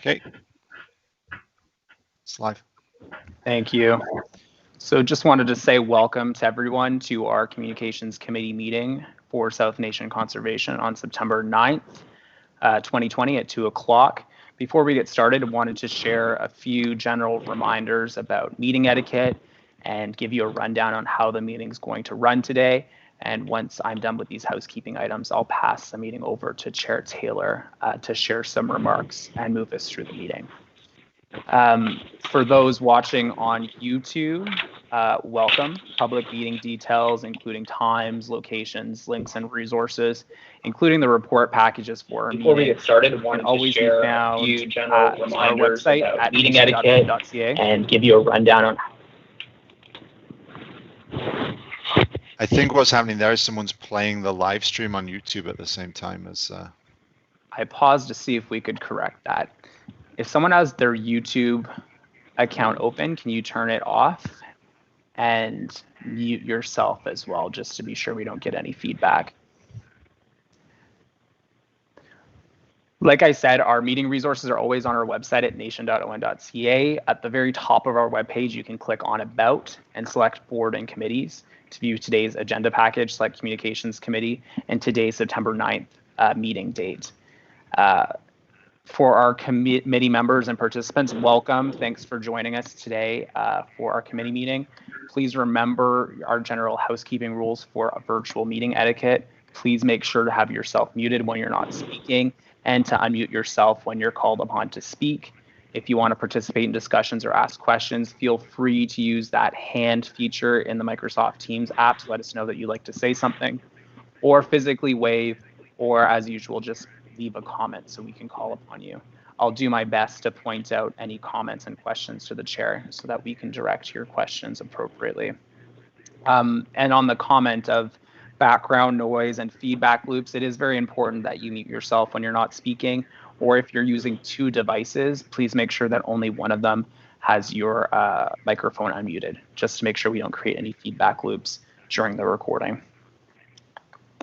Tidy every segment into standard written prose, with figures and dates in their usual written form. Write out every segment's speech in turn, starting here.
Okay. It's live. Thank you. So just wanted to say welcome to everyone to our Communications Committee meeting for South Nation Conservation on September 9th, 2020 at 2 o'clock. Before we get started, I wanted to share a few general reminders about meeting etiquette and give you a rundown on how the meeting is going to run today. And once I'm done with these housekeeping items, I'll pass the meeting over to Chair Taylor to share some remarks and move us through the meeting. For those watching on YouTube, welcome. Public meeting details, including times, locations, links, and resources, including the report packages for our Before meeting, we get started, I wanted can always to share be found a few general at our reminders website about at meeting etiquette nation.on.ca. and give you a rundown on. I think what's happening there is someone's playing the live stream on YouTube at the same time as. I paused to see if we could correct that. If someone has their YouTube account open, can you turn it off and mute yourself as well, just to be sure we don't get any feedback? Like I said, our meeting resources are always on our website at nation.on.ca. At the very top of our webpage, you can click on About and select Board and Committees to view today's agenda package, select Communications Committee, and today's September 9th meeting date. For our committee members and participants, welcome. Thanks for joining us today for our committee meeting. Please remember our general housekeeping rules for a virtual meeting etiquette. Please make sure to have yourself muted when you're not speaking and to unmute yourself when you're called upon to speak. If you want to participate in discussions or ask questions, feel free to use that hand feature in the Microsoft Teams app to let us know that you'd like to say something, or physically wave, or as usual, just leave a comment so we can call upon you. I'll do my best to point out any comments and questions to the chair so that we can direct your questions appropriately. And on the comment of background noise and feedback loops, it is very important that you mute yourself when you're not speaking, or if you're using two devices, please make sure that only one of them has your microphone unmuted, just to make sure we don't create any feedback loops during the recording.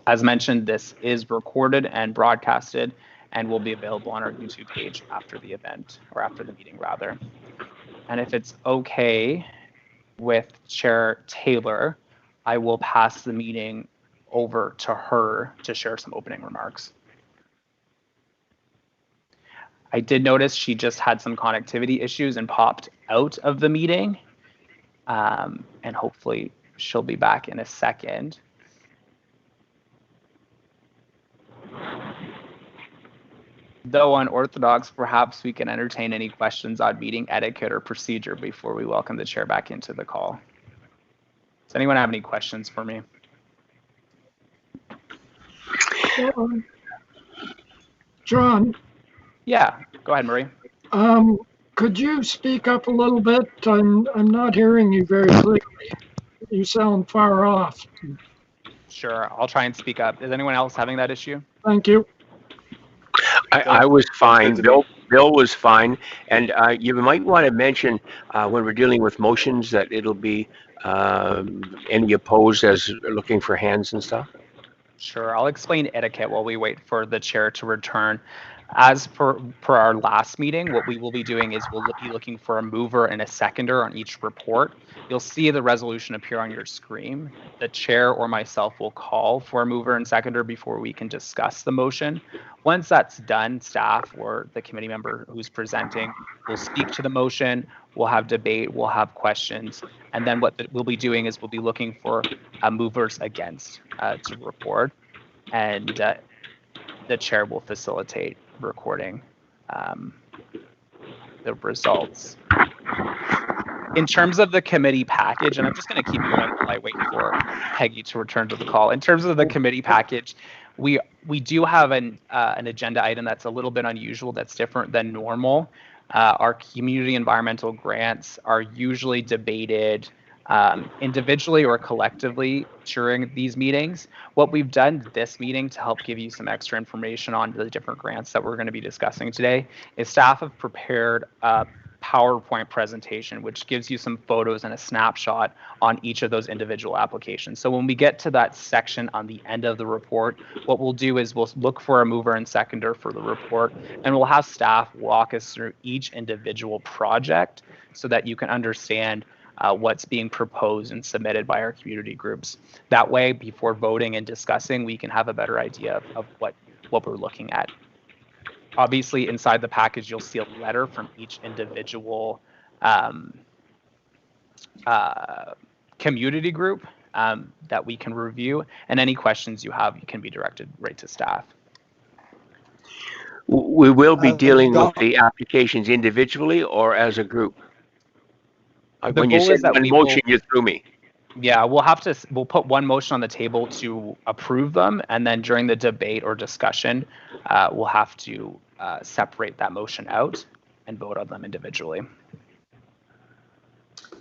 As mentioned, this is recorded and broadcasted and will be available on our YouTube page after the event, or after the meeting rather. And if it's okay with Chair Taylor, I will pass the meeting over to her to share some opening remarks. I did notice she just had some connectivity issues and popped out of the meeting, and hopefully she'll be back in a second. Though unorthodox, perhaps we can entertain any questions on meeting etiquette or procedure before we welcome the chair back into the call. Does anyone have any questions for me? John. Yeah, go ahead, Marie. Could you speak up a little bit? I'm not hearing you very clearly. You sound far off. Sure, I'll try and speak up. Is anyone else having that issue? Thank you. I was fine. Bill was fine. And you might want to mention when we're dealing with motions that it'll be any opposed as looking for hands and stuff. Sure, I'll explain etiquette while we wait for the chair to return. As per our last meeting, what we will be doing is we'll be looking for a mover and a seconder on each report. You'll see the resolution appear on your screen. The chair or myself will call for a mover and seconder before we can discuss the motion. Once that's done, staff or the committee member who's presenting will speak to the motion, we'll have debate, we'll have questions, and then what we'll be doing is we'll be looking for movers against to report, and the chair will facilitate recording the results. In terms of the committee package, and I'm just going to keep going while I wait for Peggy to return to the call. In terms of the committee package, we do have an agenda item that's a little bit unusual, that's different than normal. Our community environmental grants are usually debated individually or collectively during these meetings. What we've done this meeting to help give you some extra information on the different grants that we're going to be discussing today is staff have prepared PowerPoint presentation, which gives you some photos and a snapshot on each of those individual applications. So when we get to that section on the end of the report, what we'll do is we'll look for a mover and seconder for the report, and we'll have staff walk us through each individual project so that you can understand what's being proposed and submitted by our community groups. That way, before voting and discussing, we can have a better idea of what we're looking at. Obviously, inside the package, you'll see a letter from each individual community group that we can review, and any questions you have can be directed right to staff. We will be dealing with the applications individually or as a group. When you said one motion, you threw me. Yeah, we'll put one motion on the table to approve them, and then during the debate or discussion, we'll have to separate that motion out and vote on them individually.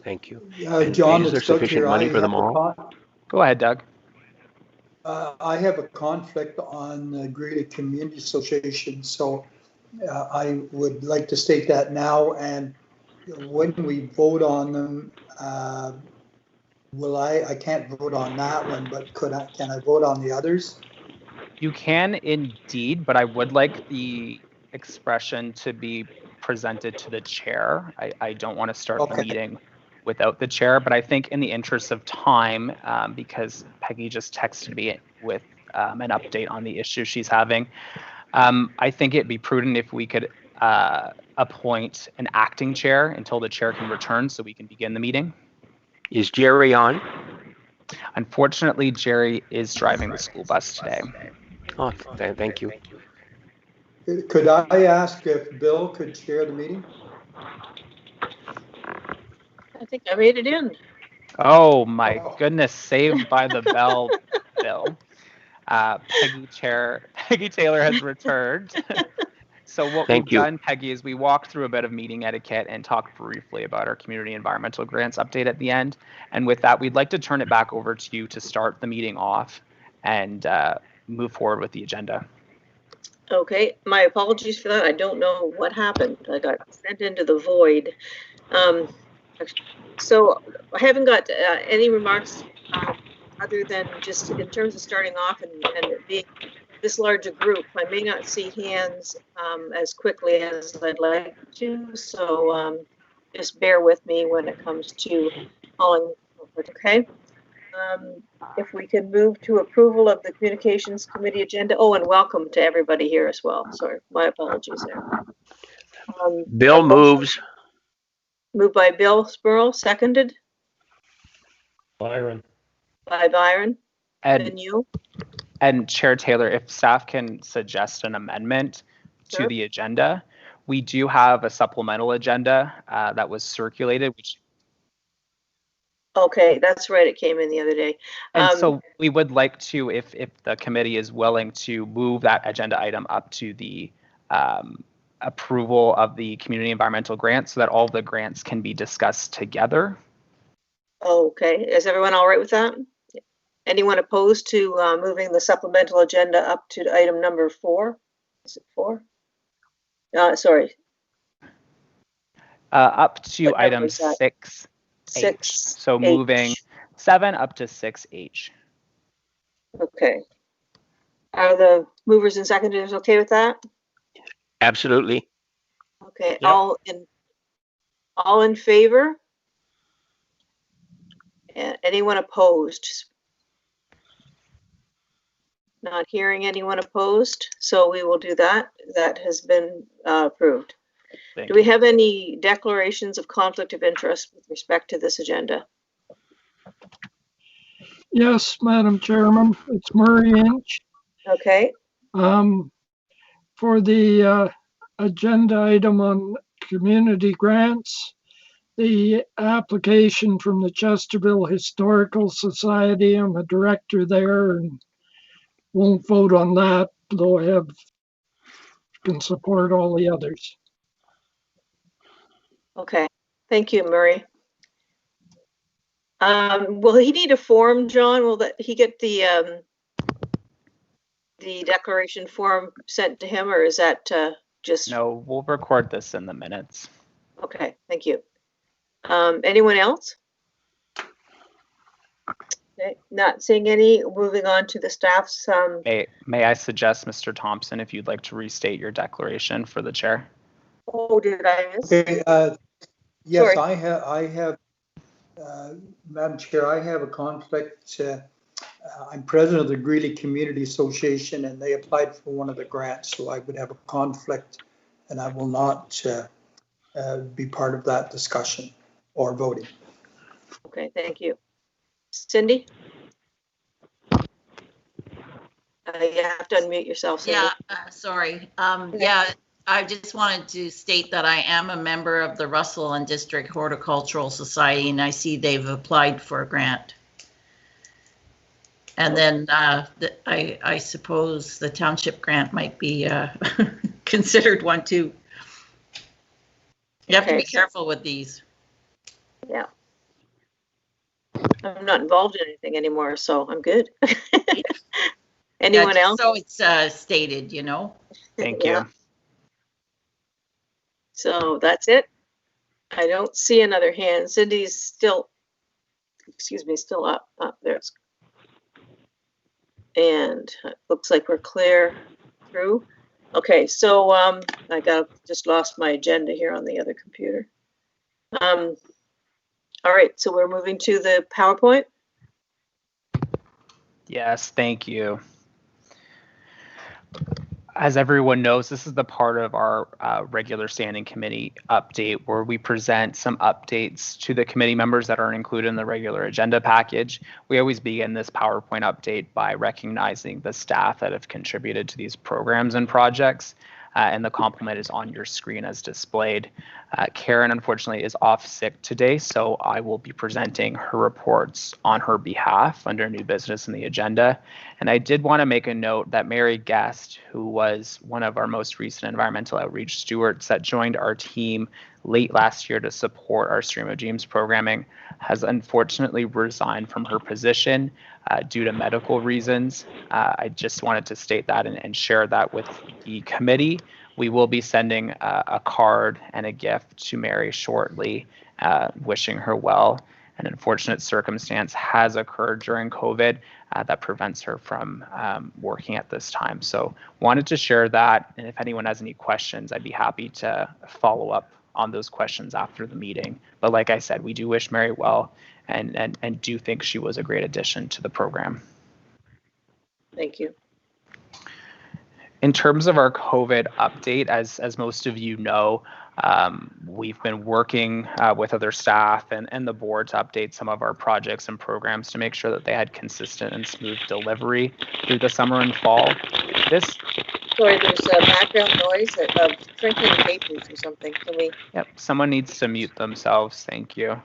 Thank you. John, is there sufficient money for them all? Go ahead, Doug. I have a conflict on the Greater Community Association, so I would like to state that now. And when we vote on them, I can't vote on that one, but can I vote on the others? You can indeed, but I would like the expression to be presented to the chair. I don't want to start the meeting without the chair, but I think in the interest of time, because Peggy just texted me with an update on the issue she's having, I think it'd be prudent if we could appoint an acting chair until the chair can return so we can begin the meeting. Is Jerry on? Unfortunately, Jerry is driving the school bus today. Oh, thank you. Could I ask if Bill could chair the meeting? I think I made it in. Oh my goodness, saved by the bell, Bill. Peggy Taylor has returned. So what we've done, Peggy, is we walked through a bit of meeting etiquette and talked briefly about our community environmental grants update at the end. And with that, we'd like to turn it back over to you to start the meeting off and move forward with the agenda. Okay, my apologies for that. I don't know what happened. I got sent into the void. So I haven't got any remarks other than just in terms of starting off and it being this large a group. I may not see hands as quickly as I'd like to, so just bear with me when it comes to calling. Okay. If we can move to approval of the Communications Committee agenda. Oh, and welcome to everybody here as well. Sorry, my apologies there. Bill moves. Moved by Bill Spurl, seconded Byron. by Byron. And you? And Chair Taylor, if staff can suggest an amendment to the agenda, we do have a supplemental agenda that was circulated, which. Okay, that's right. It came in the other day. And so we would like to, if the committee is willing to move that agenda item up to the approval of the community environmental grant so that all the grants can be discussed together. Okay, is everyone all right with that? Anyone opposed to moving the supplemental agenda up to item number 4? Is it 4? Sorry. Up to What item number is that? 6H. 6. So moving 7 up to 6H. Okay. Are the movers and seconders okay with that? Absolutely. Okay. Yep. All in favor? Anyone opposed? Not hearing anyone opposed, so we will do that. That has been approved. Do we have any declarations of conflict of interest with respect to this agenda? Yes, Madam Chairman, it's Murray Inch. Okay. For the agenda item on community grants, the application from the Chesterville Historical Society, I'm a director there and won't vote on that, though I can support all the others. Okay, thank you, Murray. Will he need a form, John? Will he get the declaration form sent to him, or is that just? No, we'll record this in the minutes. Okay, thank you. Anyone else? Okay, not seeing any. Moving on to the staff's. May I suggest, Mr. Thompson, if you'd like to restate your declaration for the chair? Oh, did I miss? Okay, yes, Sorry. I have, Madam Chair, I have a conflict. I'm president of the Greeley Community Association, and they applied for one of the grants, so I would have a conflict, and I will not be part of that discussion or voting. Okay, thank you. Cindy? You have to unmute yourself, Cindy. Yeah, sorry. Yeah, I just wanted to state that I am a member of the Russell and District Horticultural Society, and I see they've applied for a grant. And then I suppose the township grant might be considered one too. You have to be careful with these. Yeah. I'm not involved in anything anymore, so I'm good. Anyone else? So it's stated, you know. Thank Yeah. you. So that's it. I don't see another hand. Cindy's still, excuse me, still up. There's. And it looks like we're clear through. Okay, so I just lost my agenda here on the other computer. All right, so we're moving to the PowerPoint. Yes, thank you. As everyone knows, this is the part of our regular standing committee update where we present some updates to the committee members that aren't included in the regular agenda package. We always begin this PowerPoint update by recognizing the staff that have contributed to these programs and projects, and the compliment is on your screen as displayed. Karen, unfortunately, is off sick today, so I will be presenting her reports on her behalf under new business in the agenda. And I did want to make a note that Mary Guest, who was one of our most recent environmental outreach stewards that joined our team late last year to support our Stream of Dreams programming, has unfortunately resigned from her position due to medical reasons. I just wanted to state that and share that with the committee. We will be sending a card and a gift to Mary shortly, wishing her well. An unfortunate circumstance has occurred during COVID that prevents her from working at this time. So wanted to share that. And if anyone has any questions, I'd be happy to follow up on those questions after the meeting. But like I said, we do wish Mary well and do think she was a great addition to the program. Thank you. In terms of our COVID update, as most of you know, we've been working with other staff and the board to update some of our projects and programs to make sure that they had consistent and smooth delivery through the summer and fall. Sorry, there's a background noise of crinkling papers or something. Can we? Yep, someone needs to mute themselves. Thank you.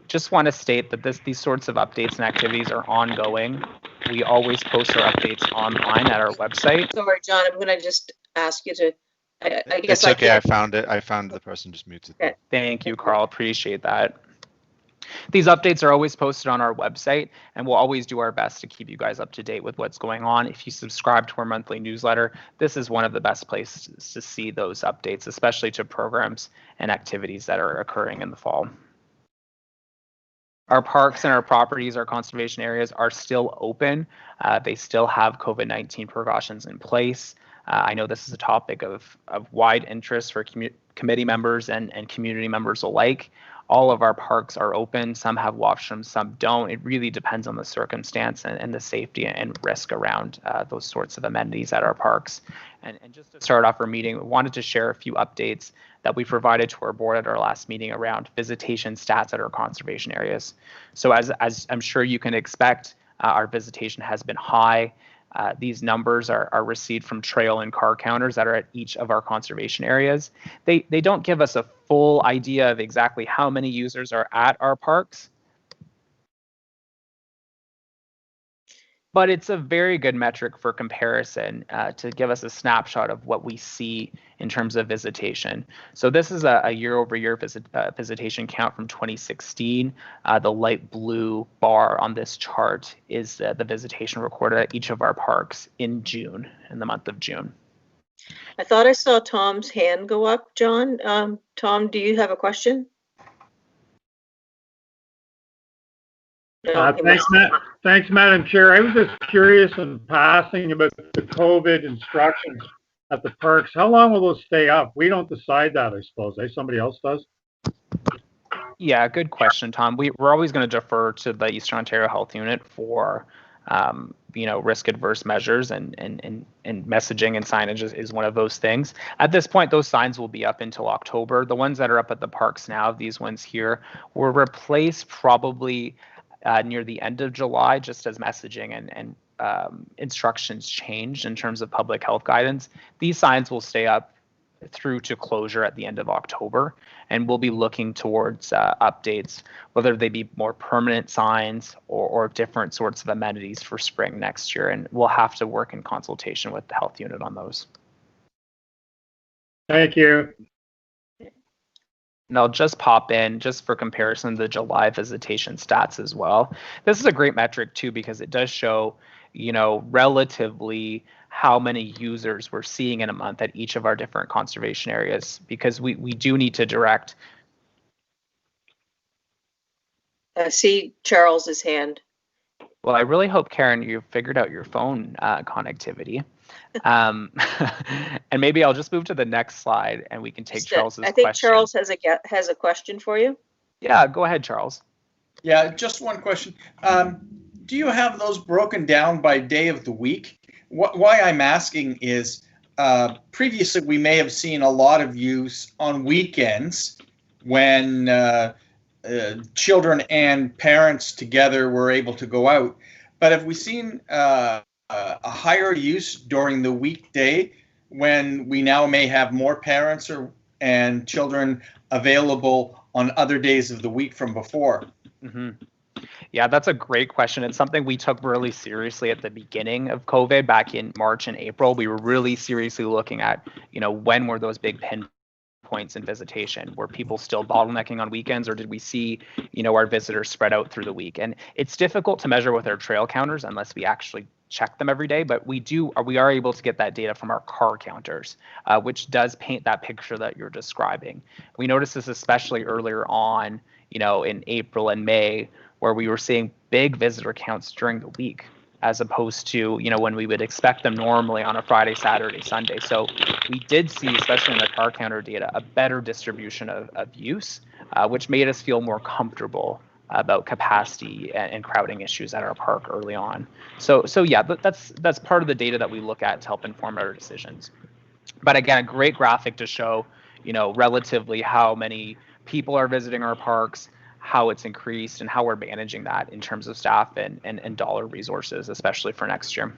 Just want to state that these sorts of updates and activities are ongoing. We always post our updates online at our website. Sorry, John, I'm going to just ask you to, I guess. It's okay, I found it. I found the person just muted. Okay. Thank you, Carl. Appreciate that. These updates are always posted on our website, and we'll always do our best to keep you guys up to date with what's going on. If you subscribe to our monthly newsletter, this is one of the best places to see those updates, especially to programs and activities that are occurring in the fall. Our parks and our properties, our conservation areas are still open. They still have COVID-19 precautions in place. I know this is a topic of wide interest for committee members and community members alike. All of our parks are open. Some have washrooms, some don't. It really depends on the circumstance and the safety and risk around those sorts of amenities at our parks. And just to start off our meeting, we wanted to share a few updates that we provided to our board at our last meeting around visitation stats at our conservation areas. So as I'm sure you can expect, our visitation has been high. These numbers are received from trail and car counters that are at each of our conservation areas. They don't give us a full idea of exactly how many users are at our parks, but it's a very good metric for comparison to give us a snapshot of what we see in terms of visitation. So this is a year-over-year visitation count from 2016. The light blue bar on this chart is the visitation recorded at each of our parks in June, in the month of June. I thought I saw Tom's hand go up, John. Tom, do you have a question? No, he must- Thanks, Madam Chair. I was just curious in passing about the COVID instructions at the parks. How long will those stay up? We don't decide that, I suppose. Somebody else does. Yeah, good question, Tom. We're always going to defer to the Eastern Ontario Health Unit for, risk adverse measures, and messaging and signage is one of those things. At this point, those signs will be up until October. The ones that are up at the parks now, these ones here, were replaced probably near the end of July, just as messaging and instructions changed in terms of public health guidance. These signs will stay up through to closure at the end of October, and we'll be looking towards updates, whether they be more permanent signs or different sorts of amenities for spring next year, and we'll have to work in consultation with the health unit on those. Thank you. And I'll just pop in, just for comparison, the July visitation stats as well. This is a great metric too, because it does show, relatively how many users we're seeing in a month at each of our different conservation areas, because we do need to direct. I see Charles's hand. Well, I really hope, Karen, you figured out your phone connectivity. And maybe I'll just move to the next slide and we can take Charles's question. I think Charles has a question for you. Yeah, go ahead, Charles. Yeah, just one question. Do you have those broken down by day of the week? Why I'm asking is previously we may have seen a lot of use on weekends when children and parents together were able to go out. But have we seen a higher use during the weekday when we now may have more parents and children available on other days of the week from before? Mm-hmm. Yeah, that's a great question. It's something we took really seriously at the beginning of COVID back in March and April. We were really seriously looking at, when were those big pinpoints in visitation? Were people still bottlenecking on weekends, or did we see, our visitors spread out through the week? And it's difficult to measure with our trail counters unless we actually check them every day, but we are able to get that data from our car counters, which does paint that picture that you're describing. We noticed this especially earlier on, in April and May, where we were seeing big visitor counts during the week, as opposed to, when we would expect them normally on a Friday, Saturday, Sunday. So we did see, especially in the car counter data, a better distribution of use, which made us feel more comfortable about capacity and crowding issues at our park early on. So yeah, that's part of the data that we look at to help inform our decisions. But again, a great graphic to show, relatively how many people are visiting our parks, how it's increased, and how we're managing that in terms of staff and dollar resources, especially for next year.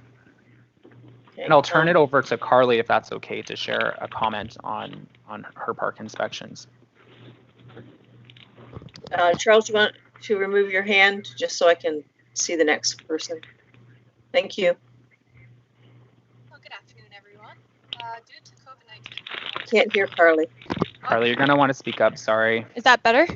Okay, and I'll turn it over to Carly, if that's okay, to share a comment on her park inspections. Charles, you want to remove your hand just so I can see the next person? Thank you. Well, good afternoon, everyone. Due to COVID-19. I can't hear Carly. Carly, you're going to want to speak up. Sorry. Is that better?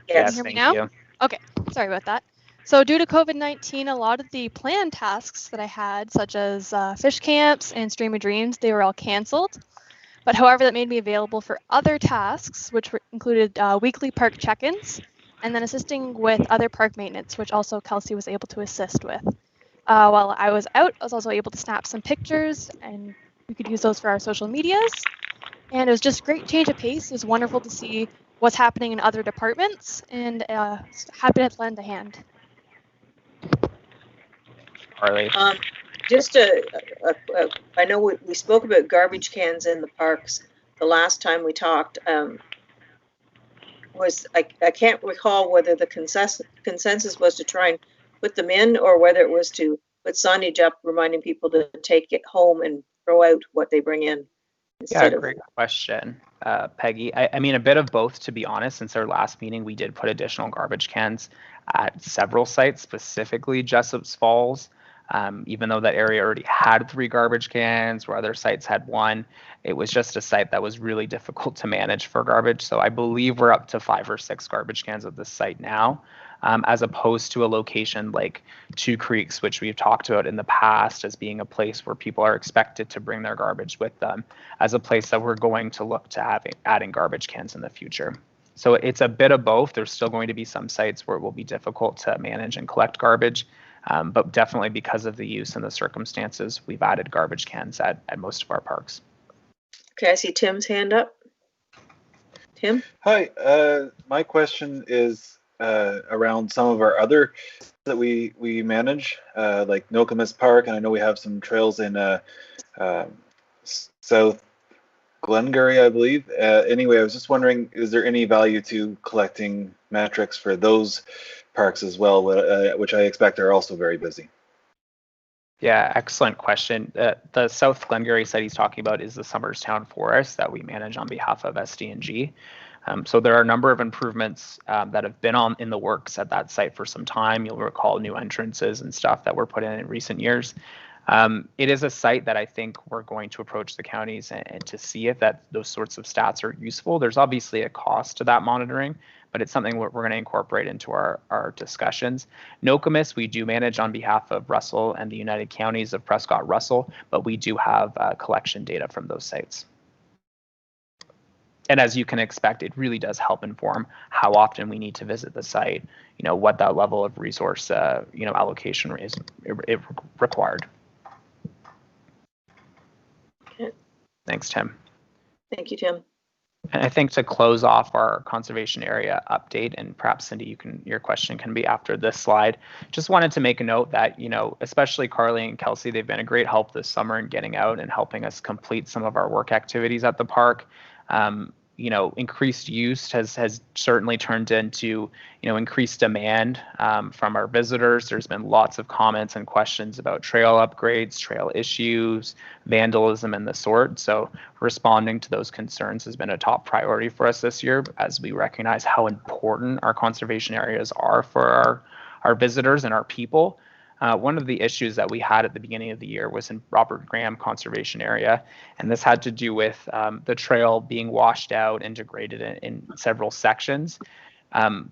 Yes, can you hear me now? You. Okay, sorry about that. So due to COVID-19, a lot of the planned tasks that I had, such as fish camps and Stream of Dreams, they were all canceled. But however, that made me available for other tasks, which included weekly park check-ins, and then assisting with other park maintenance, which also Kelsey was able to assist with. While I was out, I was also able to snap some pictures, and we could use those for our social medias. And it was just a great change of pace. It was wonderful to see what's happening in other departments, and happy to lend a hand. Carly. Just I know we spoke about garbage cans in the parks the last time we talked. I can't recall whether the consensus was to try and put them in, or whether it was to put signage up reminding people to take it home and throw out what they bring in. Yeah, great question, Peggy. I mean, a bit of both, to be honest. Since our last meeting, we did put additional garbage cans at several sites, specifically Jessop's Falls. Even though that area already had 3 garbage cans, where other sites had 1, it was just a site that was really difficult to manage for garbage. So I believe we're up to 5 or 6 garbage cans at this site now. as opposed to a location like Two Creeks, which we've talked about in the past as being a place where people are expected to bring their garbage with them, as a place that we're going to look to adding garbage cans in the future. So it's a bit of both. There's still going to be some sites where it will be difficult to manage and collect garbage, but definitely because of the use and the circumstances, we've added garbage cans at most of our parks. Okay, I see Tim's hand up. Tim? Hi, my question is around some of our other that we manage, like Nokomis Park, and I know we have some trails in South Glengarry, I believe. Anyway, I was just wondering, is there any value to collecting metrics for those parks as well, which I expect are also very busy? Yeah, excellent question. The South Glengarry site he's talking about is the Summerstown Forest that we manage on behalf of SD&G. So there are a number of improvements that have been in the works at that site for some time. You'll recall new entrances and stuff that were put in recent years. It is a site that I think we're going to approach the counties and to see if those sorts of stats are useful. There's obviously a cost to that monitoring, but it's something we're going to incorporate into our discussions. Nokomis, we do manage on behalf of Russell and the United Counties of Prescott-Russell, but we do have collection data from those sites. And as you can expect, it really does help inform how often we need to visit the site, what that level of resource, allocation is required. Okay. Thanks, Tim. Thank you, Tim. And I think to close off our conservation area update, and perhaps Cindy, your question can be after this slide. Just wanted to make a note that, especially Carly and Kelsey, they've been a great help this summer in getting out and helping us complete some of our work activities at the park. Increased use has certainly turned into, increased demand from our visitors. There's been lots of comments and questions about trail upgrades, trail issues, vandalism, and the sort. So responding to those concerns has been a top priority for us this year, as we recognize how important our conservation areas are for our visitors and our people. One of the issues that we had at the beginning of the year was in Robert Graham Conservation Area, and this had to do with the trail being washed out and degraded in several sections.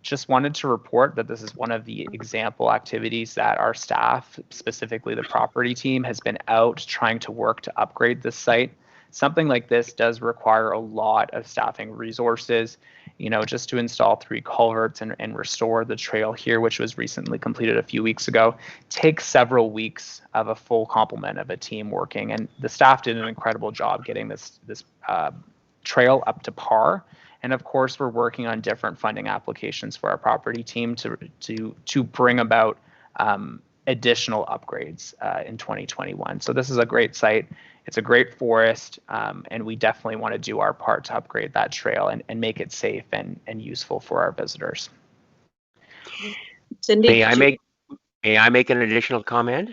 Just wanted to report that this is one of the example activities that our staff, specifically the property team, has been out trying to work to upgrade this site. Something like this does require a lot of staffing resources, just to install 3 culverts and restore the trail here, which was recently completed a few weeks ago, takes several weeks of a full complement of a team working. And the staff did an incredible job getting this trail up to par. And of course, we're working on different funding applications for our property team to bring about additional upgrades in 2021. So this is a great site. It's a great forest, and we definitely want to do our part to upgrade that trail and make it safe and useful for our visitors. Cindy, May I make an additional comment?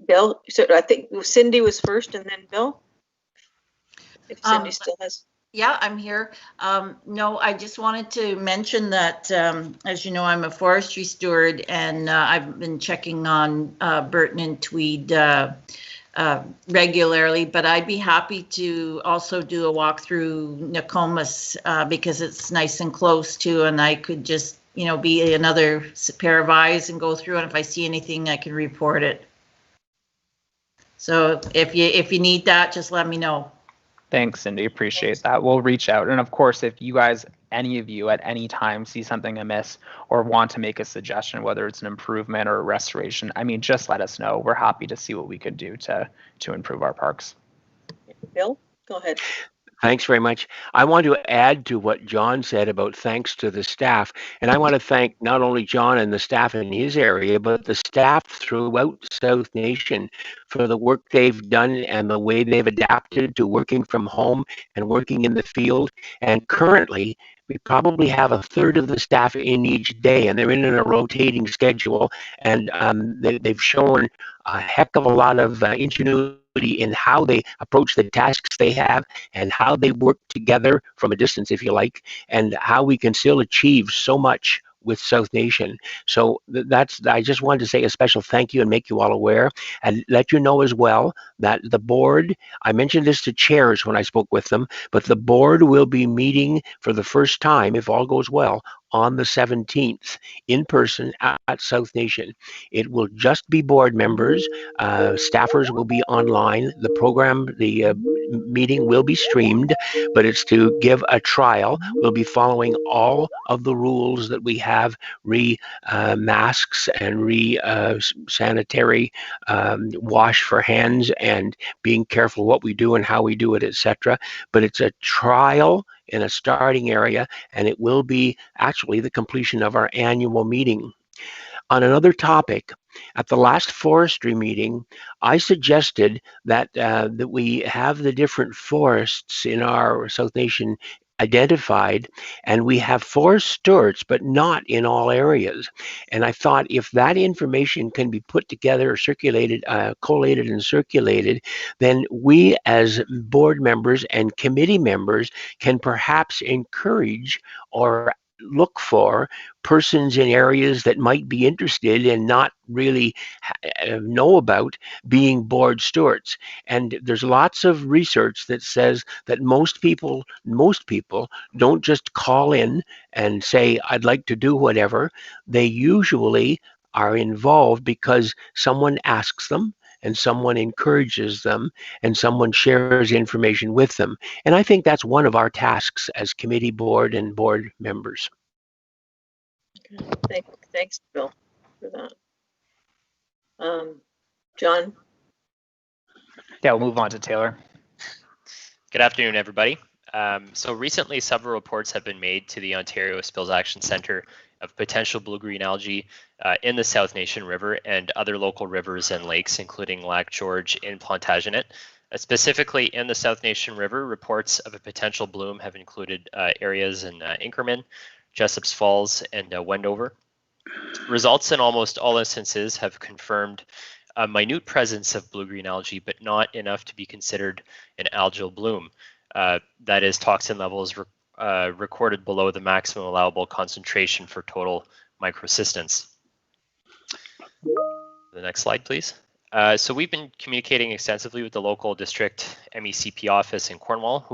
Bill, so I think Cindy was first and then Bill. If Cindy still has. Yeah, I'm here. No, I just wanted to mention that, as you know, I'm a forestry steward, and I've been checking on Burton and Tweed regularly, but I'd be happy to also do a walk through Nokomis because it's nice and close too, and I could just, be another pair of eyes and go through, and if I see anything, I can report it. So if you need that, just let me know. Thanks, Cindy. Appreciate that. We'll reach out. And of course, if you guys, any of you at any time see something amiss or want to make a suggestion, whether it's an improvement or a restoration, just let us know. We're happy to see what we could do to improve our parks. Bill, go ahead. Thanks very much. I want to add to what John said about thanks to the staff. And I want to thank not only John and the staff in his area, but the staff throughout South Nation for the work they've done and the way they've adapted to working from home and working in the field. And currently, we probably have a third of the staff in each day, and they're in a rotating schedule. And they've shown a heck of a lot of ingenuity in how they approach the tasks they have and how they work together from a distance, if you like, and how we can still achieve so much with South Nation. So I just wanted to say a special thank you and make you all aware and let you know as well that the board, I mentioned this to chairs when I spoke with them, but the board will be meeting for the first time, if all goes well, on the 17th in person at South Nation. It will just be board members. Staffers will be online. The program, the meeting will be streamed, but it's to give a trial. We'll be following all of the rules that we have, masks and sanitary wash for hands and being careful what we do and how we do it, etc. But it's a trial in a starting area, and it will be actually the completion of our annual meeting. On another topic, at the last forestry meeting, I suggested that that we have the different forests in our South Nation identified, and we have forest stewards, but not in all areas. And I thought if that information can be put together, circulated, collated and circulated, then we as board members and committee members can perhaps encourage or look for persons in areas that might be interested and not really know about being board stewards. And there's lots of research that says that most people don't just call in and say, I'd like to do whatever. They usually are involved because someone asks them, and someone encourages them, and someone shares information with them. And I think that's one of our tasks as committee board and board members. Thanks, Bill, for that. John? Yeah, we'll move on to Taylor. Good afternoon, everybody. So recently, several reports have been made to the Ontario Spills Action Centre of potential blue-green algae in the South Nation River and other local rivers and lakes, including Lac George in Plantagenet. Specifically in the South Nation River, reports of a potential bloom have included areas in Inkerman, Jessop's Falls, and Wendover. Results in almost all instances have confirmed a minute presence of blue-green algae, but not enough to be considered an algal bloom. That is, toxin levels recorded below the maximum allowable concentration for total microsistence. The next slide, please. So we've been communicating extensively with the local district MECP office in Cornwall,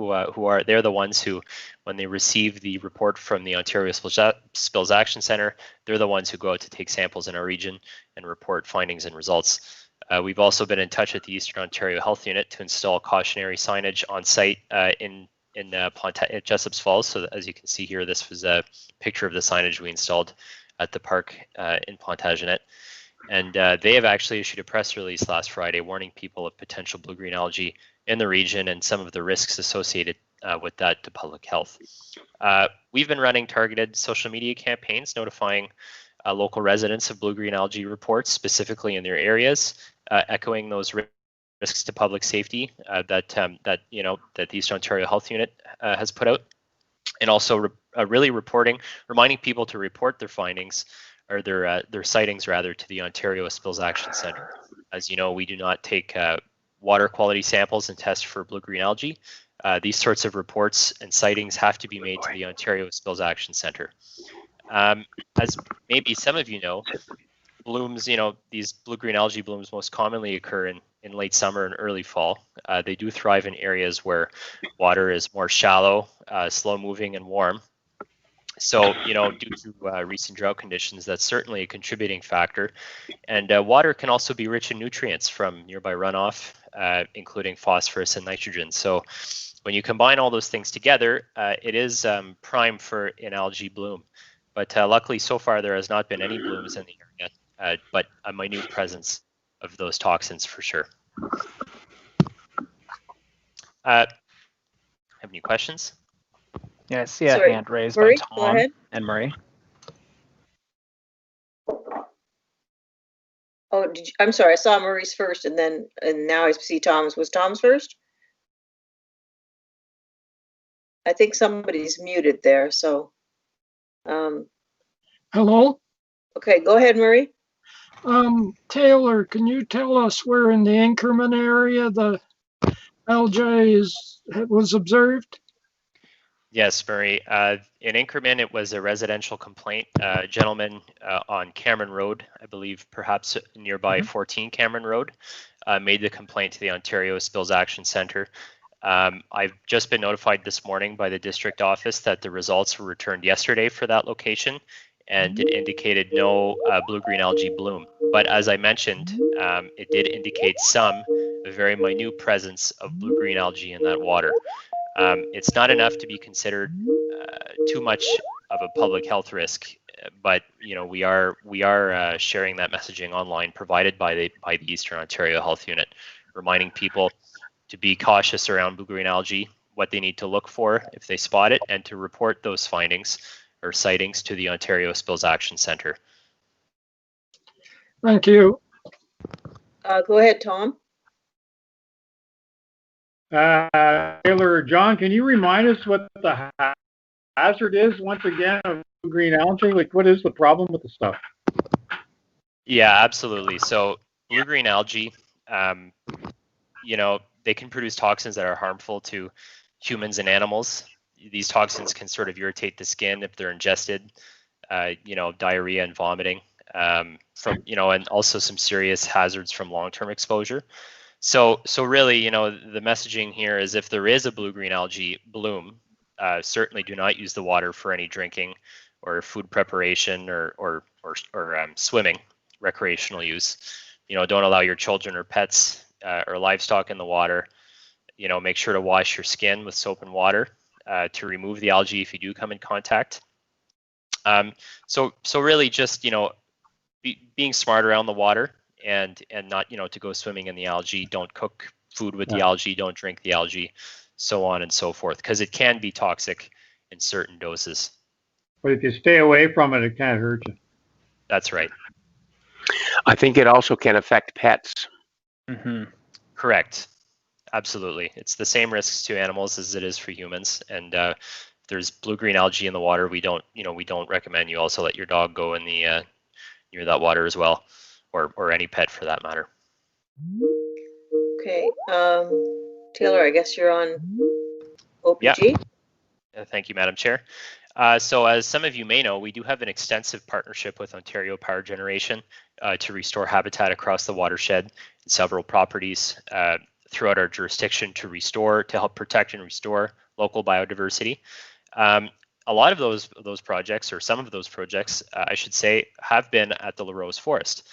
they're the ones who, when they receive the report from the Ontario Spills Action Centre, they're the ones who go out to take samples in our region and report findings and results. We've also been in touch with the Eastern Ontario Health Unit to install cautionary signage on site in Jessop's Falls. So as you can see here, this was a picture of the signage we installed at the park in Plantagenet. And they have actually issued a press release last Friday warning people of potential blue-green algae in the region and some of the risks associated with that to public health. We've been running targeted social media campaigns notifying local residents of blue-green algae reports, specifically in their areas, echoing those risks to public safety that the Eastern Ontario Health Unit has put out, and also really reminding people to report their findings or their sightings rather to the Ontario Spills Action Centre. As you know, we do not take water quality samples and test for blue-green algae. These sorts of reports and sightings have to be made to the Ontario Spills Action Centre. As maybe some of you know, blooms, these blue-green algae blooms most commonly occur in late summer and early fall. They do thrive in areas where water is more shallow, slow-moving, and warm. So, due to recent drought conditions, that's certainly a contributing factor. And water can also be rich in nutrients from nearby runoff, including phosphorus and nitrogen. So when you combine all those things together, it is prime for an algae bloom. But luckily, so far, there has not been any blooms in the area, but a minute presence of those toxins for sure. Have any questions? Yeah, I see a hand raised Murray, by go Tom ahead. and Murray. Oh, I'm sorry. I saw Murray's first, and now I see Tom's. Was Tom's first? I think somebody's muted there. So, Hello? okay, go ahead, Murray. Taylor, can you tell us where in the Inkerman area the algae was observed? Yes, Murray. In Inkerman, it was a residential complaint. A gentleman on Cameron Road, I believe perhaps nearby 14 Cameron Road, made the complaint to the Ontario Spills Action Centre. I've just been notified this morning by the district office that the results were returned yesterday for that location, and it indicated no blue-green algae bloom. But as I mentioned, it did indicate some very minute presence of blue-green algae in that water. It's not enough to be considered too much of a public health risk, but we are sharing that messaging online provided by the Eastern Ontario Health Unit, reminding people to be cautious around blue-green algae, what they need to look for if they spot it, and to report those findings or sightings to the Ontario Spills Action Centre. Thank you. Go ahead, Tom. Taylor, John, can you remind us what the hazard is once again of green algae? Like, what is the problem with the stuff? Yeah, absolutely. So blue-green algae, they can produce toxins that are harmful to humans and animals. These toxins can sort of irritate the skin if they're ingested, diarrhea and vomiting, and also some serious hazards from long-term exposure. So really, the messaging here is if there is a blue-green algae bloom, certainly do not use the water for any drinking or food preparation or swimming, recreational use. Don't allow your children or pets or livestock in the water. Make sure to wash your skin with soap and water to remove the algae if you do come in contact. So really just, being smart around the water and not, to go swimming in the algae. Don't cook food with the algae, don't drink the algae, so on and so forth, because it can be toxic in certain doses. But if you stay away from it, it can't hurt you. That's right. I think it also can affect pets. Mm-hmm. Correct. Absolutely. It's the same risks to animals as it is for humans. And if there's blue-green algae in the water, we don't recommend you also let your dog go in the near that water as well, or any pet for that matter. Okay. Taylor, I guess you're on OPG. Yeah. Thank you, Madam Chair. So as some of you may know, we do have an extensive partnership with Ontario Power Generation to restore habitat across the watershed in several properties throughout our jurisdiction to help protect and restore local biodiversity. A lot of those projects, or some of those projects, I should say, have been at the Larose Forest.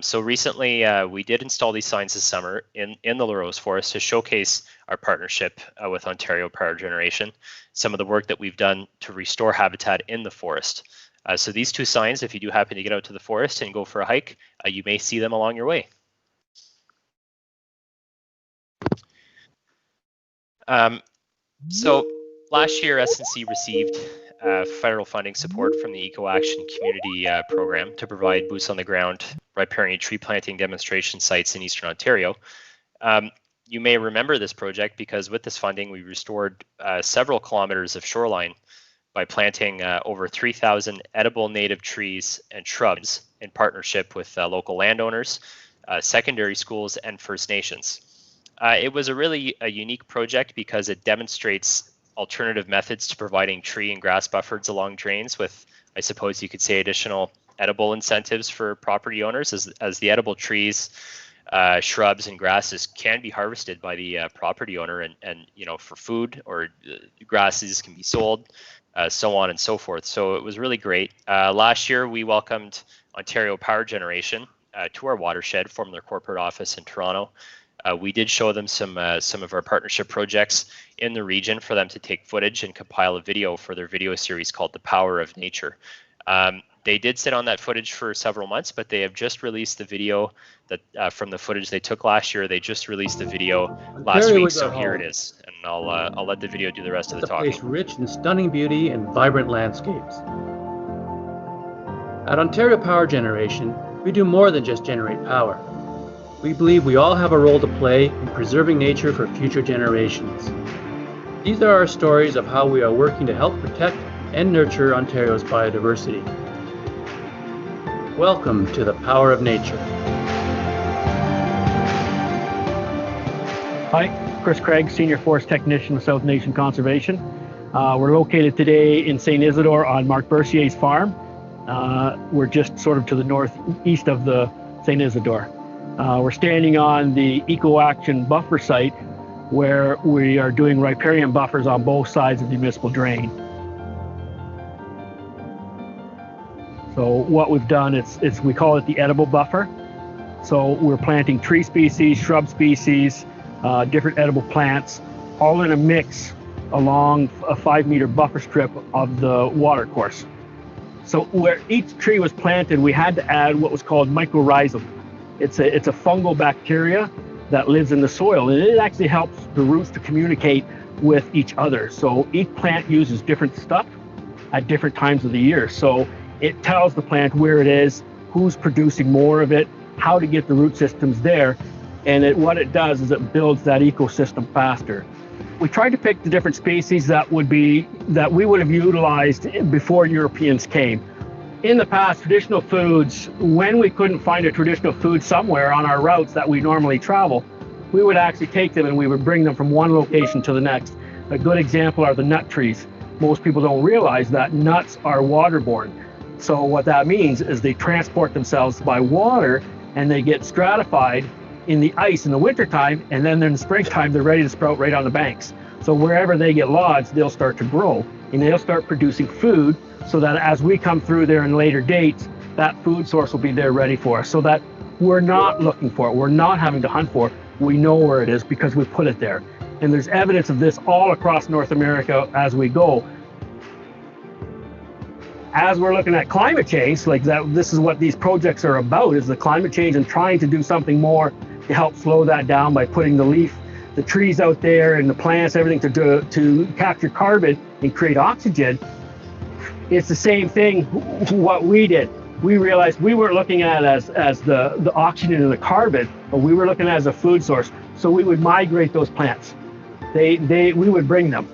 So recently, we did install these signs this summer in the Larose Forest to showcase our partnership with Ontario Power Generation, some of the work that we've done to restore habitat in the forest. So these two signs, if you do happen to get out to the forest and go for a hike, you may see them along your way. So last year, SNC received federal funding support from the Eco Action Community Program to provide boots on the ground riparian tree planting demonstration sites in Eastern Ontario. You may remember this project because with this funding, we restored several kilometers of shoreline by planting over 3,000 edible native trees and shrubs in partnership with local landowners, secondary schools, and First Nations. It was a really unique project because it demonstrates alternative methods to providing tree and grass buffers along drains with, I suppose you could say, additional edible incentives for property owners as the edible trees, shrubs and grasses can be harvested by the property owner and for food, or grasses can be sold, so on and so forth. So it was really great. Last year we welcomed Ontario Power Generation to our watershed from their corporate office in Toronto. We did show them some of our partnership projects in the region for them to take footage and compile a video for their video series called The Power of Nature. They did sit on that footage for several months, but they have just released the video that from the footage they took last year. They just released the video last week, so here it is. And I'll let the video do the rest of the talking. It's a place rich in stunning beauty and vibrant landscapes. At Ontario Power Generation, we do more than just generate power. We believe we all have a role to play in preserving nature for future generations. These are our stories of how we are working to help protect and nurture Ontario's biodiversity. Welcome to the Power of Nature. Hi, Chris Craig, Senior Forest Technician with South Nation Conservation. We're located today in St. Isidore on Mark Bercier's farm. We're just sort of to the northeast of the St. Isidore. We're standing on the Eco Action Buffer site where we are doing riparian buffers on both sides of the municipal drain. So what we've done is we call it the edible buffer. So we're planting tree species, shrub species, different edible plants, all in a mix along a 5-meter buffer strip of the water course. So where each tree was planted, we had to add what was called mycorrhizal. It's a fungal bacteria that lives in the soil, and it actually helps the roots to communicate with each other. So each plant uses different stuff at different times of the year. So it tells the plant where it is, who's producing more of it, how to get the root systems there, and what it does is it builds that ecosystem faster. We tried to pick the different species that we would have utilized before Europeans came. In the past, traditional foods, when we couldn't find a traditional food somewhere on our routes that we normally travel, we would actually take them and we would bring them from one location to the next. A good example are the nut trees. Most people don't realize that nuts are waterborne. So what that means is they transport themselves by water and they get stratified in the ice in the wintertime, and then in the springtime they're ready to sprout right on the banks. So wherever they get lodged, they'll start to grow and they'll start producing food, so that as we come through there in later dates, that food source will be there ready for us, so that we're not looking for it, we're not having to hunt for it, we know where it is because we put it there. And there's evidence of this all across North America as we go. As we're looking at climate change, like that, this is what these projects are about, is the climate change and trying to do something more to help slow that down by putting the trees out there and the plants, everything to capture carbon and create oxygen. It's the same thing what we did. We realized we weren't looking at it as the oxygen and the carbon, but we were looking at it as a food source. So we would migrate those plants. We would bring them.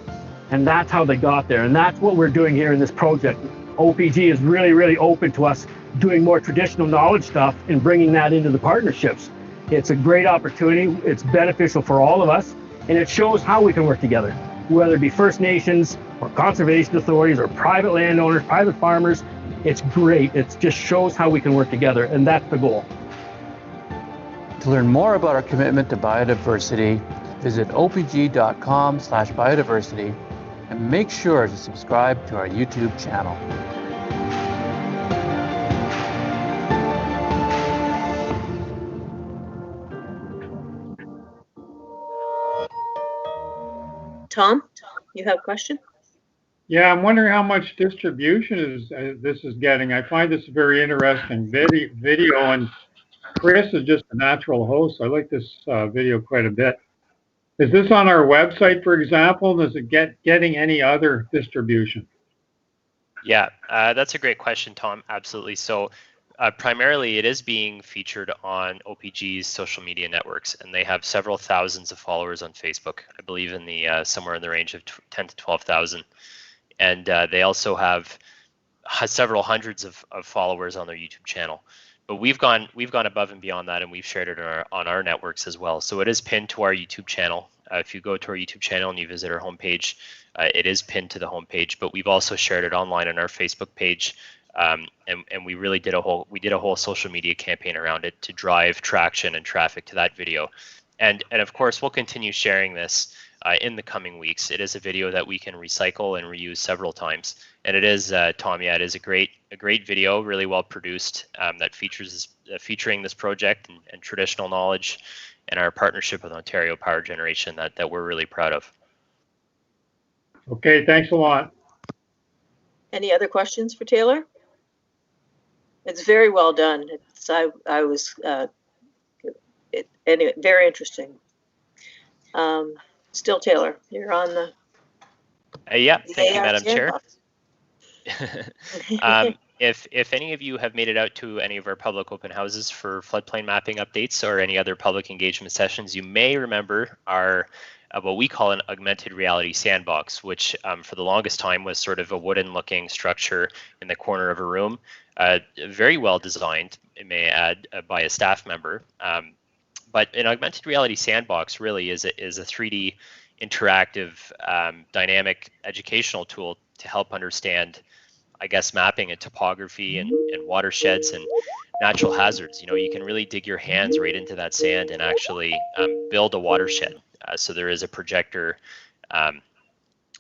And that's how they got there. And that's what we're doing here in this project. OPG is really, really open to us doing more traditional knowledge stuff and bringing that into the partnerships. It's a great opportunity. It's beneficial for all of us, and it shows how we can work together, whether it be First Nations or conservation authorities or private landowners, private farmers. It's great. It just shows how we can work together, and that's the goal. To learn more about our commitment to biodiversity, visit opg.com/biodiversity and make sure to subscribe to our YouTube channel. Tom, you have a question? Yeah, I'm wondering how much distribution this is getting. I find this a very interesting video, and Chris is just a natural host. I like this video quite a bit. Is this on our website, for example? Does it getting any other distribution? Yeah, that's a great question, Tom. Absolutely. So primarily it is being featured on OPG's social media networks, and they have several thousands of followers on Facebook. I believe in the somewhere in the range of 10 to 12,000. And they also have several hundreds of followers on their YouTube channel. But we've gone above and beyond that, and we've shared it on our networks as well. So it is pinned to our YouTube channel. If you go to our YouTube channel and you visit our homepage, it is pinned to the homepage. But we've also shared it online on our Facebook page, and we really did a whole social media campaign around it to drive traction and traffic to that video. And of course, we'll continue sharing this in the coming weeks. It is a video that we can recycle and reuse several times, and it is, Tom, yeah, it is a great video, really well produced, that featuring this project and traditional knowledge and our partnership with Ontario Power Generation that we're really proud of. Okay, thanks a lot. Any other questions for Taylor? It's very well done. Anyway, very interesting. Still, Taylor, you're on the. Yeah, thank you, Madam Chair. If any of you have made it out to any of our public open houses for floodplain mapping updates or any other public engagement sessions, you may remember our what we call an augmented reality sandbox, which for the longest time was sort of a wooden looking structure in the corner of a room, very well designed, I may add, by a staff member. But an augmented reality sandbox really is a 3D interactive dynamic educational tool to help understand, I guess, mapping and topography and watersheds and natural hazards. You know, you can really dig your hands right into that sand and actually build a watershed So there is a projector.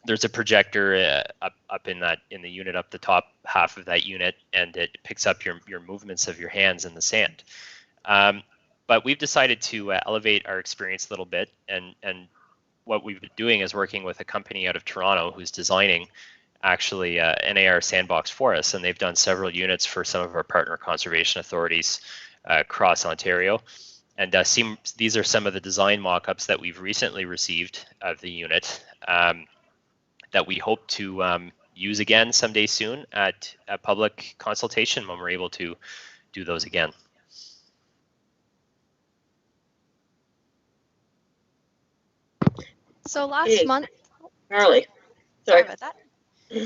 There's a projector up in the unit, up the top half of that unit, and it picks up your movements of your hands in the sand. But we've decided to elevate our experience a little bit, and what we've been doing is working with a company out of Toronto who's designing actually an AR sandbox for us, and they've done several units for some of our partner conservation authorities across Ontario. And these are some of the design mock-ups that we've recently received of the unit that we hope to use again someday soon at a public consultation when we're able to do those again. So last month, Carly, sorry about that.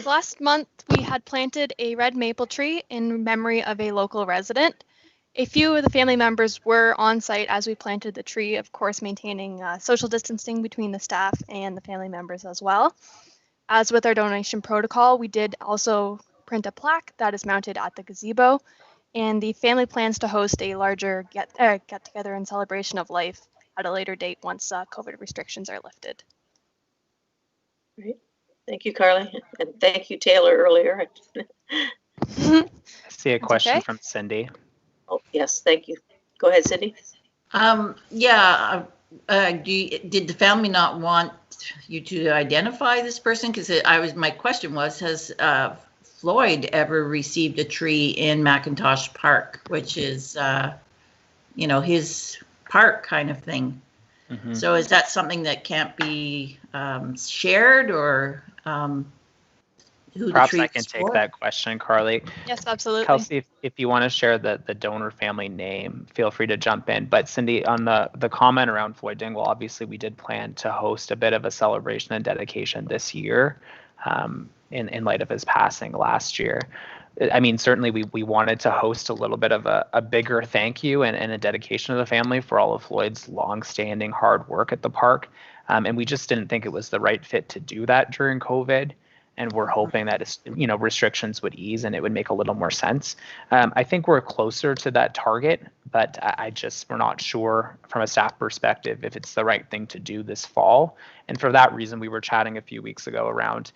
Last month, we had planted a red maple tree in memory of a local resident. A few of the family members were on site as we planted the tree, of course, maintaining social distancing between the staff and the family members as well. As with our donation protocol, we did also print a plaque that is mounted at the gazebo, and the family plans to host a larger get-together in celebration of life at a later date once COVID restrictions are lifted. Great. Thank you, Carly, and thank you, Taylor, earlier. I see a question from Cindy. Oh, yes, thank you. Go ahead, Cindy. Yeah, did the family not want you to identify this person? Because my question was, has Floyd ever received a tree in Mcintosh Park, which is, his park kind of thing? Mm-hmm. So is that something that can't be shared, or who Perhaps the tree I can take that question, Carly. Yes, absolutely. Kelsey, if you want to share the donor family name, feel free to jump in. But Cindy, on the comment around Floyd Dingwall, obviously we did plan to host a bit of a celebration and dedication this year in light of his passing last year. I mean, certainly we wanted to host a little bit of a bigger thank you and a dedication to the family for all of Floyd's longstanding hard work at the park. And we just didn't think it was the right fit to do that during COVID. And we're hoping that, restrictions would ease and it would make a little more sense. I think we're closer to that target, but we're not sure from a staff perspective if it's the right thing to do this fall. And for that reason, we were chatting a few weeks ago around,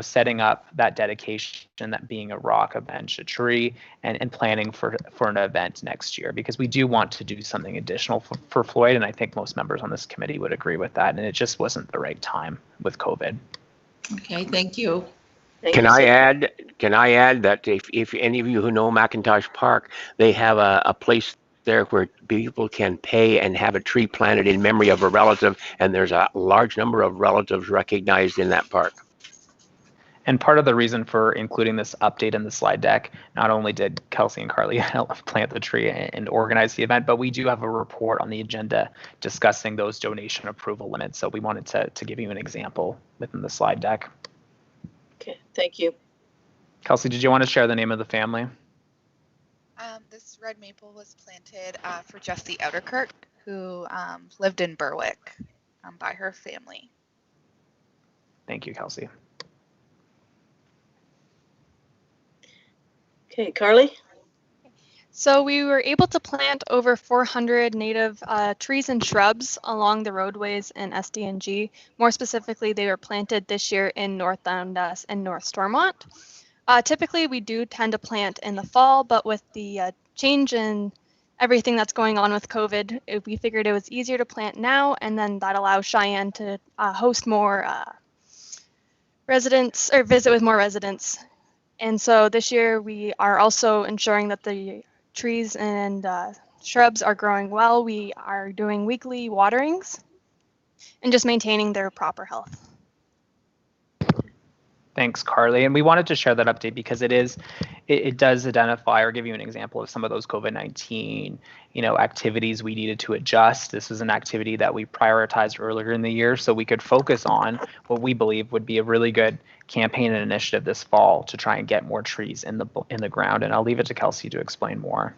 setting up that dedication, that being a rock, a bench, a tree, and planning for an event next year, because we do want to do something additional for Floyd. And I think most members on this committee would agree with that. And it just wasn't the right time with COVID. Okay, thank you. Can I add that if any of you who know Mcintosh Park, they have a place there where people can pay and have a tree planted in memory of a relative, and there's a large number of relatives recognized in that park. And part of the reason for including this update in the slide deck, not only did Kelsey and Carly help plant the tree and organize the event, but we do have a report on the agenda discussing those donation approval limits. So we wanted to give you an example within the slide deck. Okay, thank you. Kelsey, did you want to share the name of the family? This red maple was planted for Jessie Outerkirk, who lived in Berwick by her family. Thank you, Kelsey. Okay, Carly? So we were able to plant over 400 native trees and shrubs along the roadways in SDNG. More specifically, they were planted this year in North Dundas and North Stormont. Typically, we do tend to plant in the fall, but with the change in everything that's going on with COVID, we figured it was easier to plant now, and then that allows Cheyenne to host more residents, or visit with more residents. And so this year we are also ensuring that the trees and shrubs are growing well. We are doing weekly waterings and just maintaining their proper health. Thanks, Carly. And we wanted to share that update because it does identify or give you an example of some of those COVID-19, activities we needed to adjust. This is an activity that we prioritized earlier in the year so we could focus on what we believe would be a really good campaign and initiative this fall to try and get more trees in the ground. And I'll leave it to Kelsey to explain more.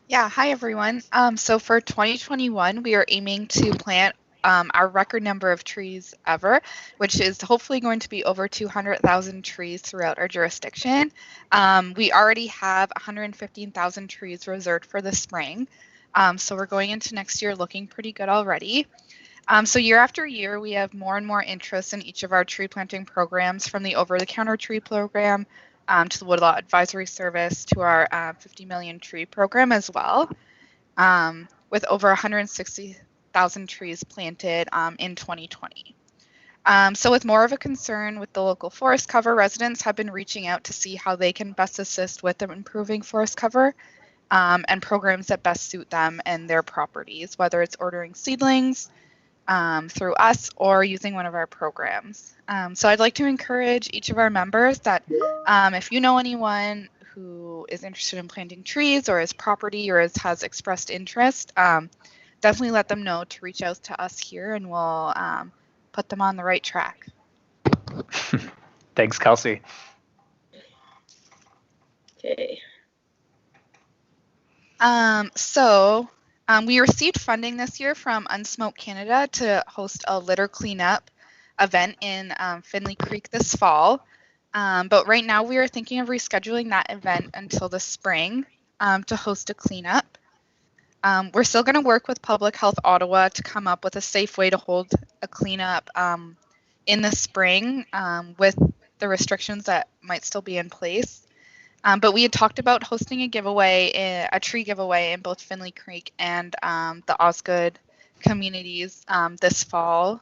Yeah, hi everyone. So for 2021, we are aiming to plant our record number of trees ever, which is hopefully going to be over 200,000 trees throughout our jurisdiction. We already have 115,000 trees reserved for the spring. So we're going into next year looking pretty good already. So year after year, we have more and more interest in each of our tree planting programs, from the over-the-counter tree program to the Woodlaw Advisory Service to our 50 million tree program as well, with over 160,000 trees planted in 2020. So with more of a concern with the local forest cover, residents have been reaching out to see how they can best assist with improving forest cover and programs that best suit them and their properties, whether it's ordering seedlings through us or using one of our programs. So I'd like to encourage each of our members that if you know anyone who is interested in planting trees or is property or has expressed interest, definitely let them know to reach out to us here, and we'll put them on the right track. Thanks, Kelsey. Okay. We received funding this year from Unsmoke Canada to host a litter cleanup event in Finley Creek this fall. But right now we are thinking of rescheduling that event until the spring to host a cleanup. We're still going to work with Public Health Ottawa to come up with a safe way to hold a cleanup in the spring with the restrictions that might still be in place. But we had talked about hosting a giveaway, a tree giveaway in both Finley Creek and the Osgood communities this fall,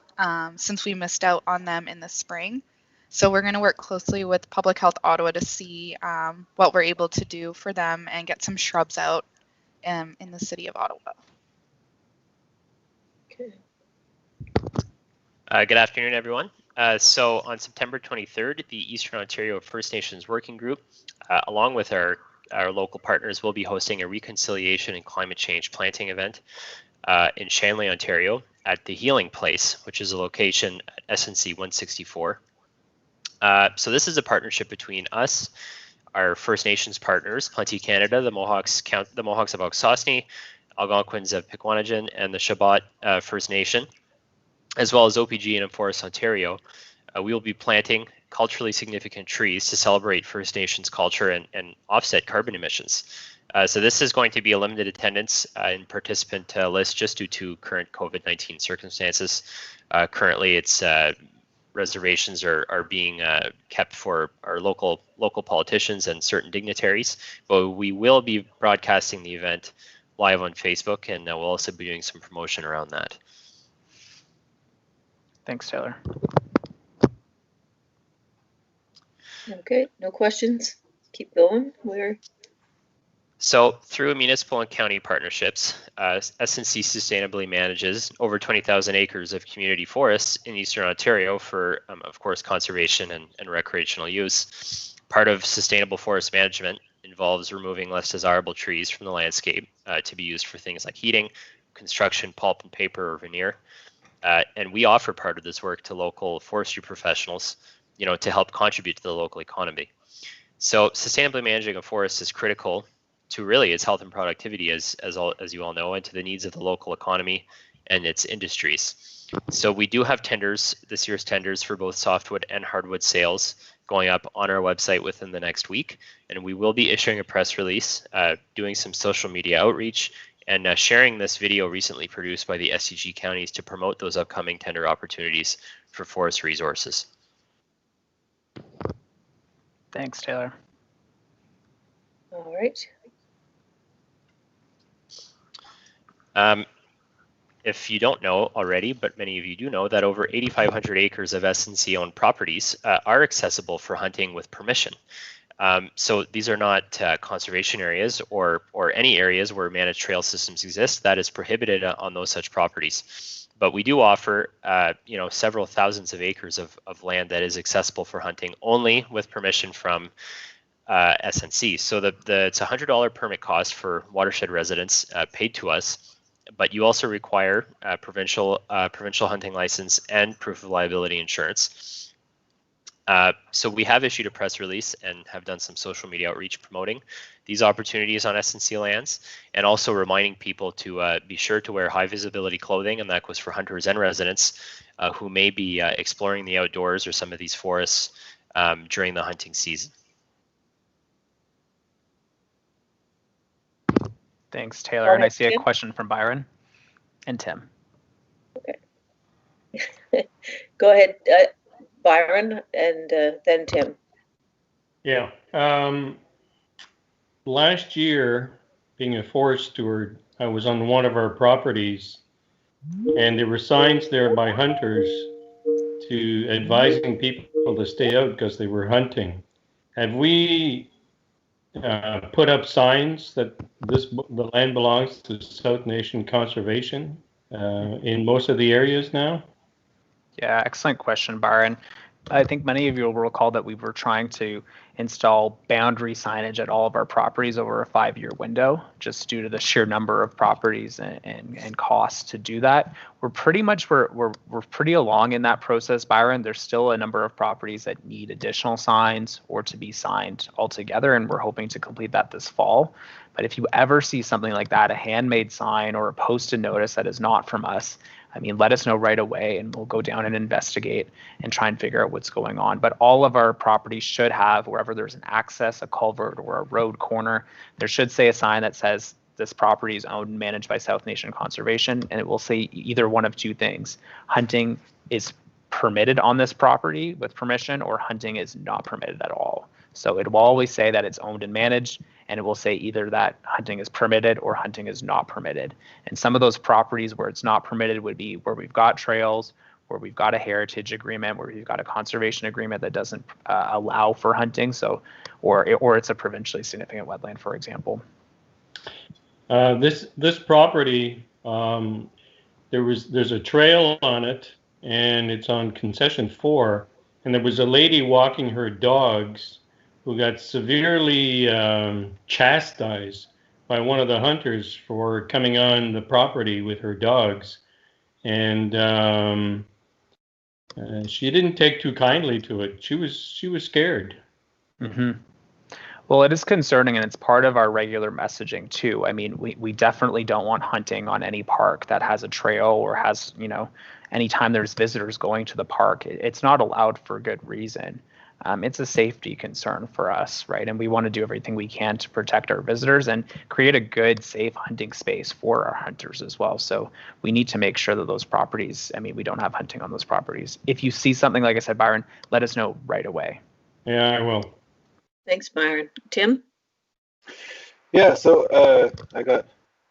since we missed out on them in the spring. So we're going to work closely with Public Health Ottawa to see what we're able to do for them and get some shrubs out in the city of Ottawa. Okay. Good afternoon, everyone. So on September 23rd, the Eastern Ontario First Nations Working Group, along with our local partners, will be hosting a reconciliation and climate change planting event in Shanley, Ontario, at the Healing Place, which is a location at SNC 164. So this is a partnership between us, our First Nations partners, Plenty Canada, the Mohawks of Akwesasne, Algonquins of Pikwanagan, and the Shabbat First Nation, as well as OPG and Forest Ontario. We will be planting culturally significant trees to celebrate First Nations culture and offset carbon emissions. So this is going to be a limited attendance and participant list just due to current COVID-19 circumstances. Currently, it's reservations are being kept for our local politicians and certain dignitaries, but we will be broadcasting the event live on Facebook, and we'll also be doing some promotion around that. Thanks, Taylor. Okay, no questions. Keep going. So through municipal and county partnerships, SNC sustainably manages over 20,000 acres of community forests in Eastern Ontario for, of course, conservation and recreational use. Part of sustainable forest management involves removing less desirable trees from the landscape to be used for things like heating, construction, pulp and paper, or veneer. And we offer part of this work to local forestry professionals, to help contribute to the local economy. So sustainably managing a forest is critical to really its health and productivity, as you all know, and to the needs of the local economy and its industries. So we do have tenders, this year's tenders for both softwood and hardwood sales going up on our website within the next week. And we will be issuing a press release, doing some social media outreach, and sharing this video recently produced by the SCG counties to promote those upcoming tender opportunities for forest resources. Thanks, Taylor. All right. If you don't know already, but many of you do know, that over 8,500 acres of SNC-owned properties are accessible for hunting with permission. So these are not conservation areas or any areas where managed trail systems exist. That is prohibited on those such properties. But we do offer, several thousands of acres of land that is accessible for hunting only with permission from SNC. So it's a $100 permit cost for watershed residents paid to us, but you also require provincial hunting license and proof of liability insurance. So we have issued a press release and have done some social media outreach promoting these opportunities on SNC lands, and also reminding people to be sure to wear high visibility clothing, and that goes for hunters and residents who may be exploring the outdoors or some of these forests during the hunting season. Thanks, Taylor. And I see a question from Byron and Tim. Go ahead, Byron, and then Tim. Yeah. Last year, being a forest steward, I was on one of our properties, and there were signs there by hunters to advising people to stay out because they were hunting. Have we put up signs that the land belongs to South Nation Conservation in most of the areas now? Yeah, excellent question, Byron. I think many of you will recall that we were trying to install boundary signage at all of our properties over a 5-year window, just due to the sheer number of properties and costs to do that. We're pretty along in that process, Byron. There's still a number of properties that need additional signs or to be signed altogether, and we're hoping to complete that this fall. But if you ever see something like that, a handmade sign or a posted notice that is not from us, I mean, let us know right away and we'll go down and investigate and try and figure out what's going on. But all of our properties should have, wherever there's an access, a culvert, or a road corner, there should say a sign that says this property is owned and managed by South Nation Conservation, and it will say either one of two things. Hunting is permitted on this property with permission, or hunting is not permitted at all. So it will always say that it's owned and managed, and it will say either that hunting is permitted or hunting is not permitted. And some of those properties where it's not permitted would be where we've got trails, where we've got a heritage agreement, where we've got a conservation agreement that doesn't allow for hunting. So, or it's a provincially significant wetland, for example. This property, there's a trail on it, and it's on concession 4, and there was a lady walking her dogs who got severely chastised by one of the hunters for coming on the property with her dogs. And she didn't take too kindly to it. She was scared. Mm-hmm. Well, it is concerning, and it's part of our regular messaging too. I mean, we definitely don't want hunting on any park that has a trail or has, anytime there's visitors going to the park, it's not allowed for good reason. It's a safety concern for us, right? And we want to do everything we can to protect our visitors and create a good, safe hunting space for our hunters as well. So we need to make sure that those properties, we don't have hunting on those properties. If you see something, like I said, Byron, let us know right away. Yeah, I will. Thanks, Byron. Tim? Yeah, so I got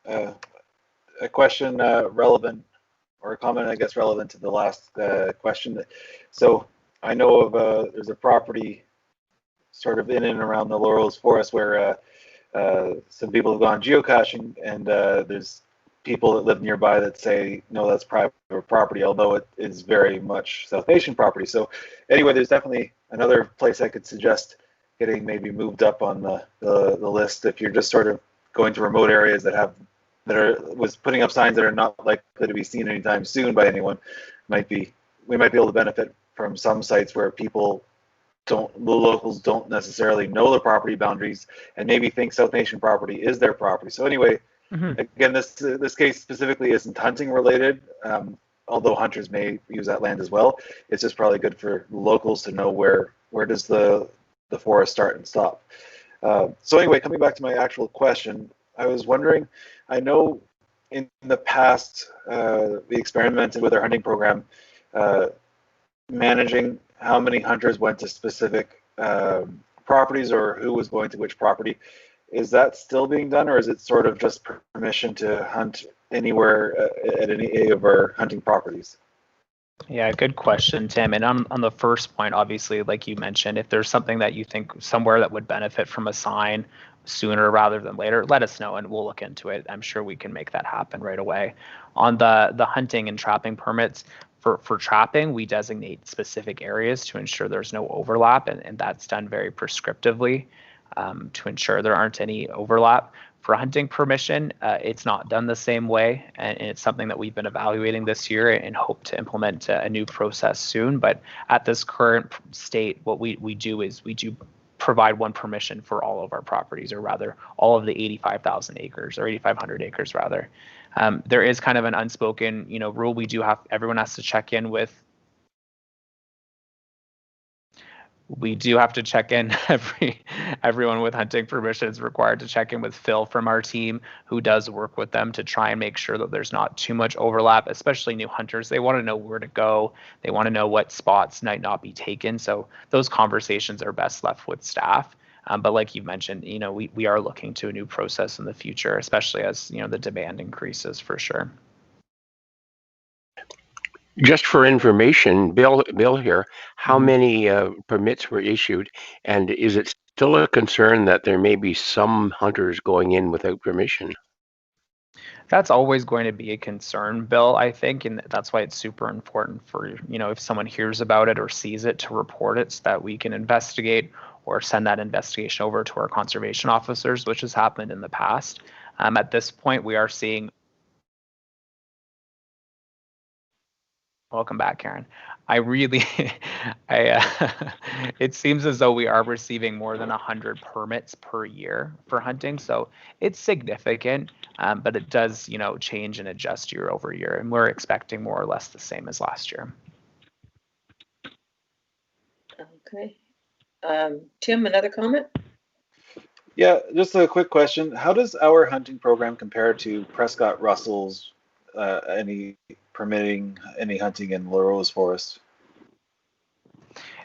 a question relevant, or a comment, I guess, relevant to the last question. So I know of there's a property sort of in and around the Laurels Forest where some people have gone geocaching, and there's people that live nearby that say, no, that's private property, although it is very much South Nation property. So anyway, there's definitely another place I could suggest getting maybe moved up on the list if you're just sort of going to remote areas that was putting up signs that are not likely to be seen anytime soon by anyone. We might be able to benefit from some sites where the locals don't necessarily know the property boundaries and maybe think South Nation property is their property. So anyway, again, this case specifically isn't hunting related, although hunters may use that land as well. It's just probably good for locals to know where does the forest start and stop. So anyway, coming back to my actual question, I was wondering, I know in the past we experimented with our hunting program, managing how many hunters went to specific properties or who was going to which property. Is that still being done, or is it sort of just permission to hunt anywhere at any of our hunting properties? Yeah, good question, Tim. And on the first point, obviously, like you mentioned, if there's something that you think somewhere that would benefit from a sign sooner rather than later, let us know and we'll look into it. I'm sure we can make that happen right away. On the hunting and trapping permits, for trapping, we designate specific areas to ensure there's no overlap, and that's done very prescriptively to ensure there aren't any overlap. For hunting permission, it's not done the same way, and it's something that we've been evaluating this year and hope to implement a new process soon. But at this current state, what we do is we do provide one permission for all of our properties, or rather all of the 85,000 acres, or 8,500 acres rather. There is kind of an unspoken, rule. Everyone has to check in with We do have to check in. Everyone with hunting permission is required to check in with Phil from our team, who does work with them to try and make sure that there's not too much overlap, especially new hunters. They want to know where to go. They want to know what spots might not be taken. So those conversations are best left with staff. But like you've mentioned, we are looking to a new process in the future, especially as the demand increases for sure. Just for information, Bill here, how many permits were issued, and is it still a concern that there may be some hunters going in without permission? That's always going to be a concern, Bill, I think, and that's why it's super important for, if someone hears about it or sees it, to report it so that we can investigate or send that investigation over to our conservation officers, which has happened in the past. At this point, we are seeing. Welcome back, Karen. It seems as though we are receiving more than 100 permits per year for hunting. So it's significant, but it does, change and adjust year over year. And we're expecting more or less the same as last year. Okay. Tim, another comment? Yeah, just a quick question. How does our hunting program compare to Prescott Russell's any permitting any hunting in Larose Forest?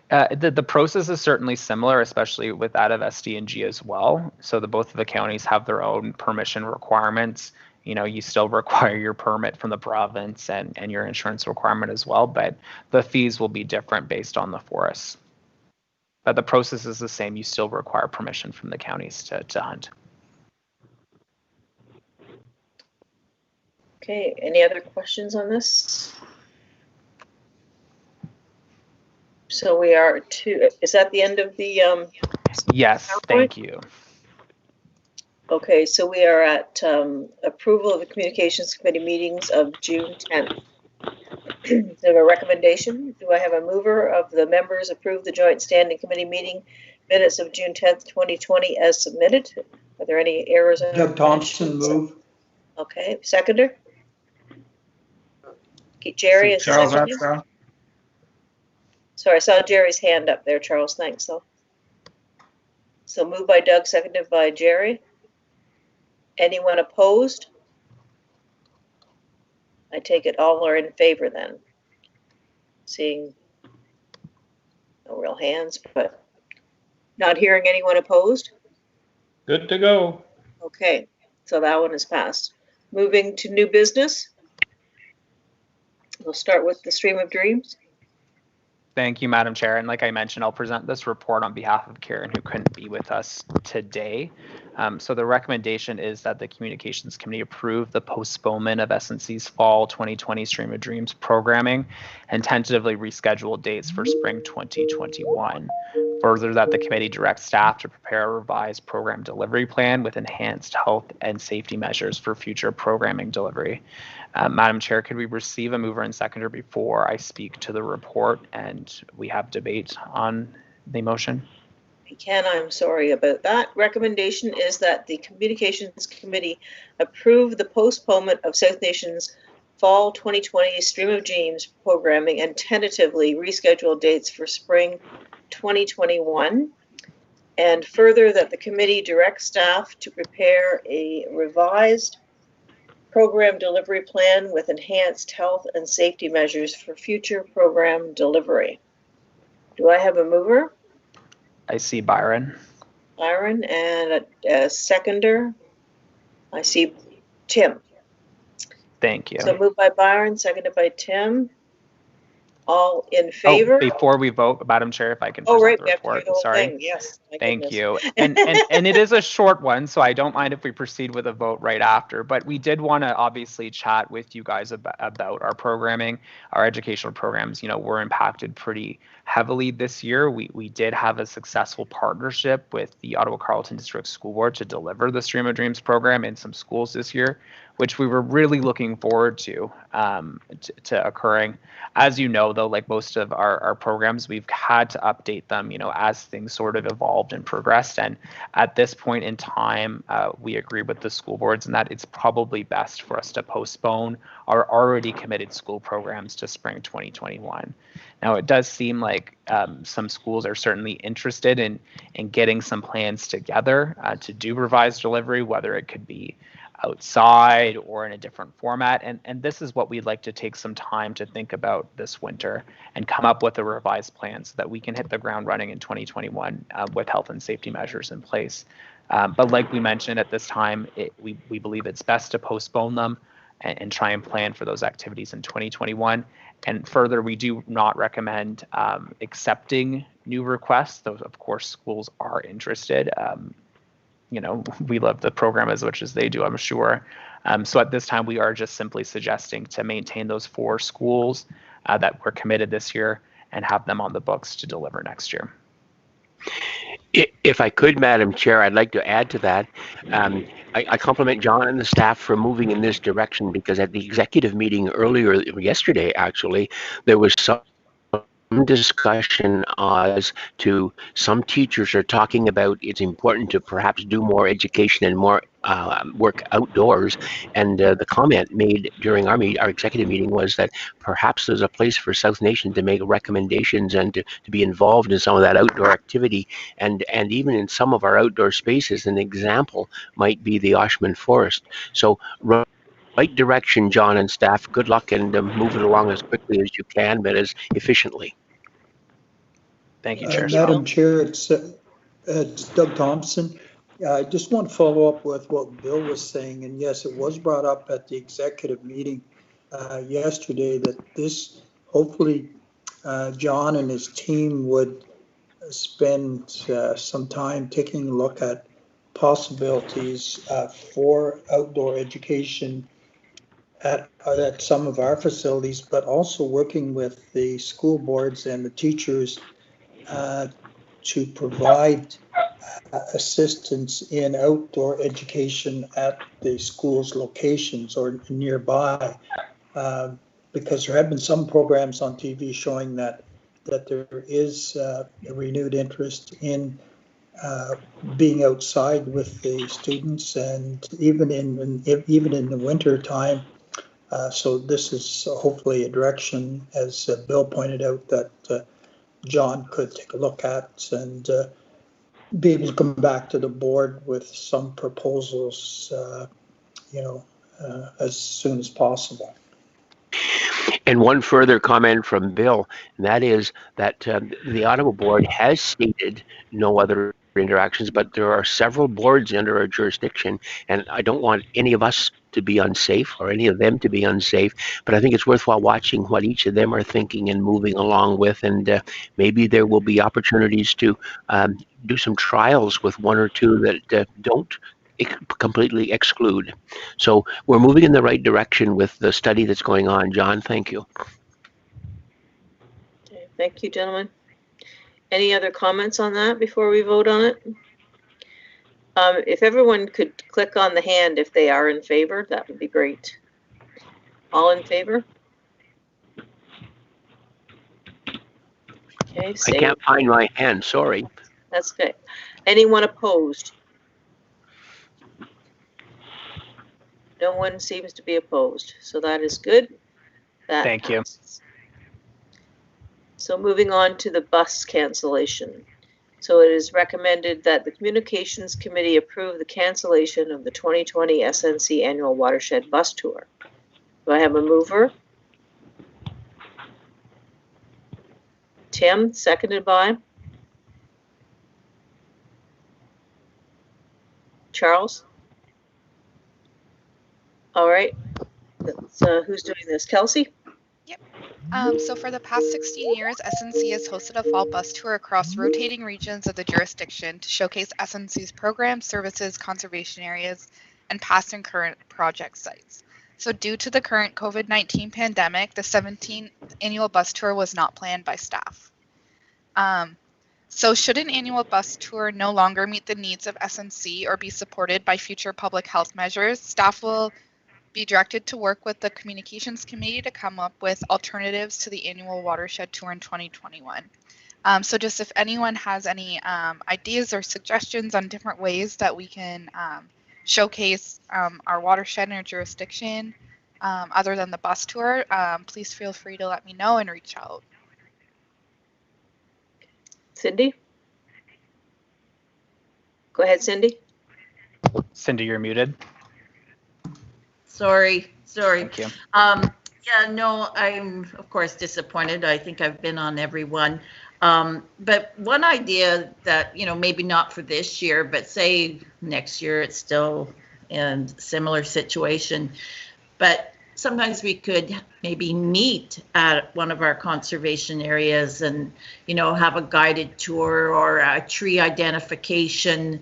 The process is certainly similar, especially with that of SD&G as well. So both of the counties have their own permission requirements. You still require your permit from the province and your insurance requirement as well, but the fees will be different based on the forests. But the process is the same. You still require permission from the counties to hunt. Okay, any other questions on this? So we are is that the end of the Yes, PowerPoint? thank you. Okay, so we are at approval of the Communications Committee meetings of June 10th. Is there a recommendation? Do I have a mover of the members approve the Joint Standing Committee meeting minutes of June 10th, 2020 as submitted? Are there any errors? Doug Thompson, move. Okay, seconder? Okay, Jerry is Charles seconding. Armstrong. Sorry, I saw Jerry's hand up there, Charles. Thanks. So moved by Doug, seconded by Jerry. Anyone opposed? I take it all are in favor then. Seeing no real hands, but not hearing anyone opposed. Good to go. Okay, so that one is passed. Moving to new business. We'll start with the Stream of Dreams. Thank you, Madam Chair. And like I mentioned, I'll present this report on behalf of Karen, who couldn't be with us today. So the recommendation is that the Communications Committee approve the postponement of SNC's Fall 2020 Stream of Dreams programming and tentatively reschedule dates for Spring 2021. Further, that the committee directs staff to prepare a revised program delivery plan with enhanced health and safety measures for future programming delivery. Madam Chair, could we receive a mover and seconder before I speak to the report and we have debate on the motion? I can, I'm sorry about that. Recommendation is that the Communications Committee approve the postponement of South Nation's Fall 2020 Stream of Dreams programming and tentatively reschedule dates for Spring 2021. And further, that the committee directs staff to prepare a revised program delivery plan with enhanced health and safety measures for future program delivery. Do I have a mover? I see Byron. Byron, and a seconder. I see Tim. Thank you. So moved by Byron, seconded by Tim. All in favor? Oh, before we vote, Madam Chair, if I can Oh, present right, the we have to do report. the whole Sorry. thing. Yes. my Thank goodness. you. And it is a short one, so I don't mind if we proceed with a vote right after. But we did want to obviously chat with you guys about our programming. Our educational programs, were impacted pretty heavily this year. We did have a successful partnership with the Ottawa Carleton District School Board to deliver the Stream of Dreams program in some schools this year. which we were really looking forward to occurring. As you know, though, like most of our programs, we've had to update them, as things sort of evolved and progressed. And at this point in time, we agree with the school boards in that it's probably best for us to postpone our already committed school programs to spring 2021. Now, it does seem like some schools are certainly interested in getting some plans together to do revised delivery, whether it could be outside or in a different format. And this is what we'd like to take some time to think about this winter and come up with a revised plan so that we can hit the ground running in 2021 with health and safety measures in place. But like we mentioned at this time, we believe it's best to postpone them and try and plan for those activities in 2021. And further, we do not recommend accepting new requests. Those, of course, schools are interested. We love the program as much as they do, I'm sure. So at this time, we are just simply suggesting to maintain those 4 schools that were committed this year and have them on the books to deliver next year. If I could, Madam Chair, I'd like to add to that. I compliment John and the staff for moving in this direction, because at the executive meeting earlier, yesterday actually, there was some discussion as to some teachers are talking about it's important to perhaps do more education and more work outdoors, and the comment made during our executive meeting was that perhaps there's a place for South Nation to make recommendations and to be involved in some of that outdoor activity, and even in some of our outdoor spaces. An example might be the Oshman Forest. So right direction, John and staff. Good luck, and move it along as quickly as you can, but as efficiently. Thank you, Chair. Madam Chair, it's Doug Thompson. I just want to follow up with what Bill was saying, and yes, it was brought up at the executive meeting yesterday that this, hopefully, John and his team would spend some time taking a look at possibilities for outdoor education at some of our facilities, but also working with the school boards and the teachers to provide assistance in outdoor education at the school's locations or nearby, because there have been some programs on TV showing that there is a renewed interest in being outside with the students, and even in the winter time. So this is hopefully a direction, as Bill pointed out, that John could take a look at and be able to come back to the board with some proposals, as soon as possible. And one further comment from Bill, and that is that the Ottawa Board has stated no other interactions, but there are several boards under our jurisdiction, and I don't want any of us to be unsafe or any of them to be unsafe, but I think it's worthwhile watching what each of them are thinking and moving along with, and maybe there will be opportunities to do some trials with 1 or 2 that don't completely exclude. So we're moving in the right direction with the study that's going on. John, thank you. Okay, thank you, gentlemen. Any other comments on that before we vote on it? If everyone could click on the hand if they are in favor, that would be great. All in favor? Okay, I can't find my hand, sorry. That's okay. Anyone opposed? No one seems to be opposed, so that is good. Thank you. So moving on to the bus cancellation. So it is recommended that the Communications Committee approve the cancellation of the 2020 SNC Annual Watershed Bus Tour. Do I have a mover? Tim, seconded by? Charles? All right. So who's doing this? Kelsey? Yep. So for the past 16 years, SNC has hosted a fall bus tour across rotating regions of the jurisdiction to showcase SNC's programs, services, conservation areas, and past and current project sites. So due to the current COVID-19 pandemic, the 17th annual bus tour was not planned by staff. So should an annual bus tour no longer meet the needs of SNC or be supported by future public health measures, staff will be directed to work with the communications committee to come up with alternatives to the annual watershed tour in 2021. So just if anyone has any ideas or suggestions on different ways that we can showcase our watershed in our jurisdiction other than the bus tour, please feel free to let me know and reach out. Cindy? Go ahead, Cindy. Cindy, you're muted. Sorry. Thank you. Yeah, no, I'm of course disappointed. I think I've been on every one. But one idea that, maybe not for this year, but say next year it's still in similar situation. But sometimes we could maybe meet at one of our conservation areas and, have a guided tour or a tree identification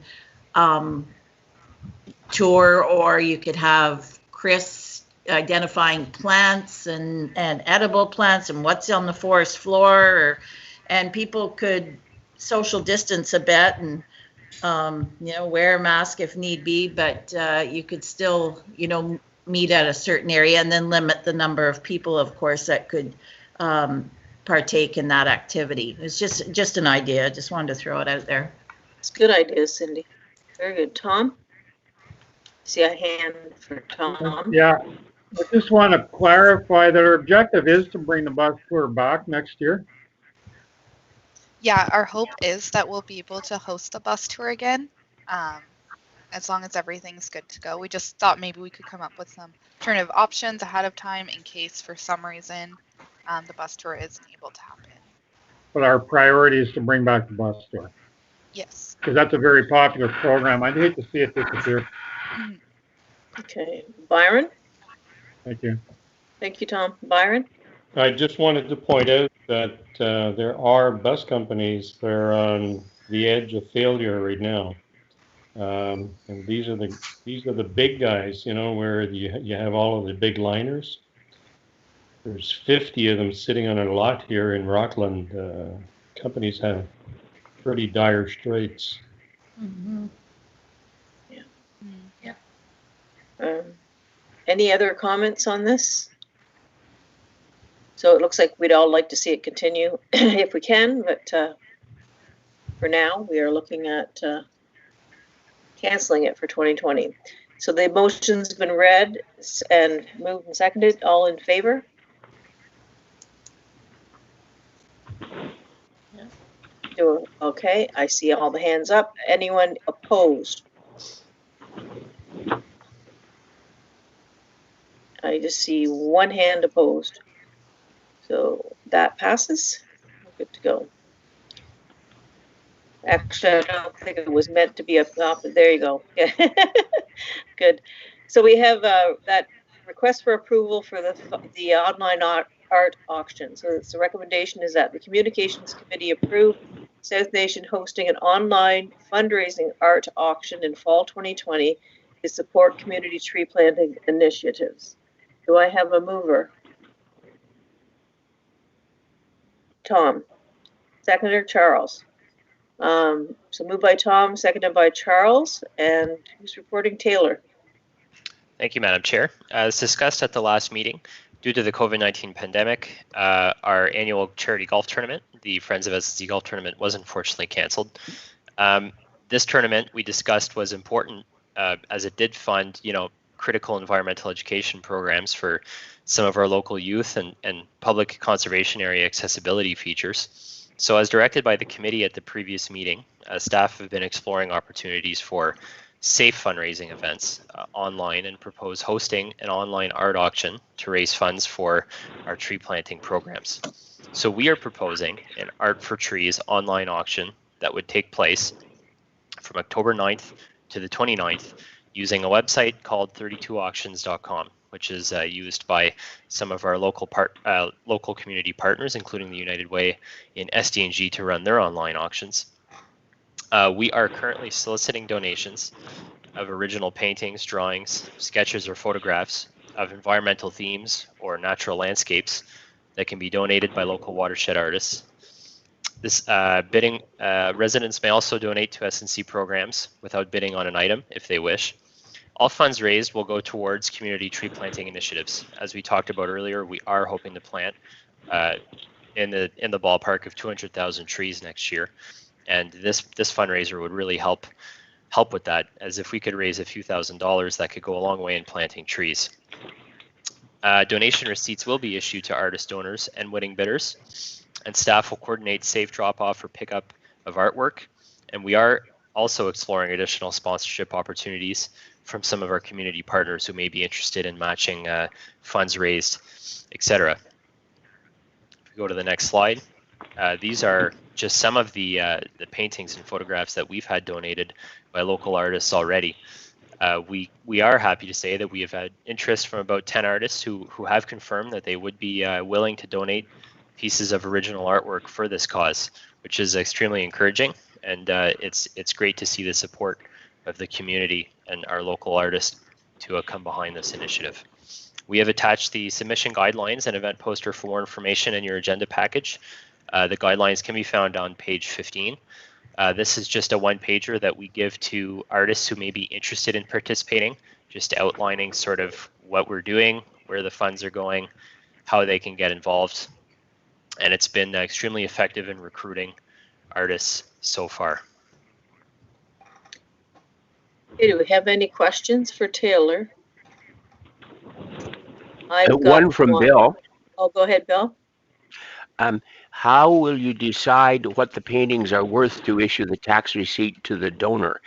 tour, or you could have Chris identifying plants and edible plants and what's on the forest floor, and people could social distance a bit and wear a mask if need be, but you could still meet at a certain area, and then limit the number of people, of course, that could partake in that activity. It's just an idea. I just wanted to throw it out there. It's a good idea, Cindy. Very good. Tom? See a hand for Tom. Yeah, I just want to clarify that our objective is to bring the bus tour back next year. Yeah, our hope is that we'll be able to host the bus tour again, as long as everything's good to go. We just thought maybe we could come up with some alternative options ahead of time in case for some reason the bus tour isn't able to happen. But our priority is to bring back the bus tour. Yes. Because that's a very popular program. I'd hate to see it disappear. Okay. Byron? Thank you. Thank you, Tom. Byron? I just wanted to point out that there are bus companies that are on the edge of failure right now. And these are the big guys, where you have all of the big liners. There's 50 of them sitting on a lot here in Rockland. Companies have pretty dire straits. Mm-hmm. Yeah. Any other comments on this? So it looks like we'd all like to see it continue if we can, but for now we are looking at canceling it for 2020. So the motion's been read and moved and seconded. All in favor? Okay, I see all the hands up. Anyone opposed? I just see one hand opposed. So that passes. We're good to go. Actually, I don't think it was meant to be up. There you go. Good. So we have that request for approval for the online art auction. So the recommendation is that the Communications Committee approve South Nation hosting an online fundraising art auction in fall 2020 to support community tree planting initiatives. Do I have a mover? Tom. Seconder, Charles. So moved by Tom, seconded by Charles, and who's reporting? Taylor. Thank you, Madam Chair. As discussed at the last meeting, due to the COVID-19 pandemic, our annual charity golf tournament, the Friends of SNC Golf Tournament, was unfortunately canceled. This tournament we discussed was important as it did fund, critical environmental education programs for some of our local youth and public conservation area accessibility features. So as directed by the committee at the previous meeting, staff have been exploring opportunities for safe fundraising events online and propose hosting an online art auction to raise funds for our tree planting programs. So we are proposing an Art for Trees online auction that would take place from October 9th to the 29th using a website called 32auctions.com, which is used by some of our local community partners, including the United Way in SDNG, to run their online auctions. We are currently soliciting donations of original paintings, drawings, sketches, or photographs of environmental themes or natural landscapes that can be donated by local watershed artists. This residents may also donate to SNC programs without bidding on an item if they wish. All funds raised will go towards community tree planting initiatives. As we talked about earlier, we are hoping to plant in the ballpark of 200,000 trees next year, and this fundraiser would really help with that. As if we could raise a few $1,000s, that could go a long way in planting trees. Donation receipts will be issued to artist donors and winning bidders, and staff will coordinate safe drop-off or pickup of artwork. And we are also exploring additional sponsorship opportunities from some of our community partners who may be interested in matching funds raised, etc. If we go to the next slide, these are just some of the paintings and photographs that we've had donated by local artists already. We are happy to say that we have had interest from about 10 artists who have confirmed that they would be willing to donate pieces of original artwork for this cause, which is extremely encouraging, and it's great to see the support of the community and our local artists to come behind this initiative. We have attached the submission guidelines and event poster for more information in your agenda package. The guidelines can be found on page 15. This is just a one-pager that we give to artists who may be interested in participating, just outlining sort of what we're doing, where the funds are going, how they can get involved. And it's been extremely effective in recruiting artists so far. Okay, do we have any questions for Taylor? One from Bill. Oh, go ahead, Bill. How will you decide what the paintings are worth to issue the tax receipt to the donor?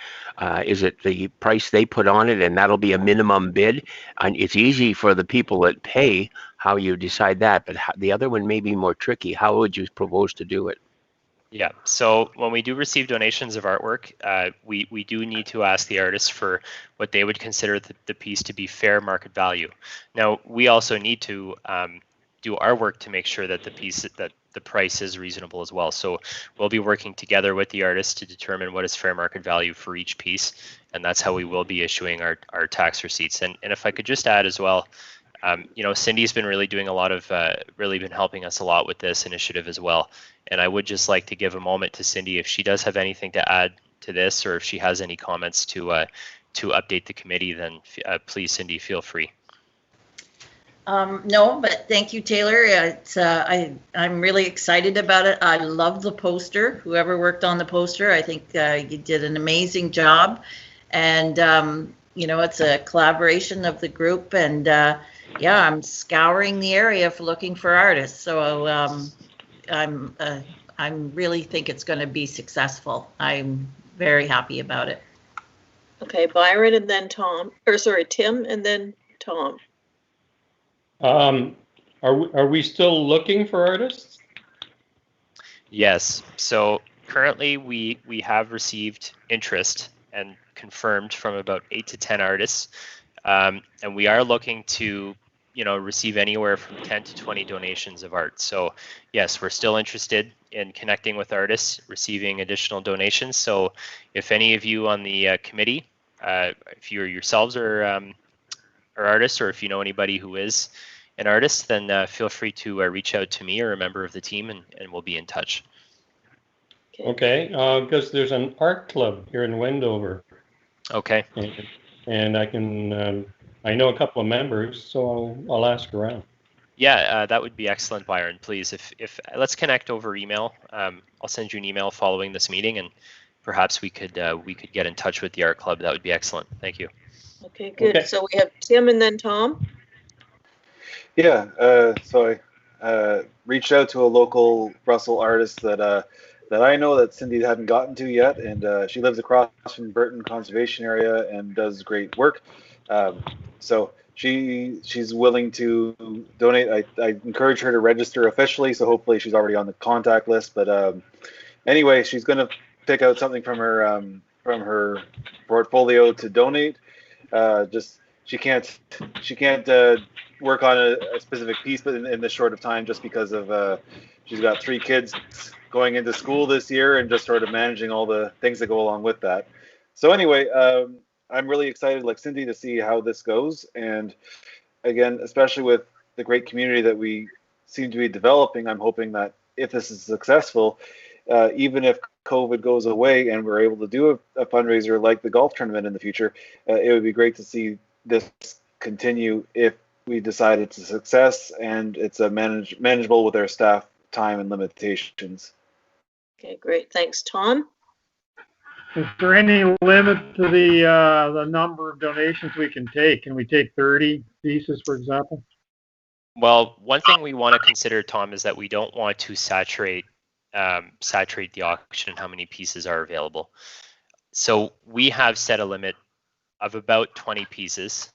Is it the price they put on it and that'll be a minimum bid? And it's easy for the people that pay how you decide that, but the other one may be more tricky. How would you propose to do it? Yeah, so when we do receive donations of artwork, we do need to ask the artists for what they would consider the piece to be fair market value. Now, we also need to do our work to make sure that the price is reasonable as well. So we'll be working together with the artists to determine what is fair market value for each piece, and that's how we will be issuing our tax receipts. And if I could just add as well, you know, Cindy's been really doing a lot of, really been helping us a lot with this initiative as well. And I would just like to give a moment to Cindy if she does have anything to add to this, or if she has any comments to update the committee, then please, Cindy, feel free. No, but thank you, Taylor. It's, I'm really excited about it. I love the poster. Whoever worked on the poster, I think you did an amazing job. And, you know, it's a collaboration of the group. And yeah, I'm scouring the area for looking for artists. So I'm really think it's going to be successful. I'm very happy about it. Okay, Byron and then Tom, or sorry, Tim and then Tom. Are we still looking for artists? Yes. So currently we have received interest and confirmed from about 8 to 10 artists, and we are looking to, you know, receive anywhere from 10 to 20 donations of art. So yes, we're still interested in connecting with artists, receiving additional donations. So if any of you on the committee, if you yourselves are artists, or if you know anybody who is an artist, then feel free to reach out to me or a member of the team, and we'll be in touch. Okay, because there's an art club here in Wendover. Okay. And I can, I know a couple of members, so I'll ask around. Yeah, that would be excellent, Byron. Please, if let's connect over email. I'll send you an email following this meeting, and perhaps we could get in touch with the art club. That would be excellent. Thank you. Okay, good. Okay. So we have Tim and then Tom. Yeah, so I reached out to a local Russell artist that I know that Cindy hadn't gotten to yet, and she lives across from Burton Conservation Area and does great work. So she's willing to donate. I encourage her to register officially, so hopefully she's already on the contact list. But anyway, she's going to pick out something from her portfolio to donate. Just she can't work on a specific piece, but in this short of time, just because of she's got 3 kids going into school this year and just sort of managing all the things that go along with that. So anyway, I'm really excited, like Cindy, to see how this goes. And again, especially with the great community that we seem to be developing, I'm hoping that if this is successful, even if COVID goes away and we're able to do a fundraiser like the golf tournament in the future, it would be great to see this continue if we decide it's a success and it's a manageable with our staff time and limitations. Okay, great. Thanks, Tom. Is there any limit to the number of donations we can take? Can we take 30 pieces, for example? Well, one thing we want to consider, Tom, is that we don't want to saturate the auction and how many pieces are available. So we have set a limit of about 20 pieces,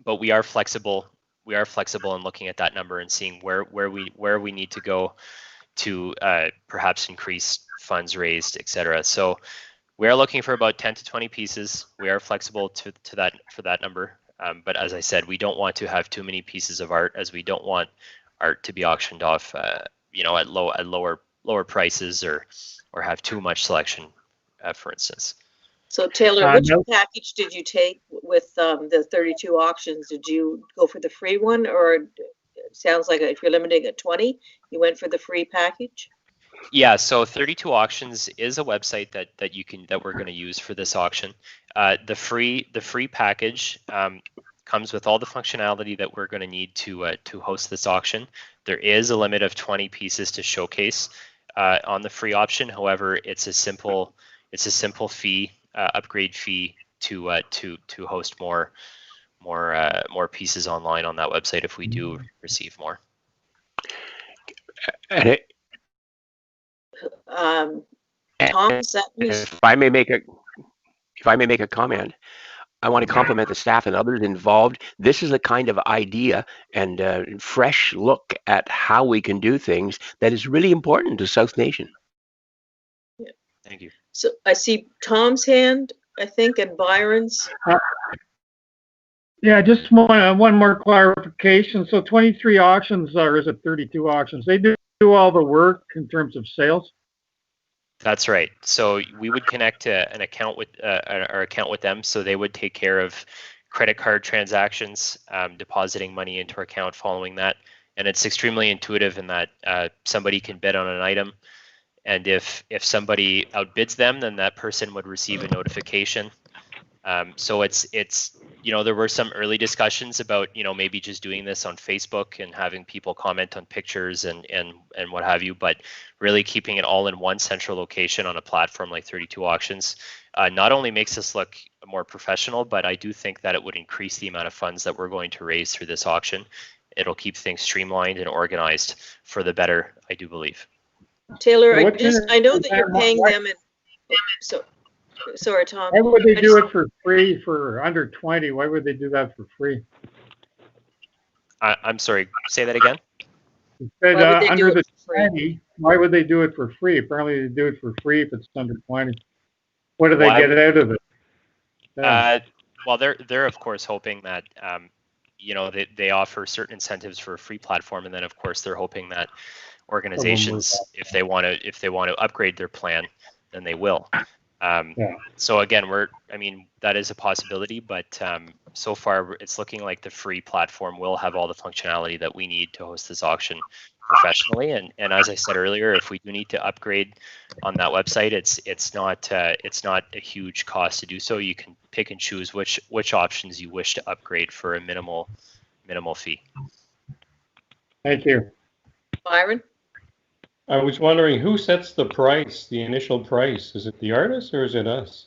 but we are flexible. We are flexible in looking at that number and seeing where we need to go to perhaps increase funds raised, etc. So we are looking for about 10 to 20 pieces. We are flexible to that for that number. But as I said, we don't want to have too many pieces of art, as we don't want art to be auctioned off, you know, at lower prices or have too much selection, for instance. So Taylor, which package did you take with the 32 auctions? Did you go for the free one, or it sounds like if you're limiting at 20, you went for the free package? Yeah, so 32 Auctions is a website that we're going to use for this auction. The free package comes with all the functionality that we're going to need to host this auction. There is a limit of 20 pieces to showcase on the free option. However, it's a simple fee, upgrade fee to host more pieces online on that website if we do receive more. And Tom, is that if I may make a comment, I want to compliment the staff and others involved. This is the kind of idea and fresh look at how we can do things that is really important to South Nation. Yeah. Thank you. So I see Tom's hand, I think, and Byron's. Yeah, just one more clarification. So 23 auctions, or is it 32 auctions? They do all the work in terms of sales? That's right. So we would connect an account with our account with them, so they would take care of credit card transactions, depositing money into our account following that. And it's extremely intuitive in that somebody can bid on an item, and if somebody outbids them, then that person would receive a notification. So it's you know, there were some early discussions about, you know, maybe just doing this on Facebook and having people comment on pictures and what have you, but really keeping it all in one central location on a platform like 32 Auctions not only makes us look more professional, but I do think that it would increase the amount of funds that we're going to raise through this auction. It'll keep things streamlined and organized for the better, I do believe. Taylor, I know that you're paying them, and so sorry, Tom. Why would they do it for free for under 20? Why would they do that for free? I'm sorry, say that again. Said, under the 20, why would they do it for free? Apparently they do it for free if it's under 20. What do they get out of it? Yeah. Well, they're of course hoping that you know, they offer certain incentives for a free platform, and then of course they're hoping that organizations, if they want to upgrade their plan, then they will. So again, I mean, that is a possibility, but so far it's looking like the free platform will have all the functionality that we need to host this auction professionally. And as I said earlier, if we do need to upgrade on that website, it's not a huge cost to do so. You can pick and choose which options you wish to upgrade for a minimal fee. Thank you. Byron? I was wondering who sets the price, the initial price? Is it the artist or is it us?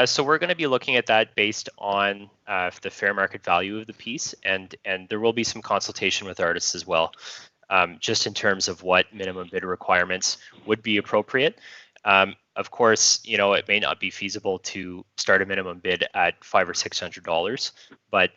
So we're going to be looking at that based on the fair market value of the piece, and there will be some consultation with artists as well, just in terms of what minimum bid requirements would be appropriate. Of course, you know, it may not be feasible to start a minimum bid at $500 or $600, but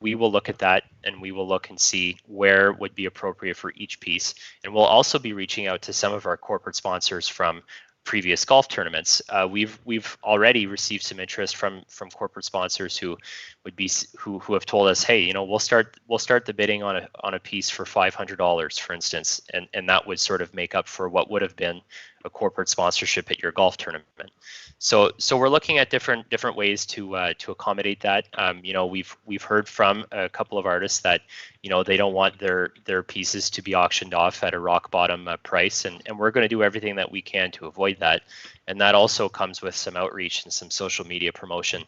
we will look at that and we will look and see where would be appropriate for each piece. And we'll also be reaching out to some of our corporate sponsors from previous golf tournaments. We've already received some interest from corporate sponsors who have told us, hey, you know, we'll start the bidding on a piece for $500, for instance, and that would sort of make up for what would have been a corporate sponsorship at your golf tournament. So we're looking at different ways to accommodate that. You know, we've heard from a couple of artists that, you know, they don't want their pieces to be auctioned off at a rock bottom price, and we're going to do everything that we can to avoid that. And that also comes with some outreach and some social media promotion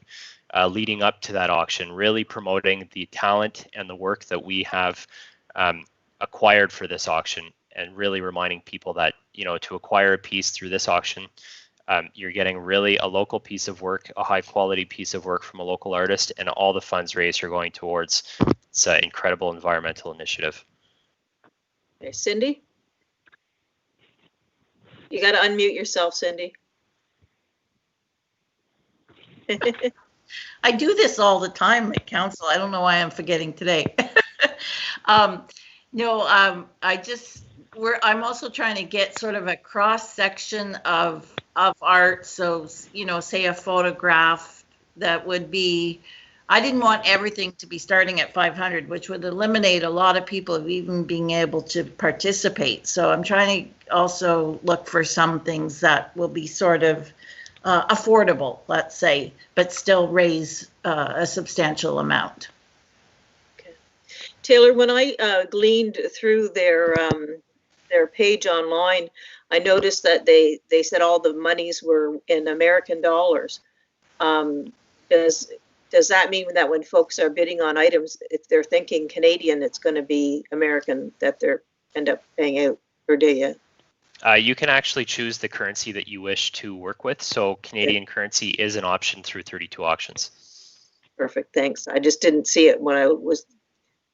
leading up to that auction, really promoting the talent and the work that we have acquired for this auction, and really reminding people that, you know, to acquire a piece through this auction, you're getting really a local piece of work, a high quality piece of work from a local artist, and all the funds raised are going towards this incredible environmental initiative. Okay, Cindy? You got to unmute yourself, Cindy. I do this all the time at council. I don't know why I'm forgetting today. I'm also trying to get sort of a cross section of art. So, you know, say a photograph that would be, I didn't want everything to be starting at 500, which would eliminate a lot of people of even being able to participate. So I'm trying to also look for some things that will be sort of affordable, let's say, but still raise a substantial amount. Okay. Taylor, when I gleaned through their page online, I noticed that they said all the monies were in American dollars. Does that mean that when folks are bidding on items, if they're thinking Canadian, it's going to be American that they're end up paying out, or do you? You can actually choose the currency that you wish to work with. So Canadian currency is an option through 32 auctions. Perfect, thanks. I just didn't see it when I was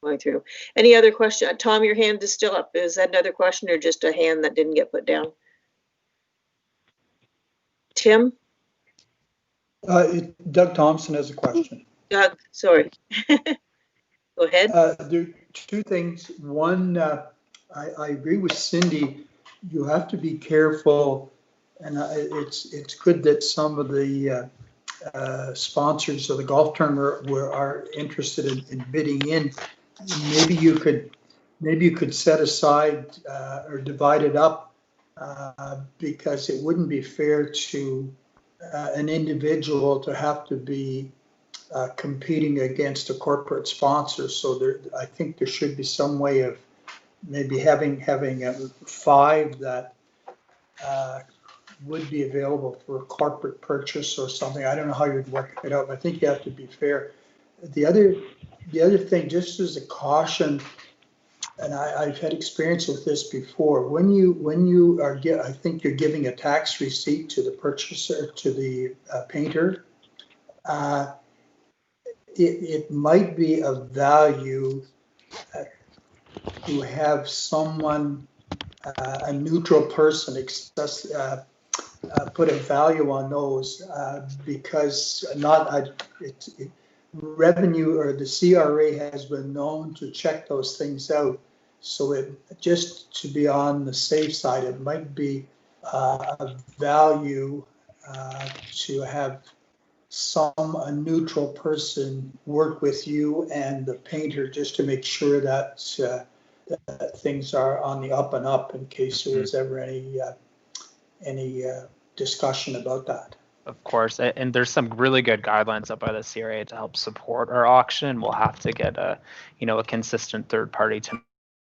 going through. Any other question? Tom, your hand is still up. Is that another question or just a hand that didn't get put down? Tim? Doug Thompson has a question. Doug, sorry. Go ahead. There are two things. One, I agree with Cindy. You have to be careful, and it's good that some of the sponsors of the golf tournament are interested in bidding in. Maybe you could set aside or divide it up because it wouldn't be fair to an individual to have to be competing against a corporate sponsor. So I think there should be some way of maybe having 5 that would be available for a corporate purchase or something. I don't know how you'd work it out, but I think you have to be fair. The other thing, just as a caution, and I've had experience with this before, when you are I think you're giving a tax receipt to the purchaser, to the painter, it might be of value to have someone, a neutral person, put a value on those because revenue or the CRA has been known to check those things out. So just to be on the safe side, it might be a value to have a neutral person work with you and the painter just to make sure that things are on the up and up in case there was ever any discussion about that. Of course, and there's some really good guidelines up by the CRA to help support our auction. We'll have to get a consistent third party to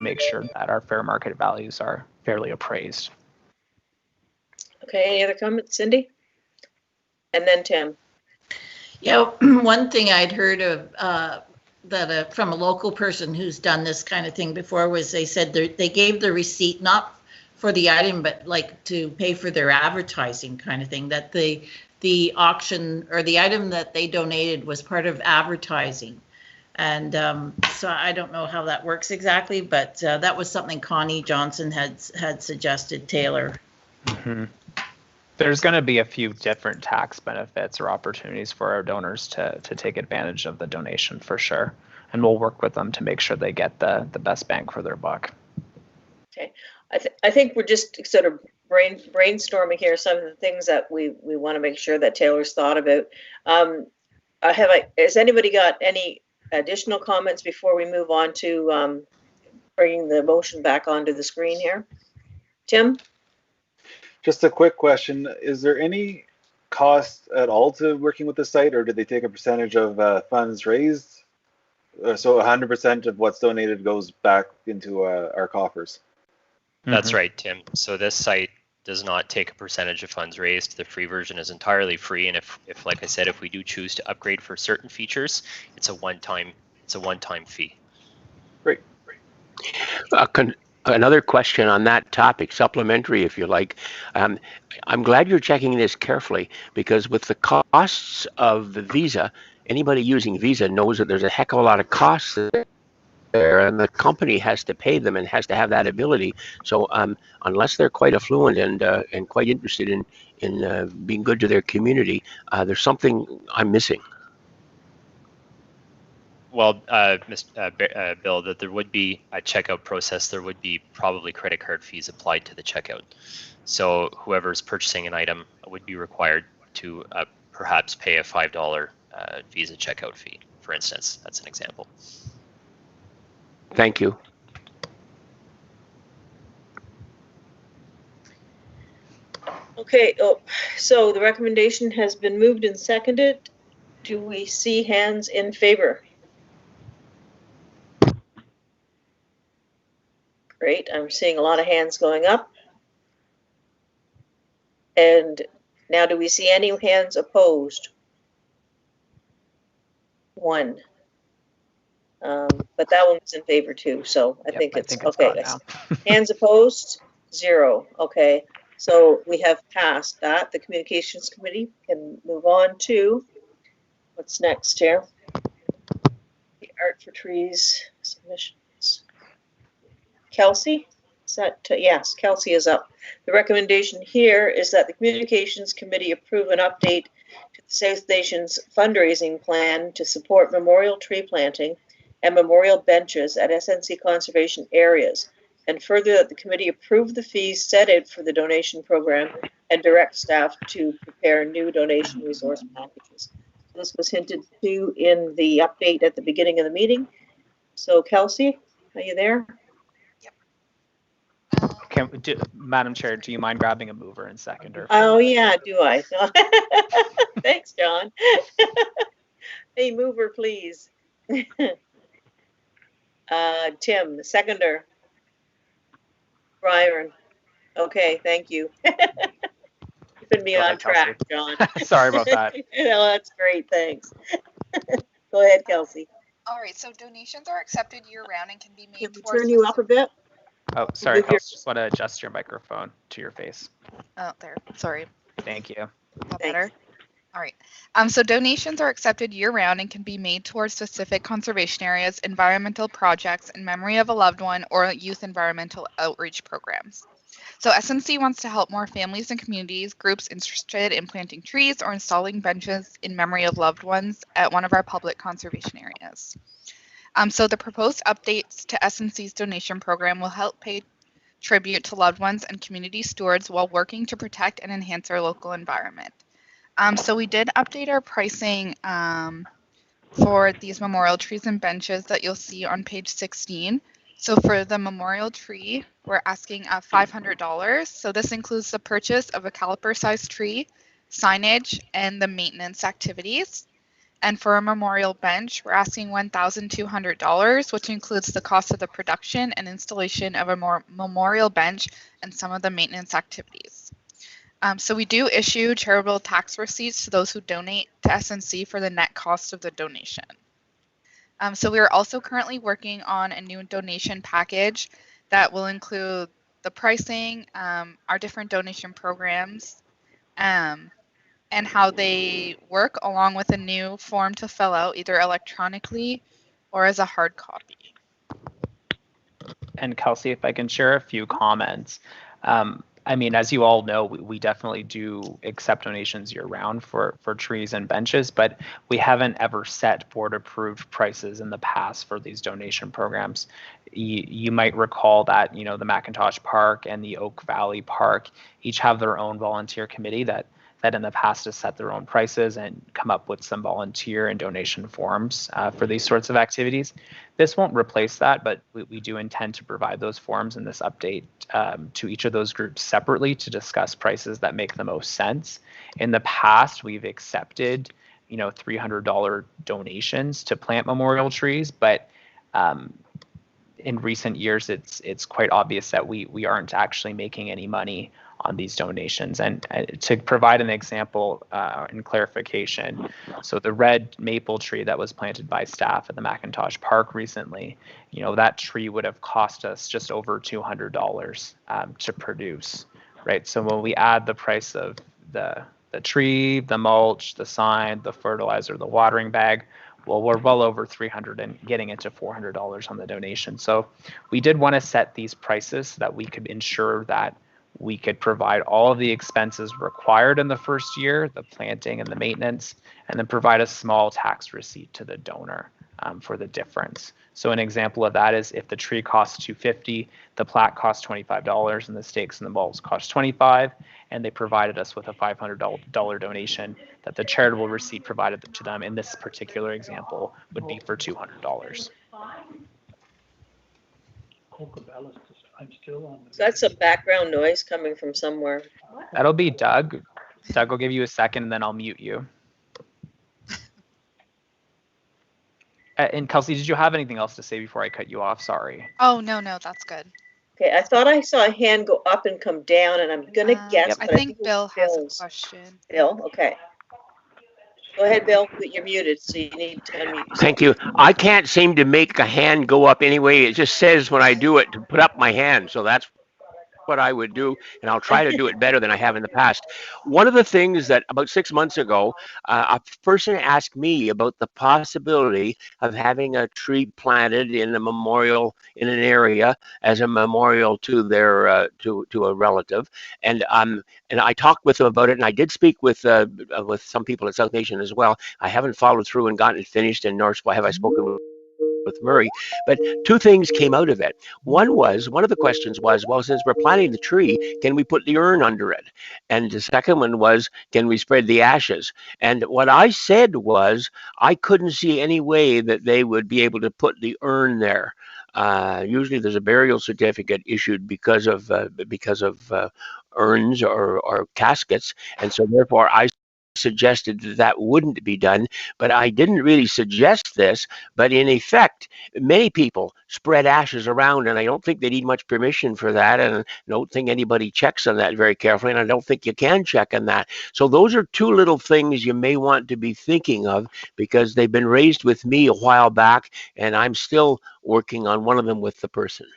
make sure that our fair market values are fairly appraised. Okay, any other comments, Cindy? And then Tim. Yeah, one thing I'd heard of that from a local person who's done this kind of thing before was they said they gave the receipt not for the item, but like to pay for their advertising kind of thing, that the auction or the item that they donated was part of advertising. And so I don't know how that works exactly, but that was something Connie Johnson had suggested, Taylor. Mm-hmm. There's going to be a few different tax benefits or opportunities for our donors to take advantage of the donation for sure. And we'll work with them to make sure they get the best bang for their buck. Okay, I think we're just sort of brainstorming here some of the things that we want to make sure that Taylor's thought about. Has anybody got any additional comments before we move on to bringing the motion back onto the screen here? Tim? Just a quick question. Is there any cost at all to working with the site, or do they take a percentage of funds raised? So 100% of what's donated goes back into our coffers? That's right, Tim. So this site does not take a percentage of funds raised. The free version is entirely free, and if like I said, if we do choose to upgrade for certain features, it's a one-time fee. Great. Another question on that topic, supplementary, if you like. I'm glad you're checking this carefully, because with the costs of the Visa, anybody using Visa knows that there's a heck of a lot of costs there, and the company has to pay them and has to have that ability. So unless they're quite affluent and quite interested in being good to their community, there's something I'm missing. Well, Bill, that there would be a checkout process. There would be probably credit card fees applied to the checkout. So whoever's purchasing an item would be required to perhaps pay a $5 Visa checkout fee, for instance. That's an example. Thank you. Okay, so the recommendation has been moved and seconded. Do we see hands in favor? Great, I'm seeing a lot of hands going up. And now do we see any hands opposed? One. But that one was in favor too, so I think it's okay. Hands opposed? 0. Okay, so we have passed that. The Communications Committee can move on to what's next here. The Art for Trees submissions. Kelsey? Is that, yes, Kelsey is up. The recommendation here is that the Communications Committee approve an update to the South Nation's fundraising plan to support memorial tree planting and memorial benches at SNC conservation areas, and further that the committee approve the fees set out for the donation program and direct staff to prepare new donation resource packages. This was hinted to in the update at the beginning of the meeting. So Kelsey, are you there? Madam Chair, do you mind grabbing a mover and seconder? Oh yeah, do I? Thanks, John. Hey, mover, please. Tim, the seconder. Byron. Okay, thank you. Keeping me on track, John. Sorry about that. No, that's great, thanks. Go ahead, Kelsey. All right, so donations are accepted year-round and can be made Can we turn you up a bit? Oh, sorry, Kelsey, just want to adjust your microphone to your face. Oh, there. Sorry. Thank you. Better? All right. So donations are accepted year-round and can be made towards specific conservation areas, environmental projects, in memory of a loved one, or youth environmental outreach programs. So SNC wants to help more families and communities, groups interested in planting trees or installing benches in memory of loved ones at one of our public conservation areas. So the proposed updates to SNC's donation program will help pay tribute to loved ones and community stewards while working to protect and enhance our local environment. So we did update our pricing for these memorial trees and benches that you'll see on page 16. So for the memorial tree, we're asking $500. So this includes the purchase of a caliper-sized tree, signage, and the maintenance activities. And for a memorial bench, we're asking $1,200, which includes the cost of the production and installation of a memorial bench and some of the maintenance activities. So we do issue charitable tax receipts to those who donate to SNC for the net cost of the donation. So we are also currently working on a new donation package that will include the pricing, our different donation programs, and how they work, along with a new form to fill out either electronically or as a hard copy. And Kelsey, if I can share a few comments. I mean, as you all know, we definitely do accept donations year-round for trees and benches, but we haven't ever set board-approved prices in the past for these donation programs. You might recall that, you know, the Mcintosh Park and the Oak Valley Park each have their own volunteer committee that that in the past has set their own prices and come up with some volunteer and donation forms for these sorts of activities. This won't replace that, but we do intend to provide those forms in this update to each of those groups separately to discuss prices that make the most sense. In the past, we've accepted, $300 donations to plant memorial trees, but in recent years, it's quite obvious that we aren't actually making any money on these donations. And to provide an example and clarification, so the red maple tree that was planted by staff at the Mcintosh Park recently, that tree would have cost us just over $200 to produce, right? So when we add the price of the tree, the mulch, the sign, the fertilizer, the watering bag, well, we're well over $300 and getting into $400 on the donation. So we did want to set these prices so that we could ensure that we could provide all of the expenses required in the first year, the planting and the maintenance, and then provide a small tax receipt to the donor for the difference. So an example of that is if the tree costs $250, the plaque costs $25, and the stakes and the bulbs cost $25, and they provided us with a $500 donation, that the charitable receipt provided to them in this particular example would be for $200. So that's some background noise coming from somewhere. That'll be Doug. Doug will give you a second, and then I'll mute you. And Kelsey, did you have anything else to say before I cut you off? Sorry. Oh, no, that's good. Okay, I thought I saw a hand go up and come down, and I'm gonna guess. I but think Bill has a question. Bill, okay. Go ahead, Bill. You're muted, so you need to unmute yourself. Thank you. I can't seem to make a hand go up anyway. It just says when I do it to put up my hand. So that's what I would do, and I'll try to do it better than I have in the past. One of the things that about 6 months ago, a person asked me about the possibility of having a tree planted in a memorial in an area as a memorial to their to a relative, and I talked with them about it, and I did speak with some people at South Nation as well. I haven't followed through and gotten it finished, and nor have I spoken with Murray, but two things came out of it. One of the questions was, well, since we're planting the tree, can we put the urn under it? And the second one was, can we spread the ashes? And what I said was, I couldn't see any way that they would be able to put the urn there. Usually there's a burial certificate issued because of urns or caskets, and so therefore I suggested that wouldn't be done, but I didn't really suggest this. But in effect, many people spread ashes around, and I don't think they need much permission for that, and I don't think anybody checks on that very carefully, and I don't think you can check on that. So those are two little things you may want to be thinking of, because they've been raised with me a while back, and I'm still working on one of them with the person.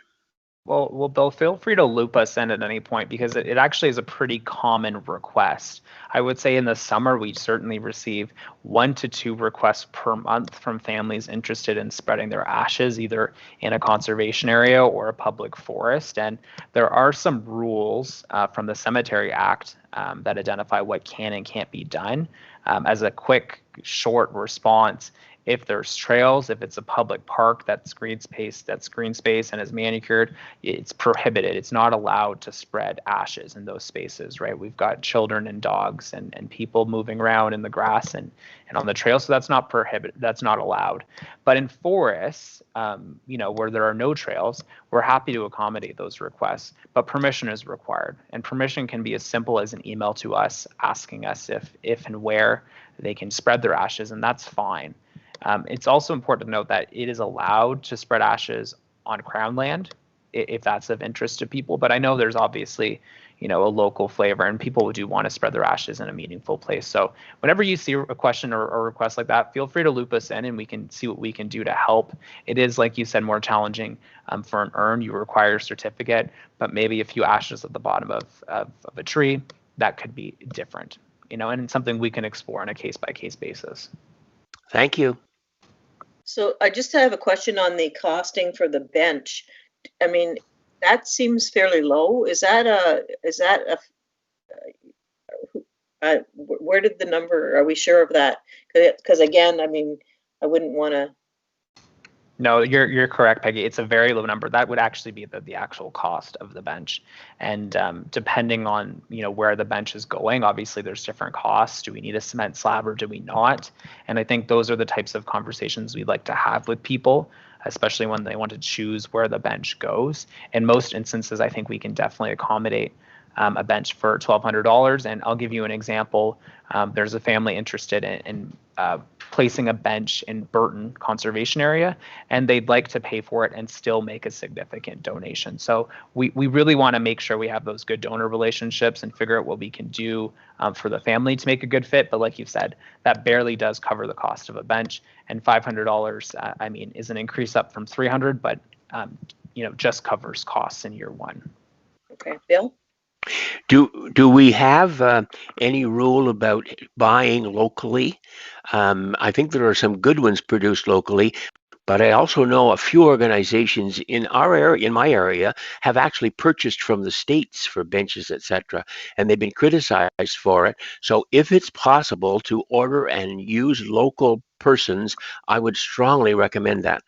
Well, Bill, feel free to loop us in at any point, because it actually is a pretty common request. I would say in the summer, we certainly receive 1 to 2 requests per month from families interested in spreading their ashes, either in a conservation area or a public forest. And there are some rules from the Cemetery Act that identify what can and can't be done. As a quick, short response, if there's trails, if it's a public park that's green space and is manicured, it's prohibited. It's not allowed to spread ashes in those spaces, right? We've got children and dogs and people moving around in the grass and on the trail, so that's not prohibited. That's not allowed. But in forests, where there are no trails, we're happy to accommodate those requests, but permission is required. And permission can be as simple as an email to us asking us if and where they can spread their ashes, and that's fine. It's also important to note that it is allowed to spread ashes on Crown land if that's of interest to people. But I know there's obviously, a local flavor, and people do want to spread their ashes in a meaningful place. So whenever you see a question or a request like that, feel free to loop us in, and we can see what we can do to help. It is, like you said, more challenging for an urn. You require a certificate, but maybe a few ashes at the bottom of a tree, that could be different, and it's something we can explore on a case-by-case basis. Thank you. So I just have a question on the costing for the bench. I mean, that seems fairly low. Where did the number, are we sure of that? Because again, I mean, I wouldn't want to No, you're correct, Peggy. It's a very low number. That would actually be the actual cost of the bench. And depending on where the bench is going, obviously there's different costs. Do we need a cement slab or do we not? And I think those are the types of conversations we'd like to have with people, especially when they want to choose where the bench goes. In most instances, I think we can definitely accommodate a bench for $1,200. And I'll give you an example. There's a family interested in placing a bench in Burton Conservation Area, and they'd like to pay for it and still make a significant donation. So we really want to make sure we have those good donor relationships and figure out what we can do for the family to make a good fit. But like you said, that barely does cover the cost of a bench, and $500, I mean, is an increase up from $300, but just covers costs in year one. Okay, Bill? Do we have any rule about buying locally? I think there are some good ones produced locally, but I also know a few organizations in our area, in my area, have actually purchased from the states for benches, etc., and they've been criticized for it. So if it's possible to order and use local persons, I would strongly recommend that.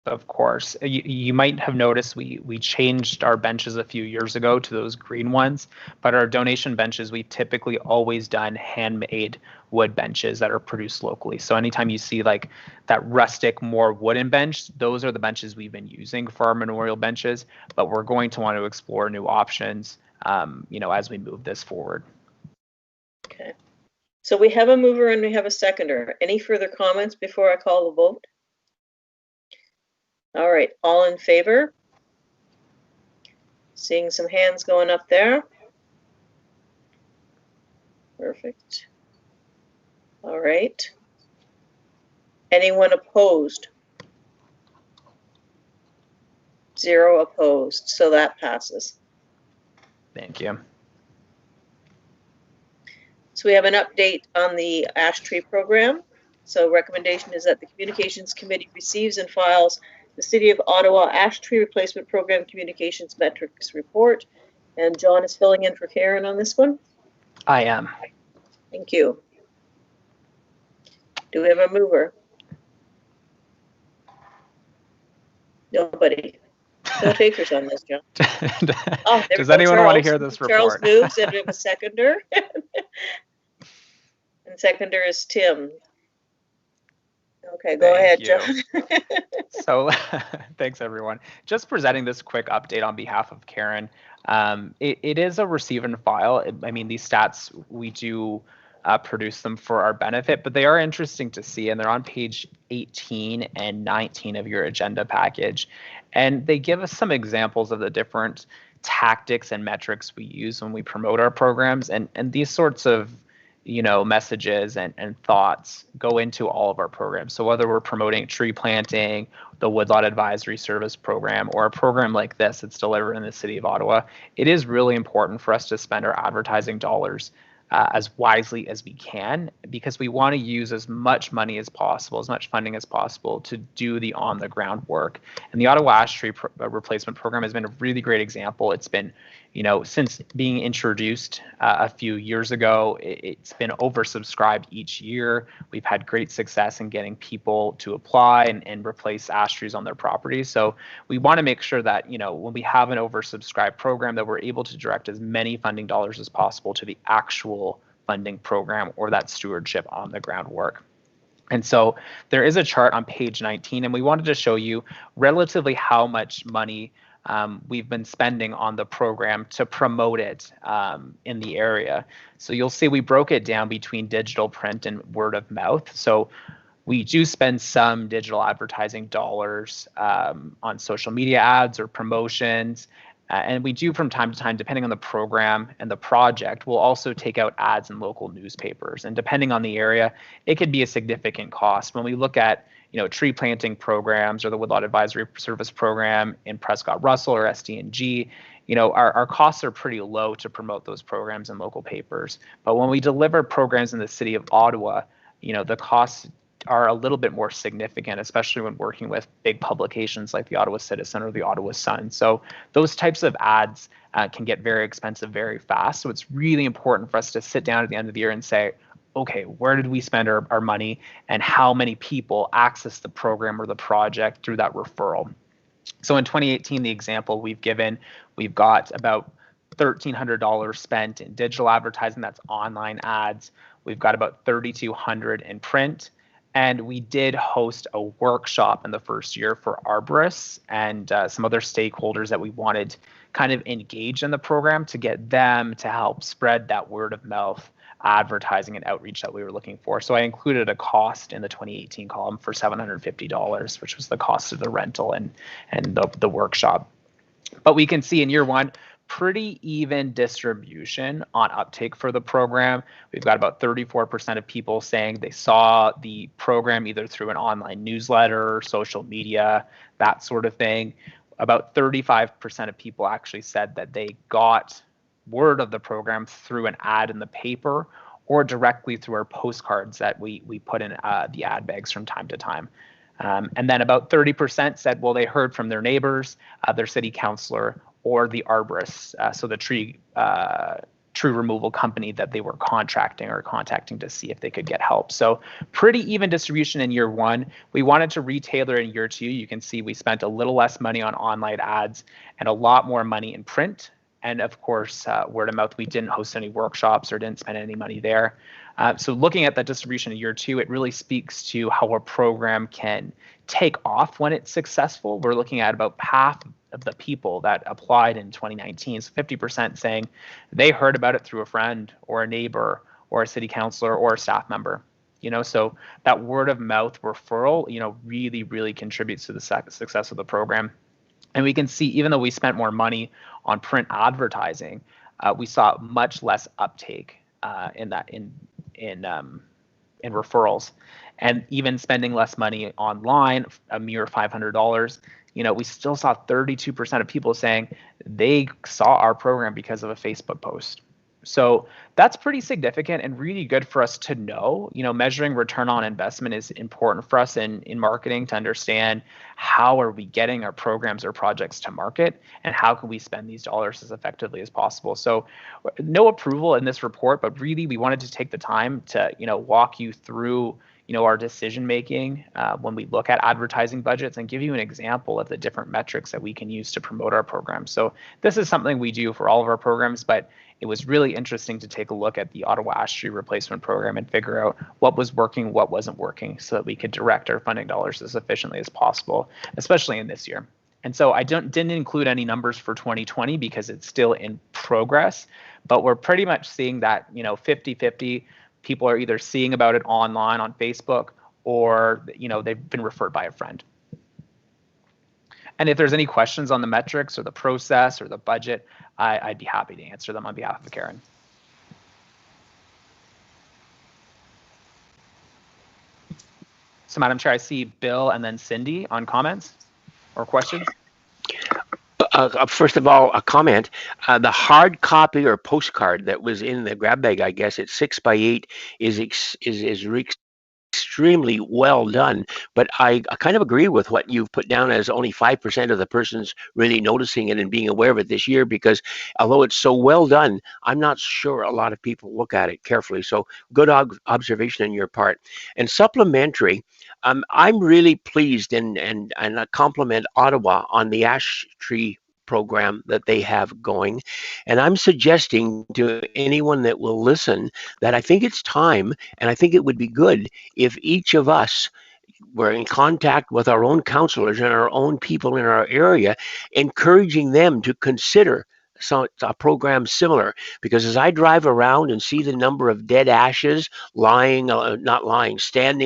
Of course. You might have noticed we changed our benches a few years ago to those green ones, but our donation benches, we've typically always done handmade wood benches that are produced locally. So anytime you see like that rustic, more wooden bench, those are the benches we've been using for our memorial benches, but we're going to want to explore new options, as we move this forward. Okay. So we have a mover and we have a seconder. Any further comments before I call the vote? All right, all in favor? Seeing some hands going up there. Perfect. All right. Anyone opposed? 0 opposed, so that passes. Thank you. So we have an update on the ash tree program. So recommendation is that the Communications Committee receives and files the City of Ottawa Ash Tree Replacement Program Communications Metrics Report. And John is filling in for Karen on this one. I am. Thank you. Do we have a mover? Nobody. No takers on this, John. Oh, Does anyone want to hear this report? Charles moves and we have a seconder. And seconder is Tim. Okay, go ahead, John. So thanks, everyone. Just presenting this quick update on behalf of Karen. It is a receive and file. I mean, these stats, we do produce them for our benefit, but they are interesting to see, and they're on page 18 and 19 of your agenda package. And they give us some examples of the different tactics and metrics we use when we promote our programs. And these sorts of messages and thoughts go into all of our programs. So whether we're promoting tree planting, the Woodlot Advisory Service program, or a program like this that's delivered in the City of Ottawa, it is really important for us to spend our advertising dollars as wisely as we can, because we want to use as much money as possible, as much funding as possible to do the on-the-ground work. And the Ottawa Ash Tree Replacement Program has been a really great example. It's been, since being introduced a few years ago, it's been oversubscribed each year. We've had great success in getting people to apply and replace ash trees on their properties. So we want to make sure that, when we have an oversubscribed program, that we're able to direct as many funding dollars as possible to the actual funding program or that stewardship on the ground work. And so there is a chart on page 19, and we wanted to show you relatively how much money we've been spending on the program to promote it in the area. So you'll see we broke it down between digital, print, and word of mouth. So we do spend some digital advertising dollars on social media ads or promotions. And we do from time to time, depending on the program and the project, we'll also take out ads in local newspapers. And depending on the area, it could be a significant cost. When we look at tree planting programs or the Woodlot Advisory Service program in Prescott Russell or SDNG, our costs are pretty low to promote those programs in local papers. But when we deliver programs in the City of Ottawa, the costs are a little bit more significant, especially when working with big publications like the Ottawa Citizen or the Ottawa Sun. So those types of ads can get very expensive very fast. So it's really important for us to sit down at the end of the year and say, okay, where did we spend our money and how many people access the program or the project through that referral. So in 2018, the example we've given, we've got about $1,300 spent in digital advertising, that's online ads. We've got about $3,200 in print. And we did host a workshop in the first year for arborists and some other stakeholders that we wanted kind of engaged in the program to get them to help spread that word of mouth advertising and outreach that we were looking for. So I included a cost in the 2018 column for $750, which was the cost of the rental and the workshop. But we can see in year one, pretty even distribution on uptake for the program. We've got about 34% of people saying they saw the program either through an online newsletter, social media, that sort of thing. About 35% of people actually said that they got word of the program through an ad in the paper or directly through our postcards that we put in the ad bags from time to time. And then about 30% said, well, they heard from their neighbors, their city councilor, or the arborists, so the tree removal company that they were contracting or contacting to see if they could get help. So pretty even distribution in year one. We wanted to retailer in year two. You can see we spent a little less money on online ads and a lot more money in print. And of course, word of mouth, we didn't host any workshops or didn't spend any money there. So looking at that distribution in year two, it really speaks to how a program can take off when it's successful. We're looking at about half of the people that applied in 2019, so 50% saying they heard about it through a friend or a neighbor or a city councilor or a staff member. So that word of mouth referral, really, really contributes to the success of the program. And we can see, even though we spent more money on print advertising, we saw much less uptake in referrals, and even spending less money online, a mere $500. We still saw 32% of people saying they saw our program because of a Facebook post. So that's pretty significant and really good for us to know. Measuring return on investment is important for us in marketing to understand how are we getting our programs or projects to market and how can we spend these dollars as effectively as possible. So no approval in this report, but really we wanted to take the time to walk you through our decision making when we look at advertising budgets and give you an example of the different metrics that we can use to promote our programs. So this is something we do for all of our programs, but it was really interesting to take a look at the Ottawa Ash Tree Replacement Program and figure out what was working, what wasn't working, so that we could direct our funding dollars as efficiently as possible, especially in this year. And so I didn't include any numbers for 2020 because it's still in progress, but we're pretty much seeing that 50-50. People are either seeing about it online on Facebook or they've been referred by a friend. And if there's any questions on the metrics or the process or the budget, I'd be happy to answer them on behalf of Karen. So Madam Chair, I see Bill and then Cindy on comments or questions. First of all, a comment. The hard copy or postcard that was in the grab bag, I guess it's 6x8, is extremely well done. But I kind of agree with what you've put down as only 5% of the persons really noticing it and being aware of it this year, because although it's so well done, I'm not sure a lot of people look at it carefully. So good observation on your part. And supplementary, I'm really pleased and I compliment Ottawa on the ash tree program that they have going. And I'm suggesting to anyone that will listen that I think it's time, and I think it would be good if each of us were in contact with our own councillors and our own people in our area, encouraging them to consider a program similar. Because as I drive around and see the number of dead ashes standing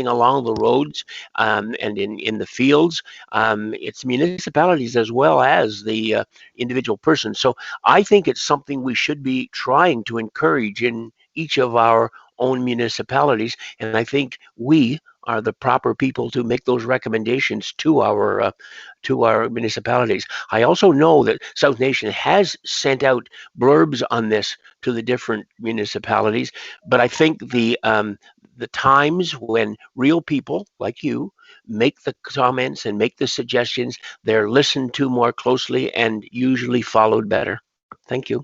along the roads and in the fields, it's municipalities as well as the individual person. So I think it's something we should be trying to encourage in each of our own municipalities, and I think we are the proper people to make those recommendations to our municipalities. I also know that South Nation has sent out blurbs on this to the different municipalities, but I think the times when real people like you make the comments and make the suggestions, they're listened to more closely and usually followed better. Thank you.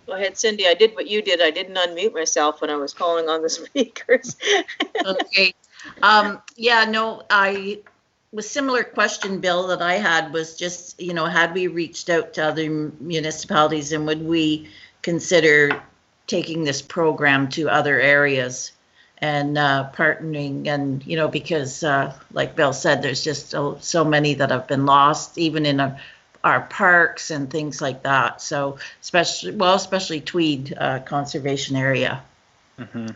Go ahead, Cindy. I did what you did. I didn't unmute myself when I was calling on the speakers. Okay. Yeah, no, with similar question, Bill, that I had was just, had we reached out to other municipalities and would we consider taking this program to other areas and partnering, and, because like Bill said, there's just so many that have been lost, even in our parks and things like that. So especially Tweed conservation area. Mm-hmm.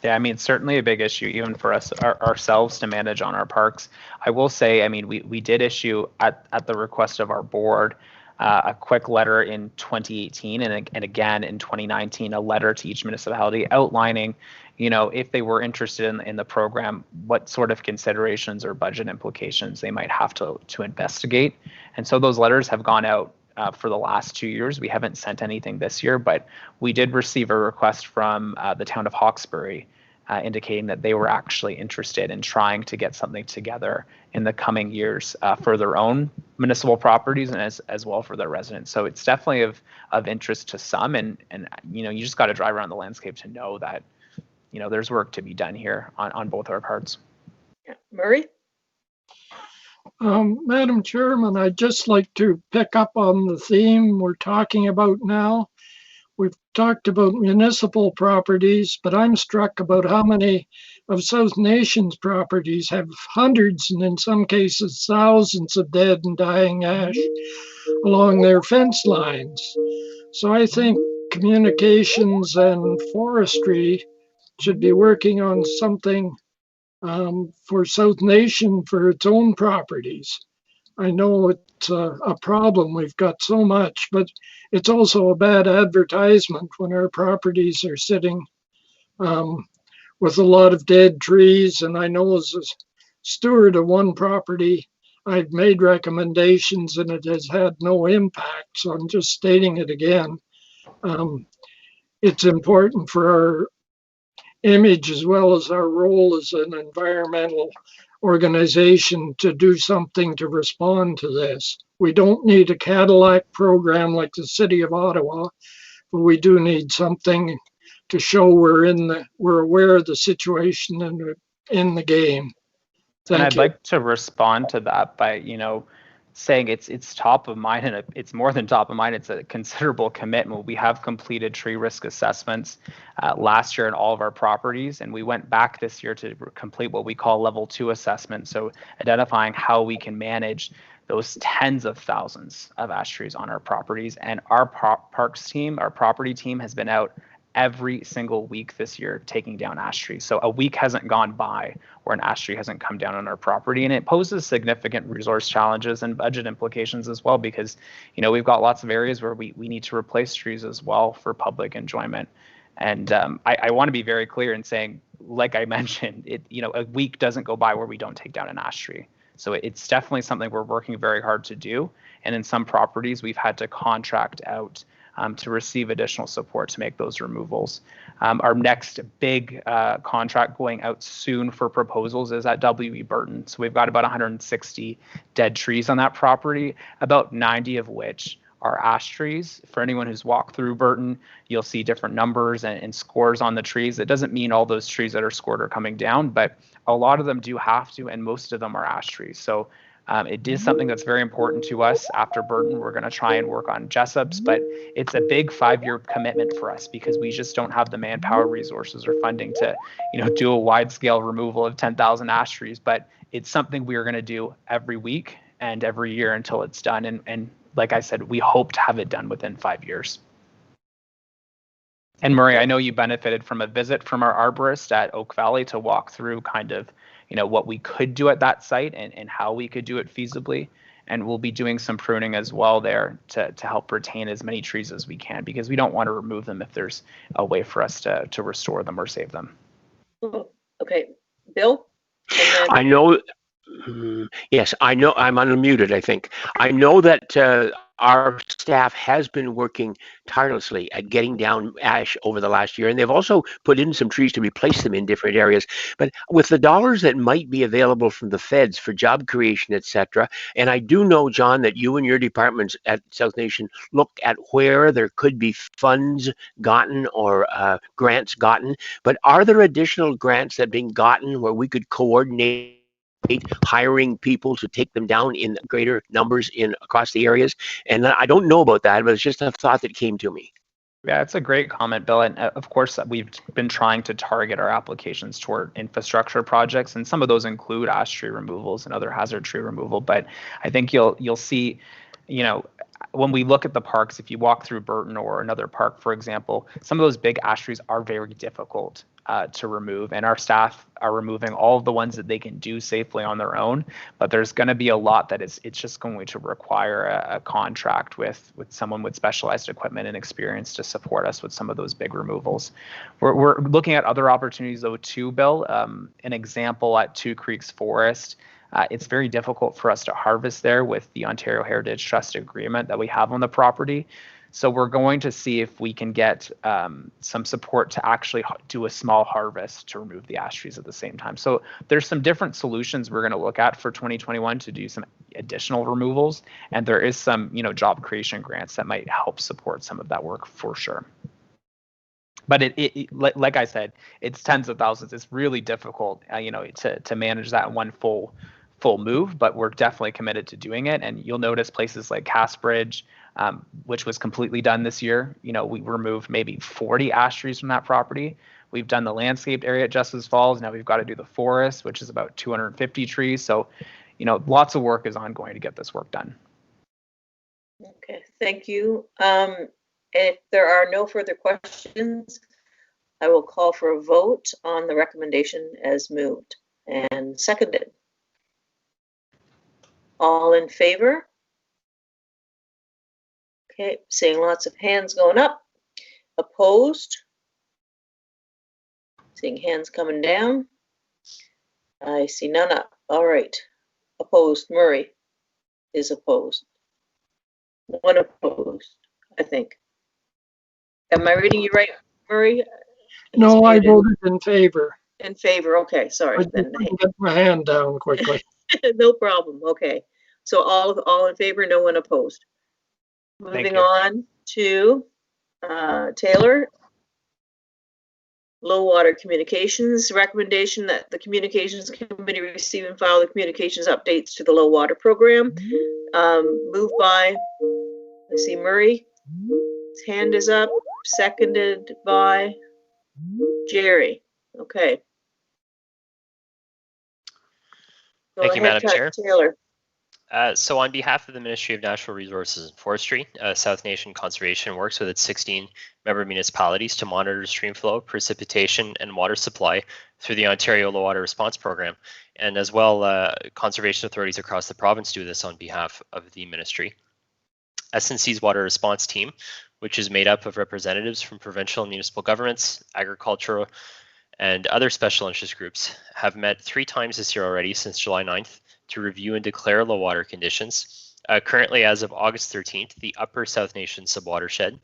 Yeah, I mean, certainly a big issue even for us ourselves to manage on our parks. I will say, I mean, we did issue at the request of our board a quick letter in 2018 and again in 2019, a letter to each municipality outlining, if they were interested in the program, what sort of considerations or budget implications they might have to investigate. And so those letters have gone out for the last 2 years. We haven't sent anything this year, but we did receive a request from the town of Hawkesbury indicating that they were actually interested in trying to get something together in the coming years for their own municipal properties and as well for their residents. So it's definitely of interest to some, and you just got to drive around the landscape to know that there's work to be done here on both our parts. Yeah. Murray? Madam Chairman, I'd just like to pick up on the theme we're talking about now. We've talked about municipal properties, but I'm struck about how many of South Nation's properties have hundreds and in some cases thousands of dead and dying ash along their fence lines. So I think communications and forestry should be working on something for South Nation for its own properties. I know it's a problem. We've got so much, but it's also a bad advertisement when our properties are sitting with a lot of dead trees. And I know as a steward of one property, I've made recommendations and it has had no impact. So I'm just stating it again. It's important for our image as well as our role as an environmental organization to do something to respond to this. We don't need a Cadillac program like the City of Ottawa, but we do need something to show we're aware of the situation and in the game. And I'd like to respond to that by, saying it's top of mind, and it's more than top of mind. It's a considerable commitment. We have completed tree risk assessments last year in all of our properties, and we went back this year to complete what we call level 2 assessment. So identifying how we can manage those tens of thousands of ash trees on our properties. And our parks team, our property team, has been out every single week this year taking down ash trees. So a week hasn't gone by where an ash tree hasn't come down on our property, and it poses significant resource challenges and budget implications as well, because we've got lots of areas where we need to replace trees as well for public enjoyment. And I want to be very clear in saying, like I mentioned, a week doesn't go by where we don't take down an ash tree. So it's definitely something we're working very hard to do. And in some properties, we've had to contract out to receive additional support to make those removals. Our next big contract going out soon for proposals is at W.E. Burton. So we've got about 160 dead trees on that property, about 90 of which are ash trees. For anyone who's walked through Burton, you'll see different numbers and scores on the trees. It doesn't mean all those trees that are scored are coming down, but a lot of them do have to, and most of them are ash trees. So it is something that's very important to us. After Burton, we're going to try and work on Jessup's, but it's a big 5-year commitment for us because we just don't have the manpower, resources, or funding to, do a wide-scale removal of 10,000 ash trees. But it's something we are going to do every week and every year until it's done. And like I said, we hope to have it done within 5 years. And Murray, I know you benefited from a visit from our arborist at Oak Valley to walk through kind of what we could do at that site and how we could do it feasibly. And we'll be doing some pruning as well there to help retain as many trees as we can, because we don't want to remove them if there's a way for us to restore them or save them. Okay, Bill? I know Yes, I know. I'm unmuted, I think. I know that our staff has been working tirelessly at getting down ash over the last year, and they've also put in some trees to replace them in different areas. But with the dollars that might be available from the feds for job creation, etc., and I do know, John, that you and your departments at South Nation look at where there could be funds gotten or grants gotten. But are there additional grants that have been gotten where we could coordinate hiring people to take them down in greater numbers in across the areas? And I don't know about that, but it's just a thought that came to me. Yeah, it's a great comment, Bill. And of course, we've been trying to target our applications toward infrastructure projects, and some of those include ash tree removals and other hazard tree removal. But I think you'll see, you know, when we look at the parks, if you walk through Burton or another park, for example, some of those big ash trees are very difficult to remove, and our staff are removing all of the ones that they can do safely on their own. But there's going to be a lot that it's just going to require a contract with someone with specialized equipment and experience to support us with some of those big removals. We're looking at other opportunities though too, Bill. An example at Two Creeks Forest. It's very difficult for us to harvest there with the Ontario Heritage Trust agreement that we have on the property. So we're going to see if we can get some support to actually do a small harvest to remove the ash trees at the same time. So there's some different solutions we're going to look at for 2021 to do some additional removals, and there is some, you know, job creation grants that might help support some of that work for sure. But like I said, it's tens of thousands. It's really difficult, you know, to manage that in one full move. But we're definitely committed to doing it. And you'll notice places like Castbridge, which was completely done this year. You know, we removed maybe 40 ash trees from that property. We've done the landscaped area at Justice Falls. Now we've got to do the forest, which is about 250 trees. So, you know, lots of work is ongoing to get this work done. Okay, thank you. If there are no further questions, I will call for a vote on the recommendation as moved and seconded. All in favor? Okay, seeing lots of hands going up. Opposed? Seeing hands coming down. I see none up. All right. Opposed, Murray is opposed. One opposed, I think. Am I reading you right, Murray? No, I voted in favor. In favor, okay, sorry. I couldn't get my hand down quickly. No problem, okay. So all in favor, no one opposed. Moving on to Taylor. Low water communications recommendation that the communications committee receive and file the communications updates to the low water program. Moved by, I see Murray, his hand is up, seconded by Jerry. Okay. Thank you, Madam Chair. Taylor. So on behalf of the Ministry of Natural Resources and Forestry, South Nation Conservation works with its 16 member municipalities to monitor stream flow, precipitation, and water supply through the Ontario Low Water Response Program. And as well, conservation authorities across the province do this on behalf of the ministry. SNC's Water Response Team, which is made up of representatives from provincial and municipal governments, agricultural, and other special interest groups, have met 3 times this year already since July 9th to review and declare low water conditions. Currently, as of August 13th, the upper South Nation subwatershed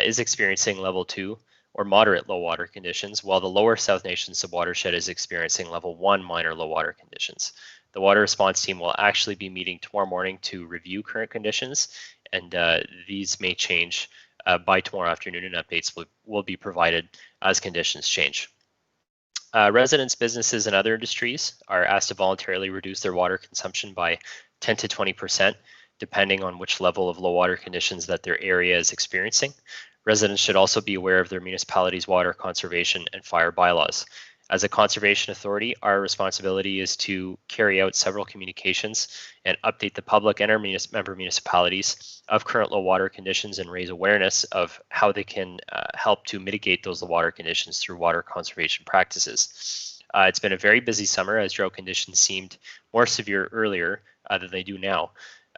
is experiencing level 2 or moderate low water conditions, while the lower South Nation subwatershed is experiencing level 1 minor low water conditions. The water response team will actually be meeting tomorrow morning to review current conditions, and these may change by tomorrow afternoon, and updates will be provided as conditions change. Residents, businesses, and other industries are asked to voluntarily reduce their water consumption by 10 to 20%, depending on which level of low water conditions that their area is experiencing. Residents should also be aware of their municipality's water conservation and fire bylaws. As a conservation authority, our responsibility is to carry out several communications and update the public and our member municipalities of current low water conditions and raise awareness of how they can help to mitigate those low water conditions through water conservation practices. It's been a very busy summer as drought conditions seemed more severe earlier than they do now.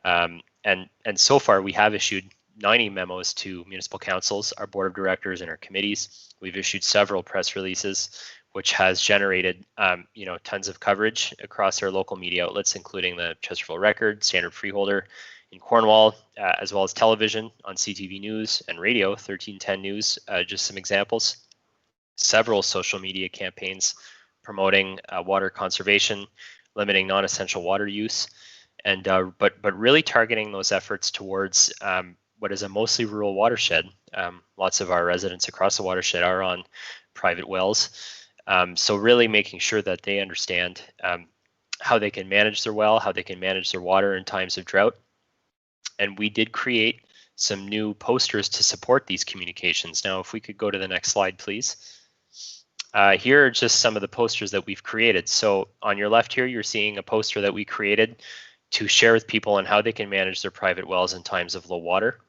And so far we have issued 90 memos to municipal councils, our board of directors, and our committees. We've issued several press releases which has generated tons of coverage across our local media outlets, including the Chesterfield Record, Standard Freeholder in Cornwall, as well as television on CTV News and radio, 1310 News, just some examples. Several social media campaigns promoting water conservation, limiting non-essential water use, and but really targeting those efforts towards what is a mostly rural watershed. Lots of our residents across the watershed are on private wells, so really making sure that they understand how they can manage their well, how they can manage their water in times of drought. And we did create some new posters to support these communications. Now, if we could go to the next slide, please. Here are just some of the posters that we've created. So on your left here, you're seeing a poster that we created to share with people on how they can manage their private wells in times of low water.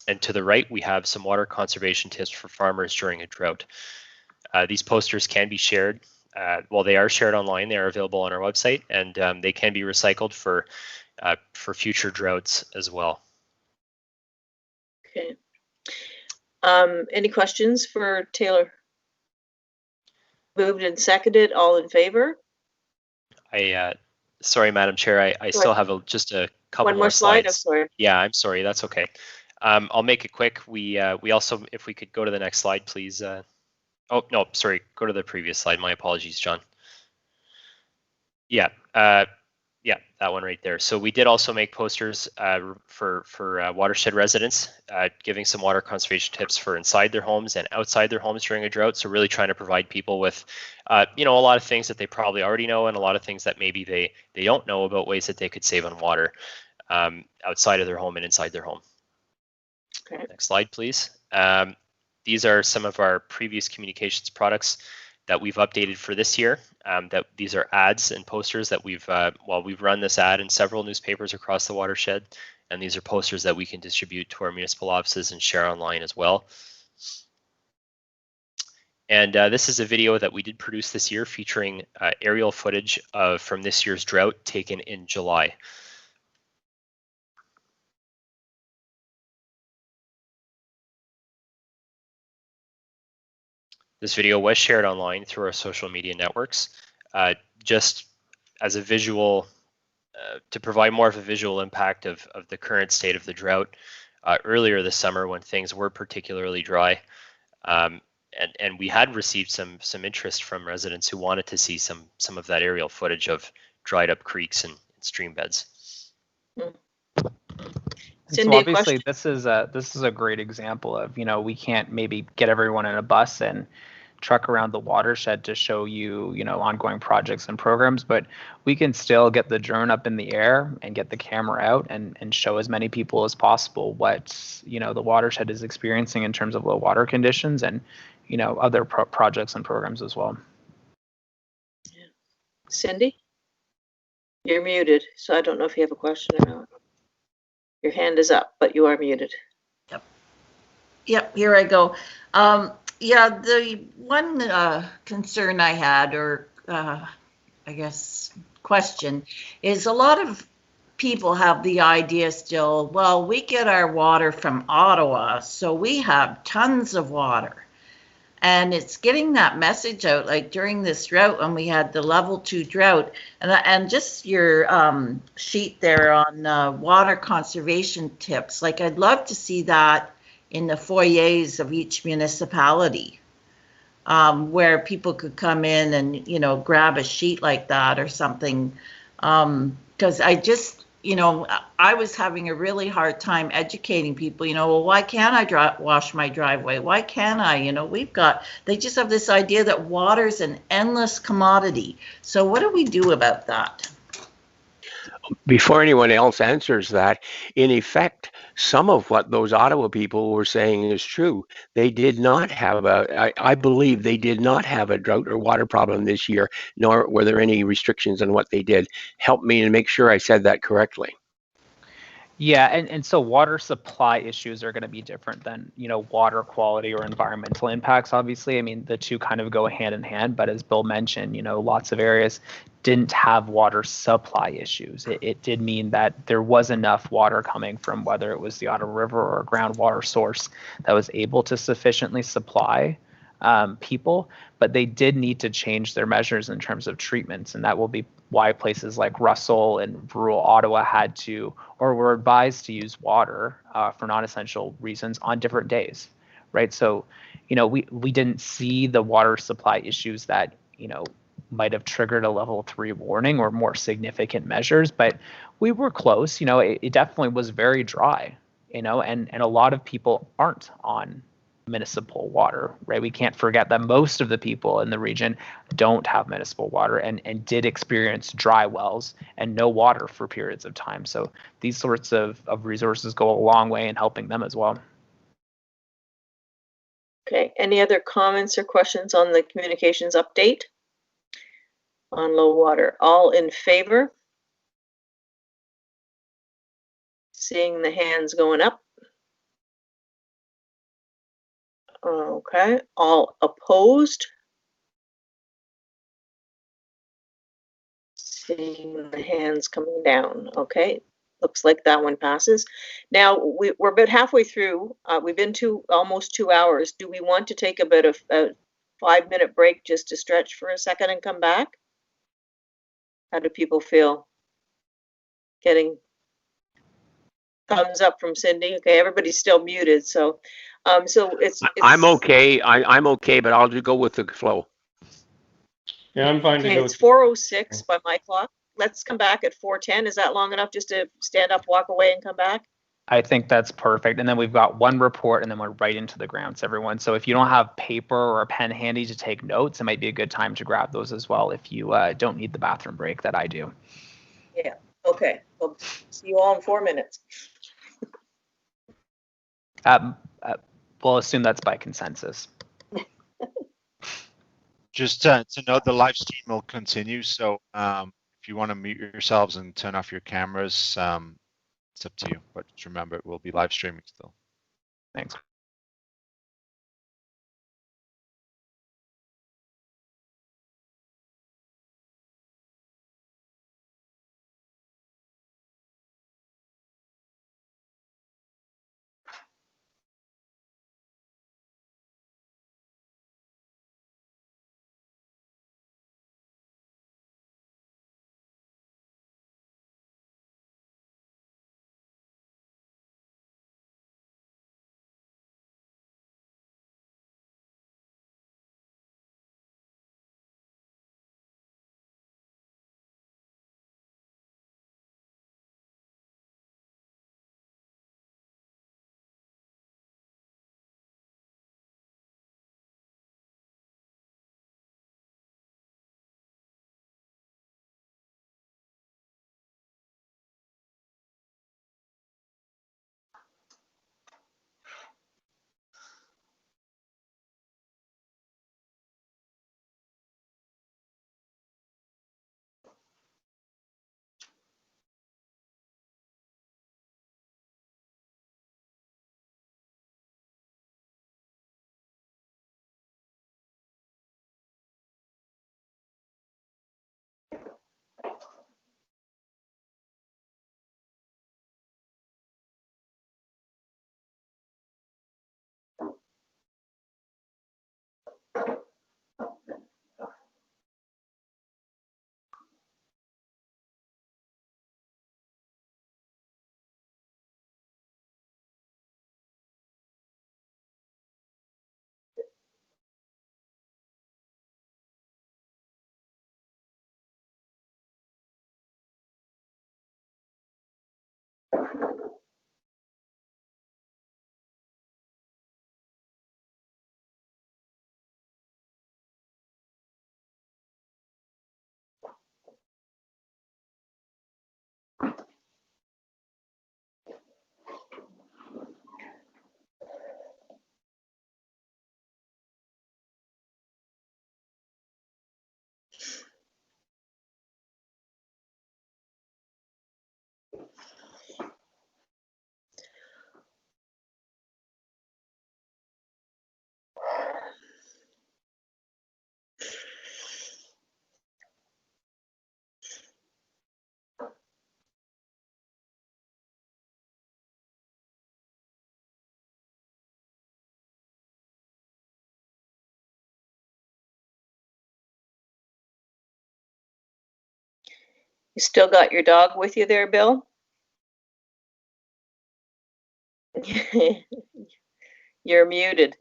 And to the right, we have some water conservation tips for farmers during a drought. These posters can be shared. Well, they are shared online. They are available on our website, and they can be recycled for future droughts as well. Okay. Any questions for Taylor? Moved and seconded. All in favor? Sorry, Madam Chair. I still have just a couple One more slide. I'm slides. sorry. Yeah, I'm sorry. That's okay. I'll make it quick. We also, if we could go to the next slide, please. Oh no, sorry. Go to the previous slide. My apologies, John. Yeah. Yeah, that one right there. So we did also make posters for watershed residents, giving some water conservation tips for inside their homes and outside their homes during a drought. So really trying to provide people with, a lot of things that they probably already know, and a lot of things that maybe they don't know about ways that they could save on water outside of their home and inside their home. Okay. Next slide, please. These are some of our previous communications products that we've updated for this year. That these are ads and posters that we've run this ad in several newspapers across the watershed, and these are posters that we can distribute to our municipal offices and share online as well. And this is a video that we did produce this year featuring aerial footage from this year's drought taken in July. This video was shared online through our social media networks, just as a visual, to provide more of a visual impact of the current state of the drought earlier this summer when things were particularly dry. And we had received some interest from residents who wanted to see some of that aerial footage of dried up creeks and stream beds. So obviously this is a great example of, we can't maybe get everyone in a bus and truck around the watershed to show you, ongoing projects and programs, but we can still get the drone up in the air and get the camera out and show as many people as possible what, the watershed is experiencing in terms of low water conditions and, other projects and programs as well. Cindy, you're muted, so I don't know if you have a question or not. Your hand is up, but you are muted. Yep, here I go. Yeah, the one concern I had, or I guess question, is a lot of people have the idea still, well, we get our water from Ottawa, so we have tons of water. And it's getting that message out, like during this drought when we had the level 2 drought, and just your sheet there on water conservation tips. Like I'd love to see that in the foyers of each municipality, where people could come in and grab a sheet like that or something. Because I just I was having a really hard time educating people, well, why can't I wash my driveway? Why can't I? They just have this idea that water's an endless commodity. So what do we do about that? Before anyone else answers that, in effect, some of what those Ottawa people were saying is true. They did not have I believe they did not have a drought or water problem this year, nor were there any restrictions on what they did. Help me and make sure I said that correctly. Yeah, and so water supply issues are going to be different than, water quality or environmental impacts, obviously. I mean, the two kind of go hand in hand, but as Bill mentioned, lots of areas didn't have water supply issues. It did mean that there was enough water coming from whether it was the Ottawa River or a groundwater source that was able to sufficiently supply people, but they did need to change their measures in terms of treatments, and that will be why places like Russell and rural Ottawa had to, or were advised to use water for non-essential reasons on different days, right? So, we didn't see the water supply issues that, might have triggered a level 3 warning or more significant measures, but we were close. It definitely was very dry, and a lot of people aren't on municipal water, right? We can't forget that most of the people in the region don't have municipal water and did experience dry wells and no water for periods of time. So these sorts of resources go a long way in helping them as well. Okay, any other comments or questions on the communications update on low water? All in favor? Seeing the hands going up. Okay, all opposed? Seeing the hands coming down. Okay, looks like that one passes. Now we're about halfway through. We've been almost 2 hours. Do we want to take a bit of a 5-minute break just to stretch for a second and come back? How do people feel? Getting thumbs up from Cindy. Okay, everybody's still muted, so it's I'm okay. I'm okay, but I'll just go with the flow. Yeah, I'm fine to okay. go. It's 4:06 by my clock. Let's come back at 4:10. Is that long enough just to stand up, walk away, and come back? I think that's perfect. And then we've got one report and then we're right into the grounds, everyone. So if you don't have paper or a pen handy to take notes, it might be a good time to grab those as well if you don't need the bathroom break that I do. Yeah, okay. Well, see you all in 4 minutes. We'll assume that's by consensus. Just to note, the live stream will continue. So if you want to mute yourselves and turn off your cameras, it's up to you. But just remember, it will be live streaming still. Thanks. You still got your dog with you there, Bill? You're muted.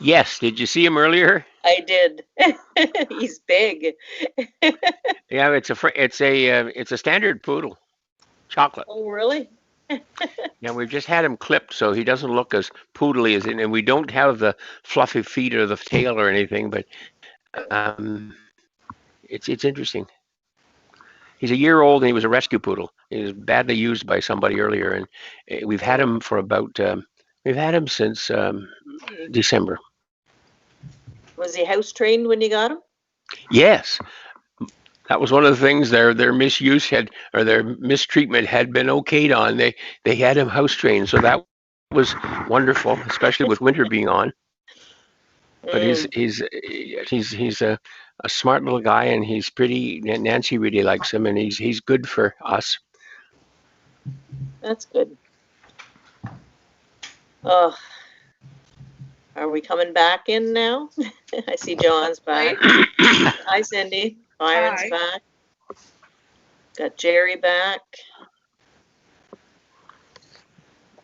Yes, did you see him earlier? I did. He's big. Yeah, it's a standard poodle, chocolate. Oh, really? Yeah, we've just had him clipped, so he doesn't look as poodly as, and we don't have the fluffy feet or the tail or anything, but it's interesting. He's a year old and he was a rescue poodle. He was badly used by somebody earlier, and we've had him for about we've had him since December. Was he house trained when you got him? Yes, that was one of the things their misuse had, or their mistreatment had been okayed on. They had him house trained, so that was wonderful, especially with winter being on. But he's a smart little guy, and he's pretty. Nancy really likes him, and he's good for us. That's good. Oh, are we coming back in now? I see John's back. Hi, Cindy. Byron's back. Got Jerry back.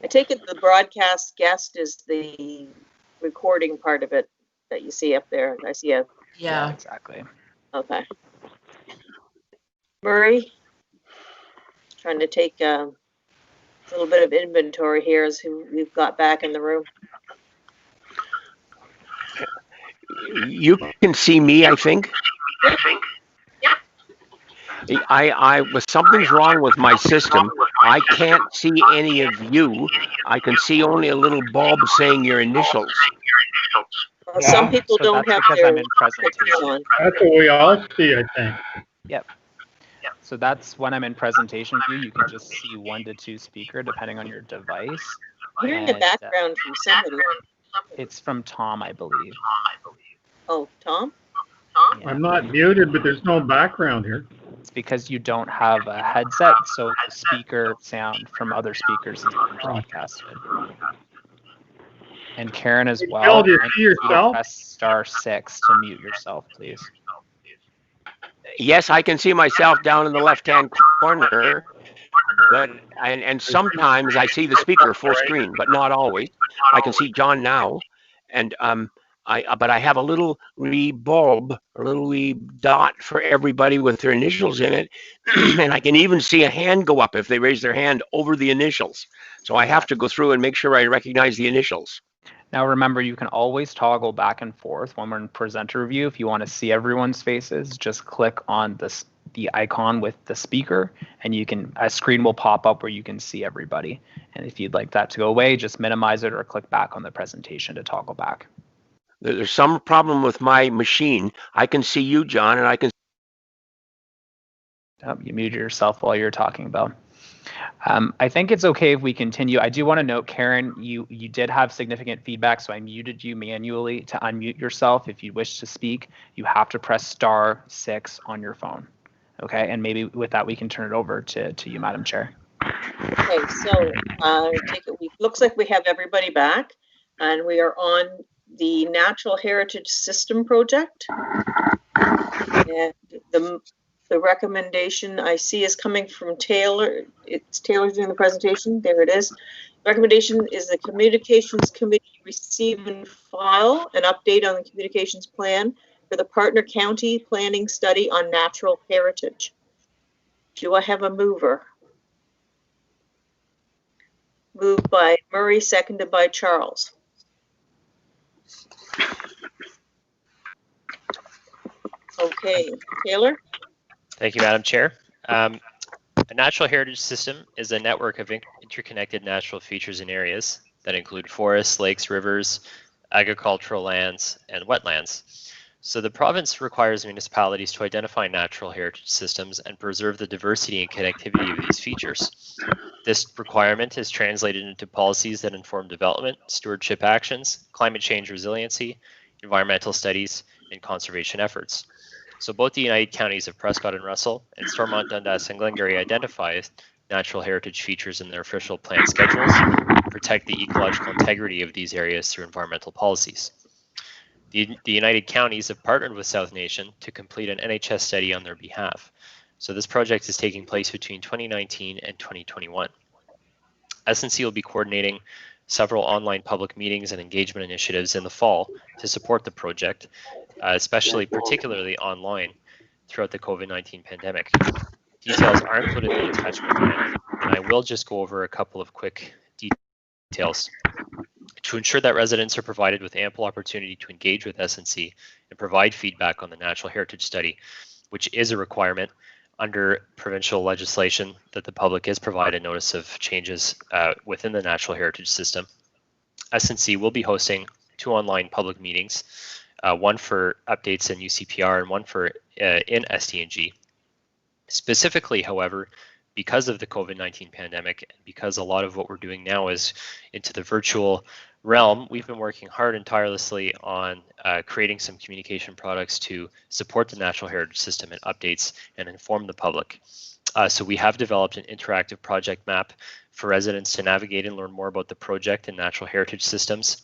I take it the broadcast guest is the recording part of it that you see up there. I see a. Yeah, exactly. Okay. Murray, trying to take a little bit of inventory here as who we've got back in the room. You can see me, I think. I was something's wrong with my system. I can't see any of you. I can see only a little bulb saying your initials. Some people So don't that's have because their I'm in presentation. on. That's what we all see, I think. Yep. So that's when I'm in presentation view. You can just see 1 to 2 speaker depending on your device. Hearing a background from somebody. It's from Tom, I believe. Oh, Tom? Yeah. I'm not muted, but there's no background here. It's because you don't have a headset, so the speaker sound from other speakers is being broadcasted. And Karen as well. Bill, do you see to yourself? press *6 to mute yourself, please. Yes, I can see myself down in the left-hand corner, but and sometimes I see the speaker full screen, but not always. I can see John now, and but I have a little wee bulb, a little wee dot for everybody with their initials in it, and I can even see a hand go up if they raise their hand over the initials. So I have to go through and make sure I recognize the initials. Now remember, you can always toggle back and forth when we're in presenter view. If you want to see everyone's faces, just click on the icon with the speaker, and a screen will pop up where you can see everybody. And if you'd like that to go away, just minimize it or click back on the presentation to toggle back. There's some problem with my machine. I can see you, John, and I can. Oh, you muted yourself while you're talking about. I think it's okay if we continue. I do want to note, Karen, you did have significant feedback, so I muted you manually. To unmute yourself, if you wish to speak, you have to press *6 on your phone. Okay, and maybe with that we can turn it over to you, Madam Chair. Okay, so looks like we have everybody back, and we are on the Natural Heritage System Project. And the recommendation I see is coming from Taylor. It's Taylor doing the presentation. There it is. Recommendation is the Communications Committee receive and file an update on the communications plan for the Partner County Planning Study on Natural Heritage. Do I have a mover? Moved by Murray, seconded by Charles. Okay, Taylor? Thank you, Madam Chair. A natural heritage system is a network of interconnected natural features and areas that include forests, lakes, rivers, agricultural lands, and wetlands. So the province requires municipalities to identify natural heritage systems and preserve the diversity and connectivity of these features. This requirement is translated into policies that inform development, stewardship actions, climate change resiliency, environmental studies, and conservation efforts. So both the United Counties of Prescott and Russell and Stormont, Dundas, and Glengarry identify natural heritage features in their official plan schedules and protect the ecological integrity of these areas through environmental policies. The United Counties have partnered with South Nation to complete an NHS study on their behalf. So this project is taking place between 2019 and 2021. SNC will be coordinating several online public meetings and engagement initiatives in the fall to support the project, particularly online throughout the COVID-19 pandemic. Details are included in the attachment, and I will just go over a couple of quick details. To ensure that residents are provided with ample opportunity to engage with SNC and provide feedback on the natural heritage study, which is a requirement under provincial legislation that the public is provided notice of changes within the natural heritage system. SNC will be hosting 2 online public meetings, one for updates in UCPR and one for in SDNG. Specifically, however, because of the COVID-19 pandemic, and because a lot of what we're doing now is into the virtual realm, we've been working hard and tirelessly on creating some communication products to support the natural heritage system and updates and inform the public. So we have developed an interactive project map for residents to navigate and learn more about the project and natural heritage systems.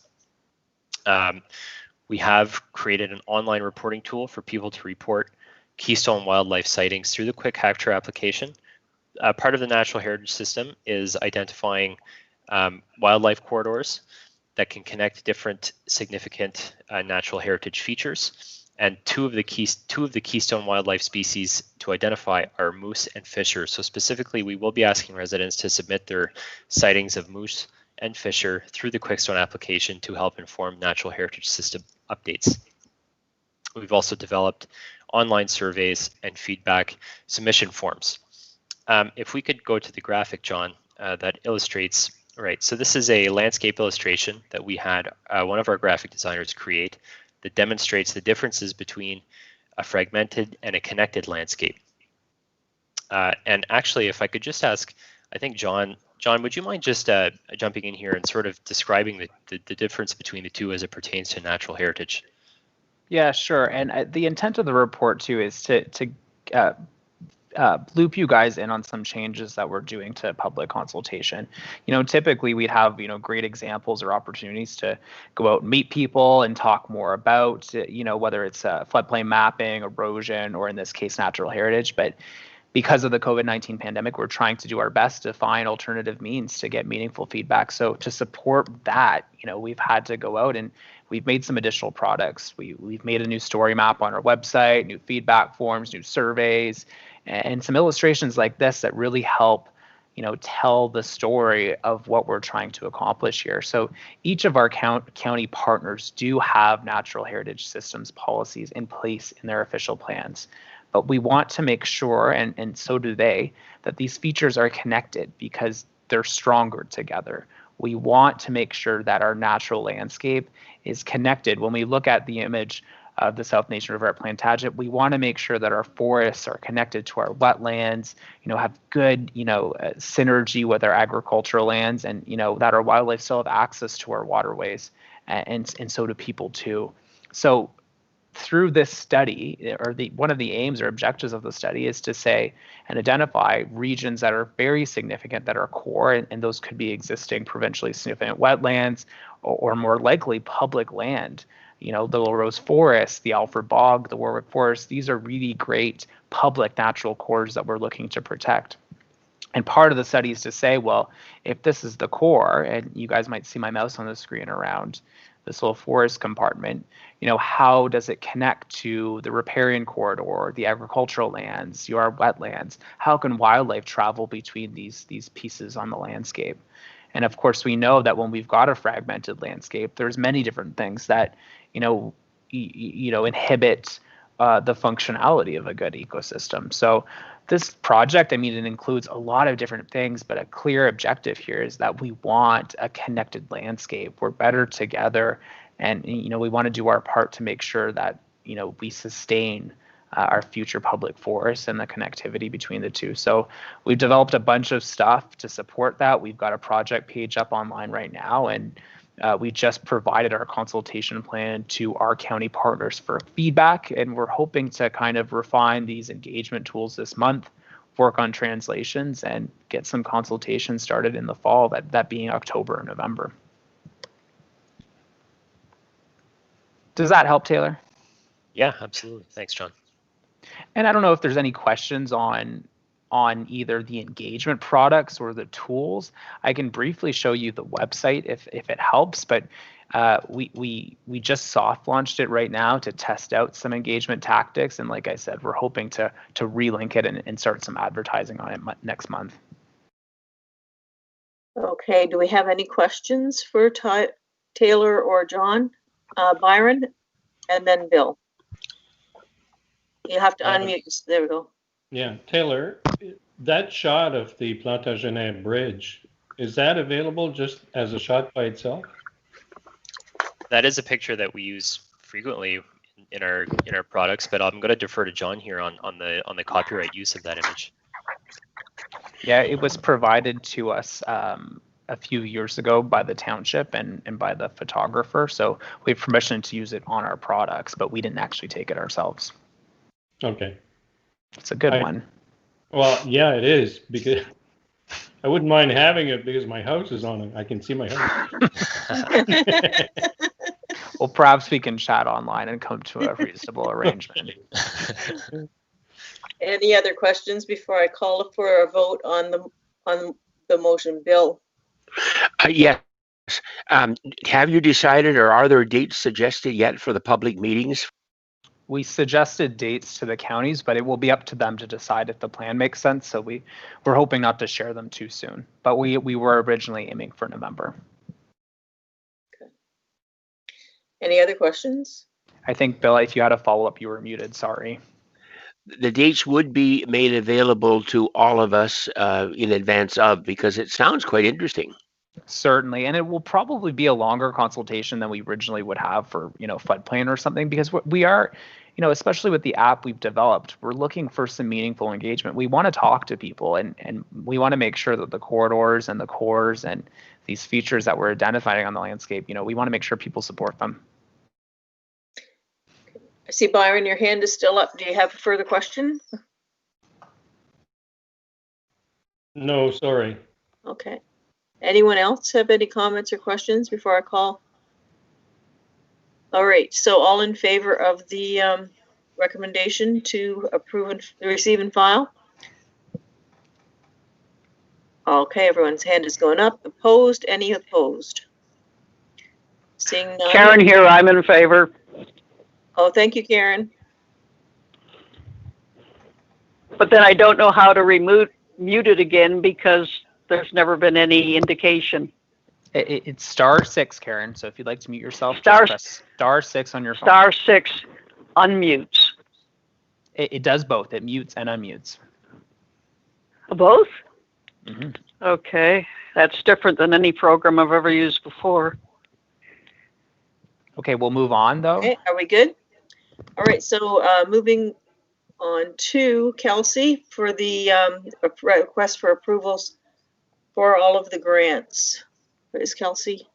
We have created an online reporting tool for people to report keystone wildlife sightings through the Quick Capture application. Part of the natural heritage system is identifying wildlife corridors that can connect different significant natural heritage features. And two of the keystone wildlife species to identify are moose and fisher. So specifically, we will be asking residents to submit their sightings of moose and fisher through the Quickstone application to help inform natural heritage system updates. We've also developed online surveys and feedback submission forms. If we could go to the graphic, John, that illustrates, right, so this is a landscape illustration that we had one of our graphic designers create that demonstrates the differences between a fragmented and a connected landscape. And actually, if I could just ask, I think John, would you mind just jumping in here and sort of describing the difference between the two as it pertains to natural heritage? Yeah, sure. And the intent of the report too is to loop you guys in on some changes that we're doing to public consultation. You know, typically we'd have, you know, great examples or opportunities to go out and meet people and talk more about, you know, whether it's floodplain mapping, erosion, or in this case, natural heritage. But because of the COVID-19 pandemic, we're trying to do our best to find alternative means to get meaningful feedback. So to support that, you know, we've had to go out and we've made some additional products. We've made a new story map on our website, new feedback forms, new surveys, and some illustrations like this that really help, you know, tell the story of what we're trying to accomplish here. So each of our county partners do have natural heritage systems policies in place in their official plans. But we want to make sure, and so do they, that these features are connected because they're stronger together. We want to make sure that our natural landscape is connected. When we look at the image of the South Nation River at Plantagenet, we want to make sure that our forests are connected to our wetlands, you know, have good, you know, synergy with our agricultural lands, and, you know, that our wildlife still have access to our waterways, and so do people too. So through this study, or one of the aims or objectives of the study is to say and identify regions that are very significant, that are core, and those could be existing provincially significant wetlands, or more likely public land. You know, the Little Rose Forest, the Alfred Bog, the Warwick Forest, these are really great public natural cores that we're looking to protect. And part of the study is to say, well, if this is the core, and you guys might see my mouse on the screen around this little forest compartment, you know, how does it connect to the riparian corridor, the agricultural lands, your wetlands? How can wildlife travel between these pieces on the landscape? And of course, we know that when we've got a fragmented landscape, there's many different things that, you know, inhibit the functionality of a good ecosystem. So this project, I mean, it includes a lot of different things, but a clear objective here is that we want a connected landscape. We're better together, and, you know, we want to do our part to make sure that, you know, we sustain our future public forests and the connectivity between the two. So we've developed a bunch of stuff to support that. We've got a project page up online right now, and we just provided our consultation plan to our county partners for feedback, and we're hoping to kind of refine these engagement tools this month, work on translations, and get some consultations started in the fall, that being October and November. Does that help, Taylor? Yeah, absolutely. Thanks, John. And I don't know if there's any questions on either the engagement products or the tools. I can briefly show you the website if it helps, but we just soft launched it right now to test out some engagement tactics, and like I said, we're hoping to relink it and start some advertising on it next month. Okay, do we have any questions for Taylor or John? Byron, and then Bill. You have to unmute. There we go. Yeah, Taylor, that shot of the Plantagenet Bridge, is that available just as a shot by itself? That is a picture that we use frequently in our products, but I'm going to defer to John here on the copyright use of that image. Yeah, it was provided to us a few years ago by the township and by the photographer, so we have permission to use it on our products, but we didn't actually take it ourselves. Okay. It's a good one. Well, yeah, it is, because I wouldn't mind having it because my house is on it. I can see my house. Well, perhaps we can chat online and come to a reasonable arrangement. Any other questions before I call for a vote on the motion, Bill? Yes. Have you decided, or are there dates suggested yet for the public meetings? We suggested dates to the counties, but it will be up to them to decide if the plan makes sense. So we're hoping not to share them too soon, but we were originally aiming for November. Okay. Any other questions? I think, Bill, if you had a follow-up, you were muted. Sorry. The dates would be made available to all of us in advance of, because it sounds quite interesting. Certainly, and it will probably be a longer consultation than we originally would have for, floodplain or something, because we are, especially with the app we've developed, we're looking for some meaningful engagement. We want to talk to people, and we want to make sure that the corridors and the cores and these features that we're identifying on the landscape, we want to make sure people support them. I see, Byron, your hand is still up. Do you have a further question? No, sorry. Okay. Anyone else have any comments or questions before I call? All right, so all in favor of the recommendation to approve and receive and file? Okay, everyone's hand is going up. Opposed? Any opposed? Seeing none. Karen here, I'm in favor. Oh, thank you, Karen. But then I don't know how to mute it again because there's never been any indication. It's *6, Karen. So if you'd like to mute yourself, just press *6 on your phone. *6 unmutes. It does both. It mutes and unmutes. Both? Mm-hmm. Okay, that's different than any program I've ever used before. Okay, we'll move on though. Okay, are we good? All right, so moving on to Kelsey for the request for approvals for all of the grants. Is Kelsey?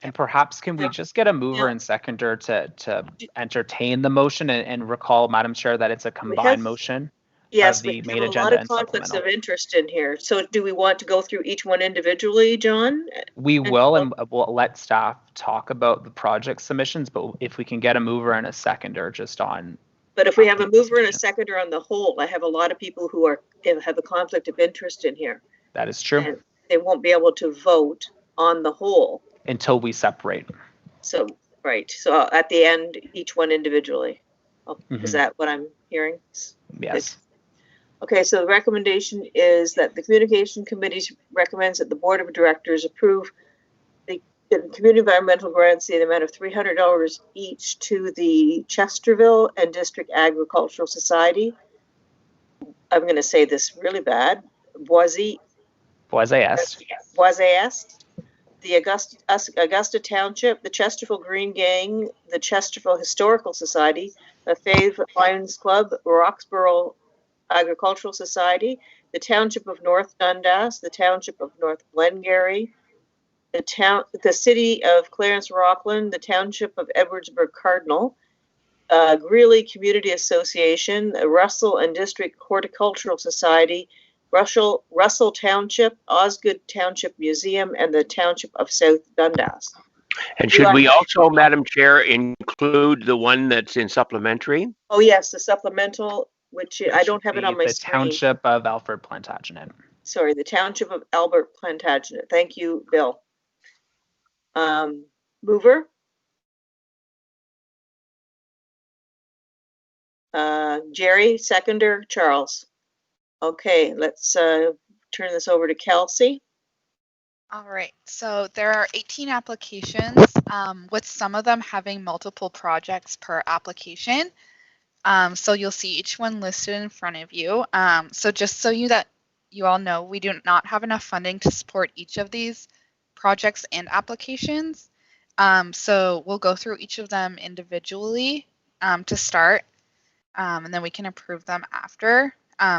And perhaps can we just get a mover and seconder to entertain the motion and recall, Madam Chair, that it's a combined motion? Yes, of the we main have a agenda lot of conflicts of interest in here. So do we want to go through each one individually, John? We will, and we'll let staff talk about the project submissions, but if we can get a mover and a seconder just on. But if we have a mover and a seconder on the whole, I have a lot of people who have a conflict of interest in here. That is true. And they won't be able to vote on the whole. Until we separate. So, right. So at the end, each one individually. Oh, Is that what I'm hearing? Yes. Okay, so the recommendation is that the Communication Committee recommends that the Board of Directors approve the community environmental grants in the amount of $300 each to the Chesterville and District Agricultural Society. I'm going to say this really bad. Boise Est, the Augusta Township, the Chesterfield Green Gang, the Chesterfield Historical Society, the Fave Lions Club, Roxborough Agricultural Society, the Township of North Dundas, the Township of North Glengarry, the City of Clarence Rockland, the Township of Edwardsburg Cardinal, Greeley Community Association, Russell and District Horticultural Society, Russell Township, Osgood Township Museum, and the Township of South Dundas. And should we also, Madam Chair, include the one that's in supplementary? Oh, yes, the supplemental, which I don't have it on my the screen. Township of Alfred Plantagenet. Sorry, the Township of Albert Plantagenet. Thank you, Bill. Mover? Jerry, seconder, Charles. Okay, let's turn this over to Kelsey. All right, so there are 18 applications, with some of them having multiple projects per application. So you'll see each one listed in front of you. So just so you all know, we do not have enough funding to support each of these projects and applications. So we'll go through each of them individually to start, and then we can approve them after.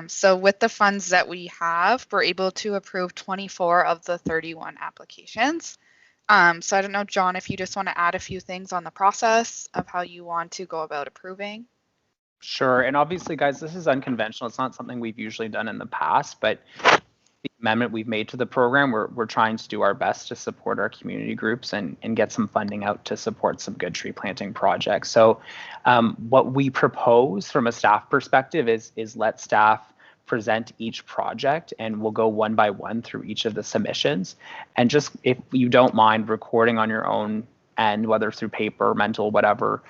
So with the funds that we have, we're able to approve 24 of the 31 applications. So I don't know, John, if you just want to add a few things on the process of how you want to go about approving. Sure, and obviously, guys, this is unconventional. It's not something we've usually done in the past, but the amendment we've made to the program, we're trying to do our best to support our community groups and get some funding out to support some good tree planting projects. So what we propose from a staff perspective is let staff present each project, and we'll go one by one through each of the submissions. And just, if you don't mind, recording on your own end, whether through paper, mental, whatever,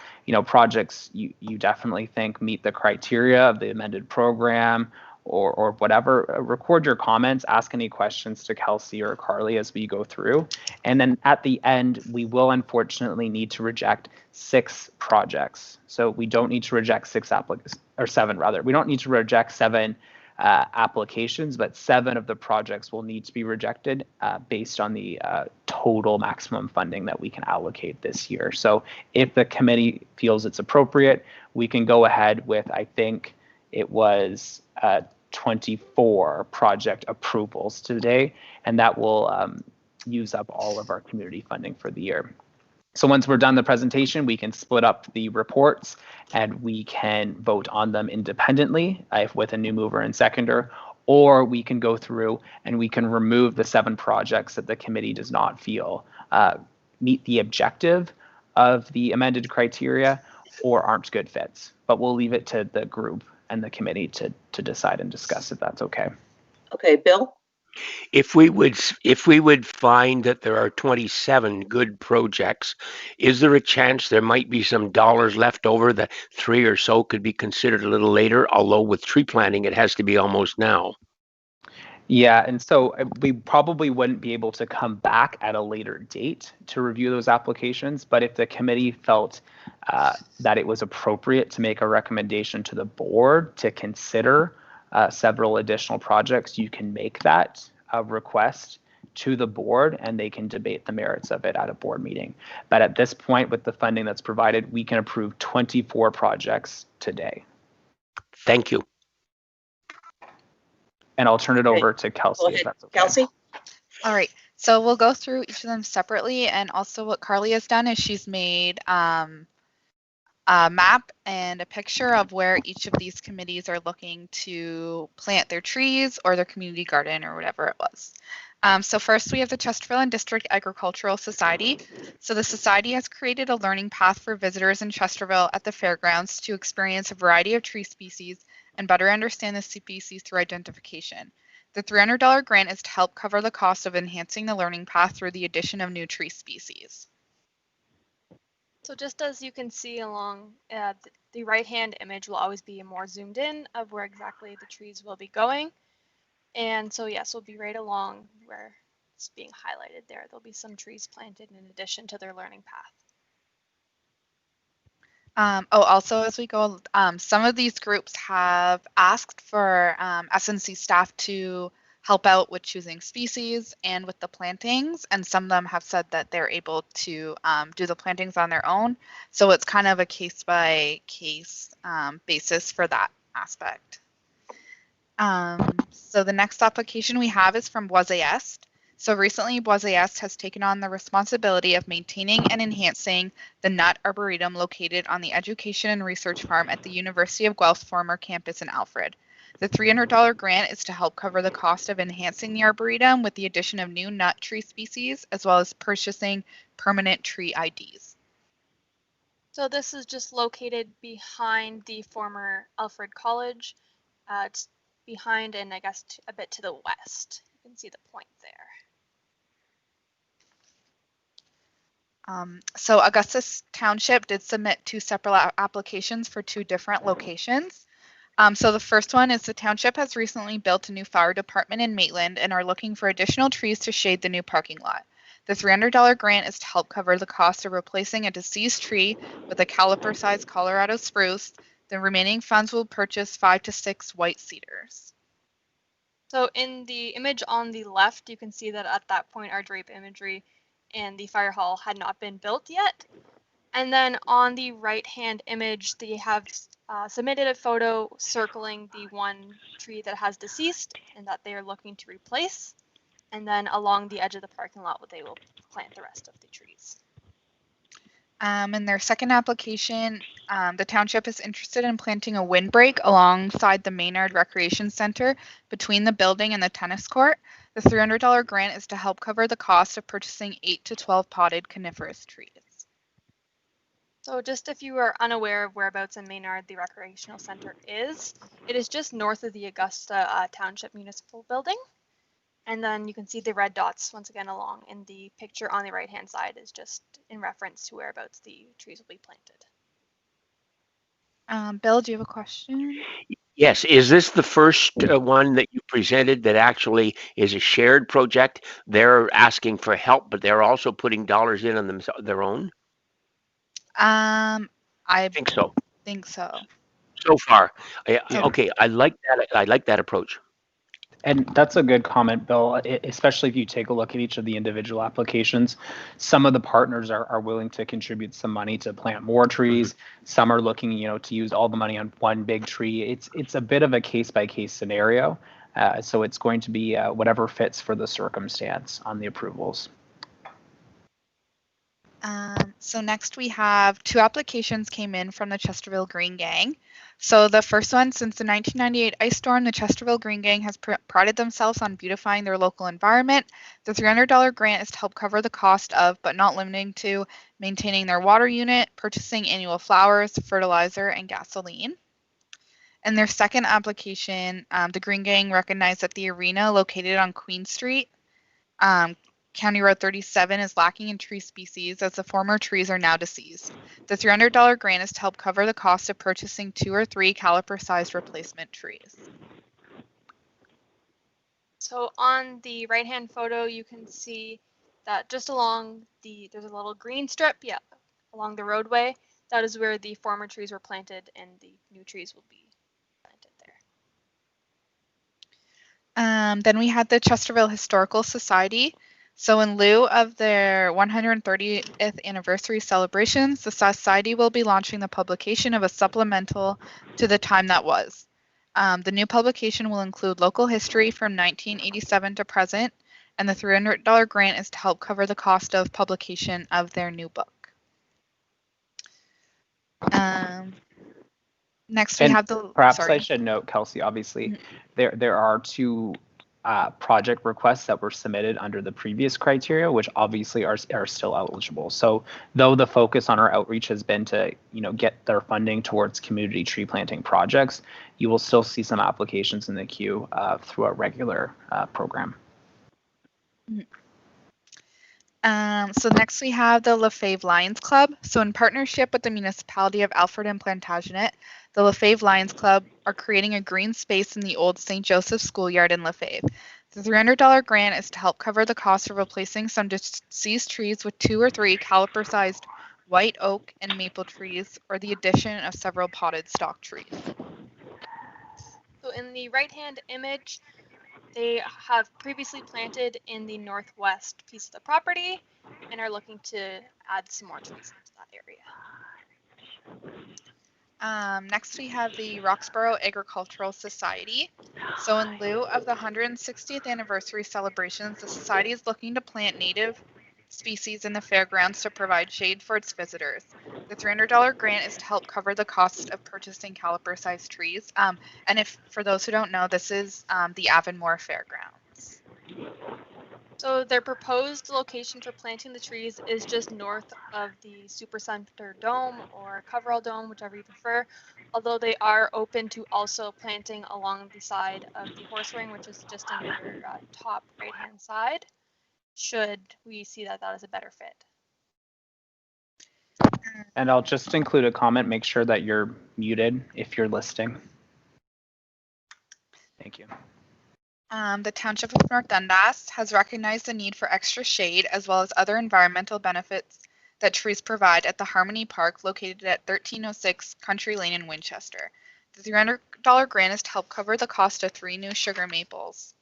projects you definitely think meet the criteria of the amended program, or whatever. Record your comments, ask any questions to Kelsey or Carly as we go through. And then at the end, we will unfortunately need to reject 6 projects. So we don't need to reject 7 rather. We don't need to reject 7 applications, but 7 of the projects will need to be rejected based on the total maximum funding that we can allocate this year. So if the committee feels it's appropriate, we can go ahead with, I think it was 24 project approvals today, and that will use up all of our community funding for the year. So once we're done the presentation, we can split up the reports and we can vote on them independently with a new mover and seconder, or we can go through and we can remove the 7 projects that the committee does not feel meet the objective of the amended criteria or aren't good fits. But we'll leave it to the group and the committee to decide and discuss if that's okay. Okay, Bill? If we would find that there are 27 good projects, is there a chance there might be some dollars left over that 3 or so could be considered a little later, although with tree planting it has to be almost now? Yeah, and so we probably wouldn't be able to come back at a later date to review those applications, but if the committee felt that it was appropriate to make a recommendation to the board to consider several additional projects, you can make that request to the board and they can debate the merits of it at a board meeting. But at this point, with the funding that's provided, we can approve 24 projects today. Thank you. And I'll turn it over to Kelsey, if that's okay. Kelsey? All right, so we'll go through each of them separately, and also what Carly has done is she's made a map and a picture of where each of these committees are looking to plant their trees or their community garden or whatever it was. So first we have the Chesterfield District Agricultural Society. So the society has created a learning path for visitors in Chesterfield at the fairgrounds to experience a variety of tree species and better understand the species through identification. The $300 grant is to help cover the cost of enhancing the learning path through the addition of new tree species. So just as you can see along the right-hand image will always be more zoomed in of where exactly the trees will be going. And so yes, we'll be right along where it's being highlighted there. There'll be some trees planted in addition to their learning path. Also, as we go, some of these groups have asked for SNC staff to help out with choosing species and with the plantings, and some of them have said that they're able to do the plantings on their own. So it's kind of a case-by-case basis for that aspect. So the next application we have is from Boise Est. So recently, Boise Est has taken on the responsibility of maintaining and enhancing the nut arboretum located on the Education and Research Farm at the University of Guelph's former campus in Alfred. The $300 grant is to help cover the cost of enhancing the arboretum with the addition of new nut tree species, as well as purchasing permanent tree IDs? So this is just located behind the former Alfred College. It's behind and I guess a bit to the west. You can see the point there. So Augustus Township did submit 2 separate applications for 2 different locations. So the first one is the township has recently built a new fire department in Maitland and are looking for additional trees to shade the new parking lot. The $300 grant is to help cover the cost of replacing a deceased tree with a caliper-sized Colorado spruce. The remaining funds will purchase 5 to 6 white cedars. So in the image on the left, you can see that at that point our drape imagery and the fire hall had not been built yet. And then on the right-hand image, they have submitted a photo circling the one tree that has deceased and that they are looking to replace. And then along the edge of the parking lot, they will plant the rest of the trees. In their second application, the township is interested in planting a windbreak alongside the Maynard Recreation Center between the building and the tennis court. The $300 grant is to help cover the cost of purchasing 8 to 12 potted coniferous trees. So just if you are unaware of whereabouts in Maynard the recreational center is, it is just north of the Augusta Township Municipal Building. And then you can see the red dots once again along, and the picture on the right hand side is just in reference to whereabouts the trees will be planted. Bill, do you have a question? Yes, is this the first one that you presented that actually is a shared project? They're asking for help, but they're also putting dollars in on their own? I think so. Think so. So far. Okay, I like that. I like that approach. And that's a good comment, Bill, especially if you take a look at each of the individual applications. Some of the partners are willing to contribute some money to plant more trees. Some are looking, to use all the money on one big tree. It's a bit of a case-by-case scenario. So it's going to be whatever fits for the circumstance on the approvals. So next we have 2 applications came in from the Chesterville Green Gang. So the first one, since the 1998 ice storm, the Chesterville Green Gang has prided themselves on beautifying their local environment. The $300 grant is to help cover the cost of, but not limiting to, maintaining their water unit, purchasing annual flowers, fertilizer, and gasoline. In their second application, the Green Gang recognized that the arena located on Queen Street, County Road 37 is lacking in tree species as the former trees are now deceased. The $300 grant is to help cover the cost of purchasing 2 or 3 caliper-sized replacement trees. So on the right-hand photo, you can see that just along there's a little green strip, along the roadway. That is where the former trees were planted and the new trees will be planted there. Then we had the Chesterville Historical Society. So in lieu of their 130th anniversary celebrations, the Society will be launching the publication of a supplemental to the time that was. The new publication will include local history from 1987 to present, and the $300 grant is to help cover the cost of publication of their new book. Next, we have the... Perhaps I should note, Kelsey, obviously, there are 2 project requests that were submitted under the previous criteria, which obviously are still eligible. So though the focus on our outreach has been to get their funding towards community tree planting projects, you will still see some applications in the queue through our regular program. So next we have the Lefebvre Lions Club. So in partnership with the municipality of Alfred and Plantagenet, the Lefebvre Lions Club are creating a green space in the old St. Joseph schoolyard in Lefebvre. The $300 grant is to help cover the cost of replacing some deceased trees with 2 or 3 caliper-sized white oak and maple trees, or the addition of several potted stock trees. So in the right-hand image, they have previously planted in the northwest piece of the property and are looking to add some more trees into that area. Next, we have the Roxborough Agricultural Society. So in lieu of the 160th anniversary celebrations, the society is looking to plant native species in the fairgrounds to provide shade for its visitors. The $300 grant is to help cover the cost of purchasing caliper-sized trees. And if, for those who don't know, this is the Avonmore Fairgrounds. So their proposed location for planting the trees is just north of the Supercenter Dome or Coverall Dome, whichever you prefer. Although they are open to also planting along the side of the horse ring, which is just in your top right-hand side, should we see that that is a better fit. And I'll just include a comment, make sure that you're muted if you're listing. Thank you. The Township of North Dundas has recognized the need for extra shade as well as other environmental benefits that trees provide at the Harmony Park located at 1306 Country Lane in Winchester. The $300 grant is to help cover the cost of 3 new sugar maples.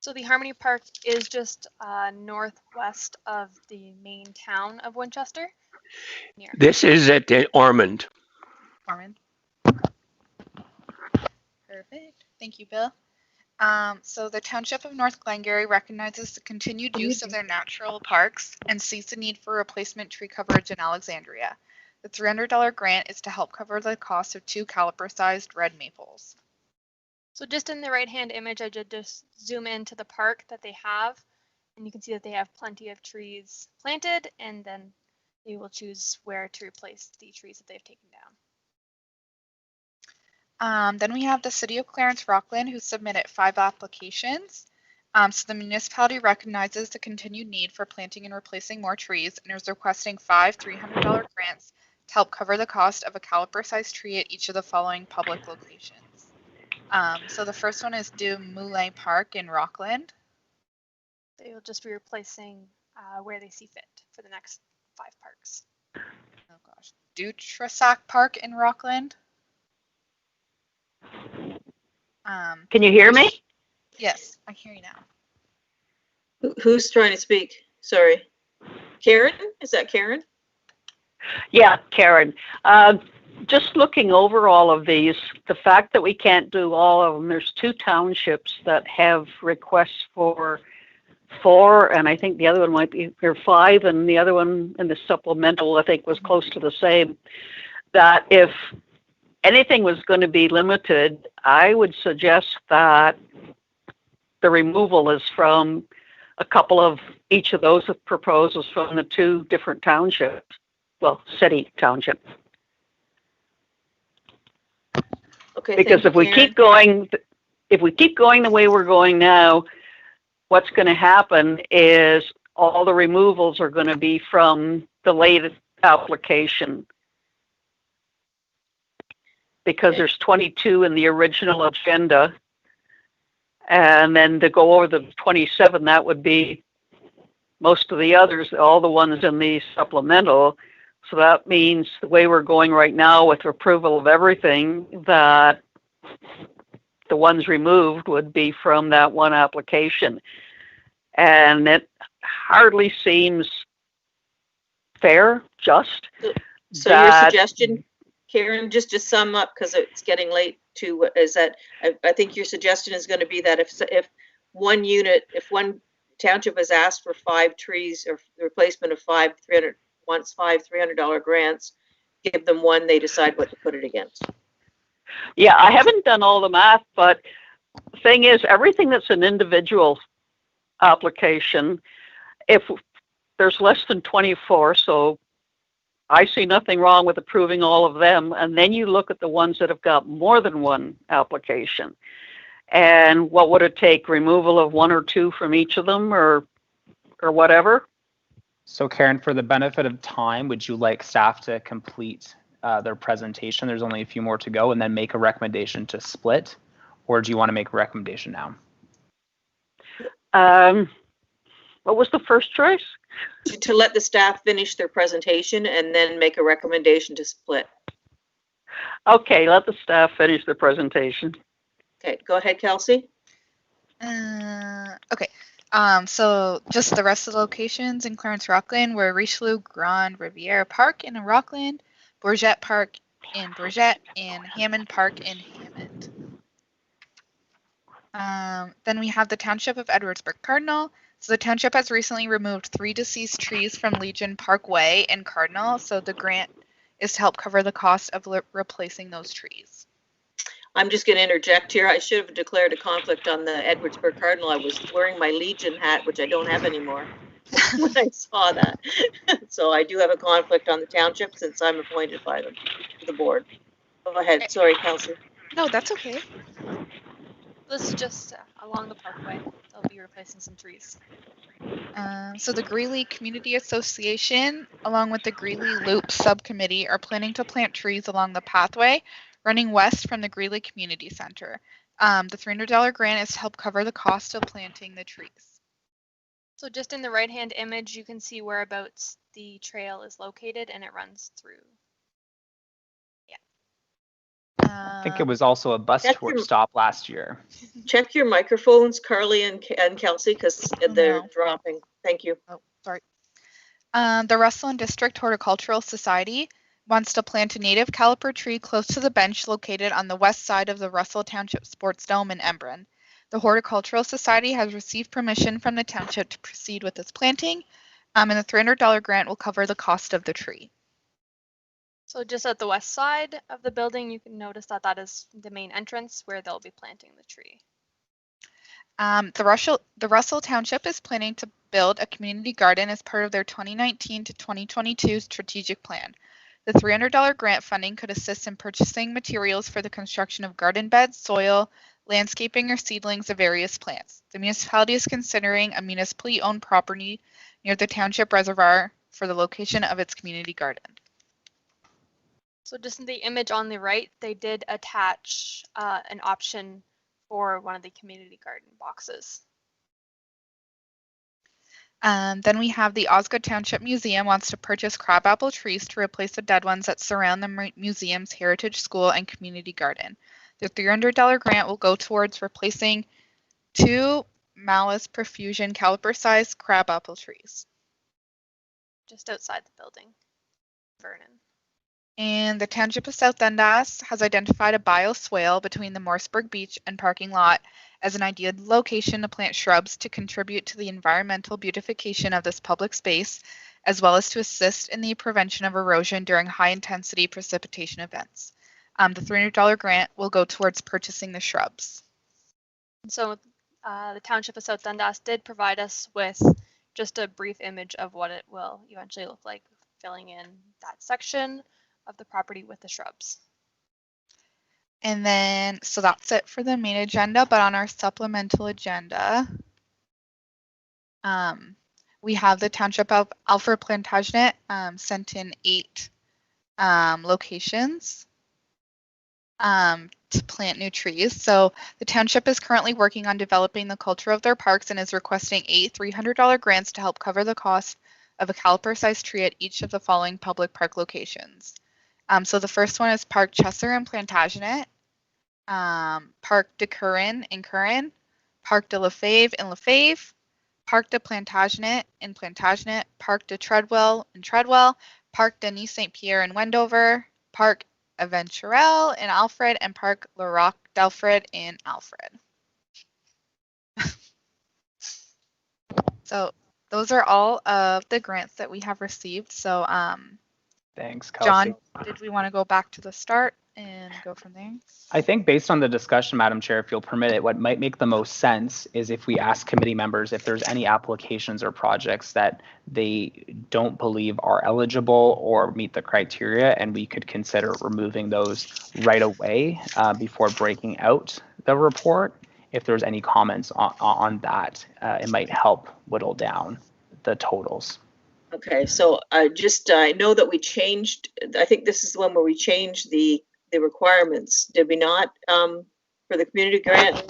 So the Harmony Park is just northwest of the main town of Winchester. This is at Ormond. Ormond. Perfect. Thank you, Bill. So the Township of North Glengarry recognizes the continued use of their natural parks and sees the need for replacement tree coverage in Alexandria. The $300 grant is to help cover the cost of 2 caliper-sized red maples. So just in the right-hand image, I did just zoom into the park that they have, and you can see that they have plenty of trees planted, and then they will choose where to replace the trees that they've taken down. Then we have the City of Clarence Rockland, who submitted 5 applications. So the municipality recognizes the continued need for planting and replacing more trees and is requesting 5 $300 grants to help cover the cost of a caliper-sized tree at each of the following public locations. So the first one is Du Moulin Park in Rockland. They will just be replacing where they see fit for the next 5 parks. Oh gosh. Dutrasac Park in Rockland. Can you hear me? Yes, I hear you now. Who's trying to speak? Sorry. Karen? Is that Karen? Yeah, Karen. Just looking over all of these, the fact that we can't do all of them, there's 2 townships that have requests for 4, and I think the other one might be, or 5, and the other one in the supplemental, I think, was close to the same. That if anything was going to be limited, I would suggest that the removal is from a couple of each of those proposals from the 2 different townships, well, city townships. Okay. Because if we keep going the way we're going now, what's going to happen is all the removals are going to be from the latest application. Because there's 22 in the original agenda. And then to go over the 27, that would be most of the others, all the ones in the supplemental. So that means the way we're going right now with approval of everything, that the ones removed would be from that one application. And it hardly seems fair, just. So your suggestion, Karen, just to sum up, because it's getting late, to is that I think your suggestion is going to be that if one township has asked for 5 trees or the replacement of 5 $300 grants, give them 1, they decide what to put it against. Yeah, I haven't done all the math, but the thing is, everything that's an individual application, if there's less than 24, so I see nothing wrong with approving all of them. And then you look at the ones that have got more than 1 application. And what would it take? Removal of 1 or 2 from each of them, or whatever? So Karen, for the benefit of time, would you like staff to complete their presentation? There's only a few more to go, and then make a recommendation to split, or do you want to make a recommendation now? What was the first choice? To let the staff finish their presentation and then make a recommendation to split. Okay, let the staff finish their presentation. Okay, go ahead, Kelsey. Okay. So just the rest of the locations in Clarence Rockland were Richelieu Grand Riviera Park in Rockland, Bourget Park in Bourget, and Hammond Park in Hammond. Then we have the Township of Edwardsburg Cardinal. So the township has recently removed 3 deceased trees from Legion Parkway in Cardinal. So the grant is to help cover the cost of replacing those trees. I'm just going to interject here. I should have declared a conflict on the Edwardsburg Cardinal. I was wearing my Legion hat, which I don't have anymore, when I saw that. So I do have a conflict on the township since I'm appointed by them to the board. Go ahead. Sorry, Kelsey. No, that's okay. This is just along the parkway. They'll be replacing some trees. So the Greeley Community Association, along with the Greeley Loop Subcommittee, are planning to plant trees along the pathway running west from the Greeley Community Center. The $300 grant is to help cover the cost of planting the trees. So just in the right-hand image, you can see whereabouts the trail is located, and it runs through. I think it was also a bus tour stop last year. Check your microphones, Carly and Kelsey, because they're dropping. Thank you. Oh, sorry. The Russell and District Horticultural Society wants to plant a native caliper tree close to the bench located on the west side of the Russell Township Sports Dome in Embrun. The Horticultural Society has received permission from the township to proceed with its planting, and the $300 grant will cover the cost of the tree. So just at the west side of the building, you can notice that that is the main entrance where they'll be planting the tree. The Russell Township is planning to build a community garden as part of their 2019 to 2022 strategic plan. The $300 grant funding could assist in purchasing materials for the construction of garden beds, soil, landscaping, or seedlings of various plants. The municipality is considering a municipally owned property near the township reservoir for the location of its community garden. So just in the image on the right, they did attach an option for one of the community garden boxes. Then we have the Osgood Township Museum wants to purchase crabapple trees to replace the dead ones that surround the museum's heritage school and community garden. The $300 grant will go towards replacing 2 Malus Profusion caliper-sized crabapple trees. Just outside the building, Vernon. And the Township of South Dundas has identified a bioswale between the Morseburg Beach and parking lot as an ideal location to plant shrubs to contribute to the environmental beautification of this public space, as well as to assist in the prevention of erosion during high-intensity precipitation events. The $300 grant will go towards purchasing the shrubs. So the Township of South Dundas did provide us with just a brief image of what it will eventually look like, filling in that section of the property with the shrubs. And then, so that's it for the main agenda, but on our supplemental agenda, we have the Township of Alfred Plantagenet sent in 8 locations to plant new trees. So the township is currently working on developing the culture of their parks and is requesting 8 $300 grants to help cover the cost of a caliper-sized tree at each of the following public park locations. So the first one is Park Chesser in Plantagenet, Parc de Curran in Curran, Parc de Lefebvre in Lefebvre, Parc de Plantagenet in Plantagenet, Parc de Treadwell in Treadwell, Parc Denis St. Pierre in Wendover, Parc Aventurel in Alfred, and Parc Le Roc d'Alfred in Alfred. So those are all of the grants that we have received. So Thanks, Kelsey. John, did we want to go back to the start and go from there? I think based on the discussion, Madam Chair, if you'll permit it, what might make the most sense is if we ask committee members if there's any applications or projects that they don't believe are eligible or meet the criteria, and we could consider removing those right away before breaking out the report. If there's any comments on that, it might help whittle down the totals. Okay, so I know that we changed, I think this is the one where we changed the requirements, did we not, for the community grant?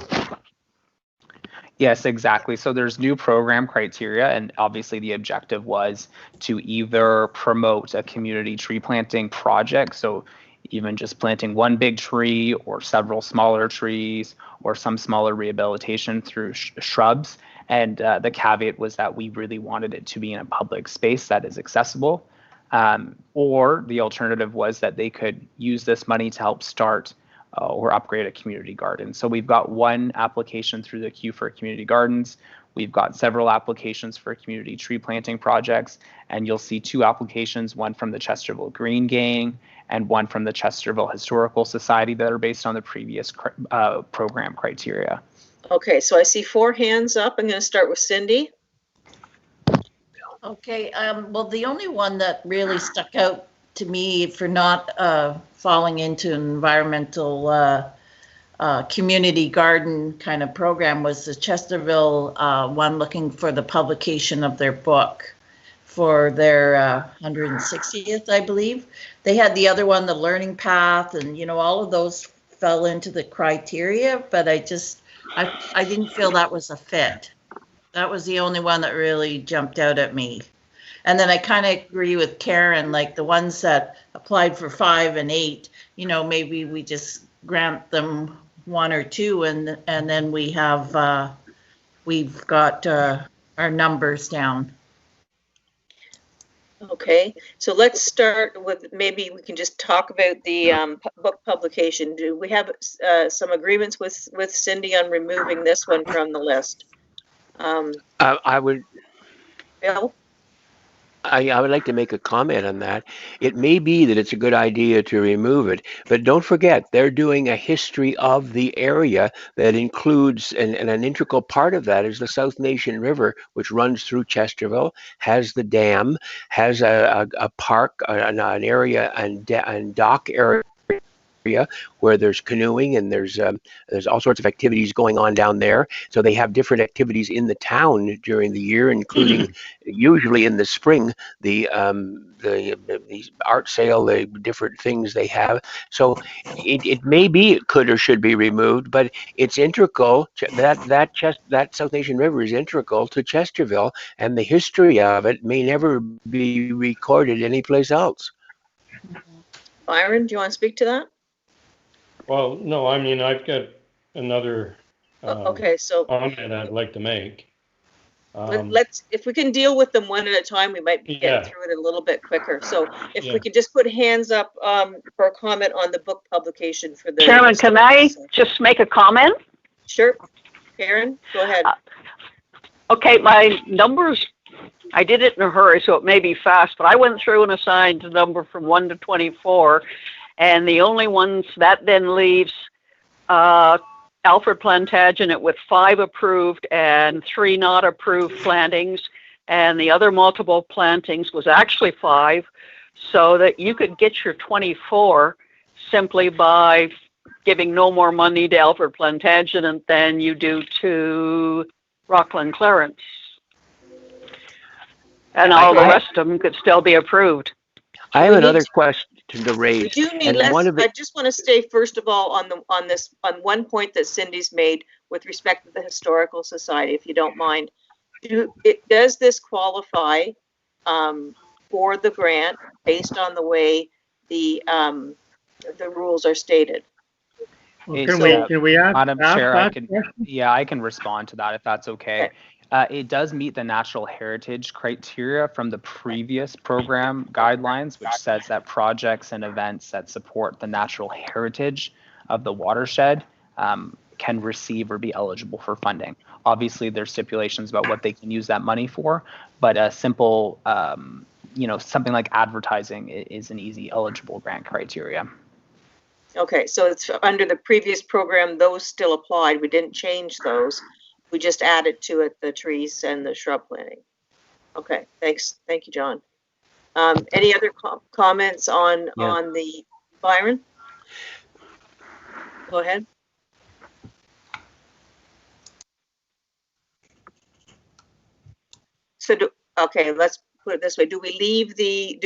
Yes, exactly. So there's new program criteria, and obviously the objective was to either promote a community tree planting project, so even just planting one big tree or several smaller trees or some smaller rehabilitation through shrubs. And the caveat was that we really wanted it to be in a public space that is accessible. Or the alternative was that they could use this money to help start or upgrade a community garden. So we've got one application through the queue for community gardens. We've got several applications for community tree planting projects, and you'll see 2 applications, one from the Chesterville Green Gang and one from the Chesterville Historical Society that are based on the previous program criteria. Okay, so I see 4 hands up. I'm going to start with Cindy. Okay, well, the only one that really stuck out to me for not falling into an environmental community garden kind of program was the Chesterville one, looking for the publication of their book for their 160th, I believe. They had the other one, the learning path, and all of those fell into the criteria, but I didn't feel that was a fit. That was the only one that really jumped out at me. And then I kind of agree with Karen, like the ones that applied for 5 and 8, maybe we just grant them 1 or 2, and then we have we've got our numbers down. Okay, so let's start with, maybe we can just talk about the book publication. Do we have some agreements with Cindy on removing this one from the list? I would. Bill? I would like to make a comment on that. It may be that it's a good idea to remove it, but don't forget, they're doing a history of the area that includes, and an integral part of that is the South Nation River, which runs through Chesterville, has the dam, has a park, an area and dock area where there's canoeing and there's all sorts of activities going on down there. So they have different activities in the town during the year, including usually in the spring, the art sale, the different things they have. So it may be it could or should be removed, but it's integral. That South Nation River is integral to Chesterville, and the history of it may never be recorded anyplace else. Byron, do you want to speak to that? Well, no, I mean, I've got another okay, so comment I'd like to make. Let's, if we can deal with them one at a time, we might be getting through it a little bit quicker. So if we could just put hands up for a comment on the book publication for the... Chairman, can I just make a comment? Sure. Karen, go ahead. Okay, my numbers, I did it in a hurry, so it may be fast, but I went through and assigned a number from 1 to 24. And the only ones that then leaves Alfred Plantagenet with 5 approved and 3 not approved plantings. And the other multiple plantings was actually 5, so that you could get your 24 simply by giving no more money to Alfred Plantagenet than you do to Rockland Clarence. And all the rest of them could still be approved. I have another question to raise. We do need less. I just want to stay first of all on one point that Cindy's made with respect to the Historical Society, if you don't mind. Does this qualify for the grant based on the way the rules are stated? Well, can we ask Madam Chair, that I can respond to that if that's okay. It does meet the natural heritage criteria from the previous program guidelines, which says that projects and events that support the natural heritage of the watershed can receive or be eligible for funding. Obviously, there's stipulations about what they can use that money for, but a simple, something like advertising is an easy eligible grant criteria. Okay, so it's under the previous program, those still applied. We didn't change those. We just added to it the trees and the shrub planting. Okay, thanks. Thank you, John. Any other comments on the Byron? Go ahead. So okay, let's put it this way. Do we leave the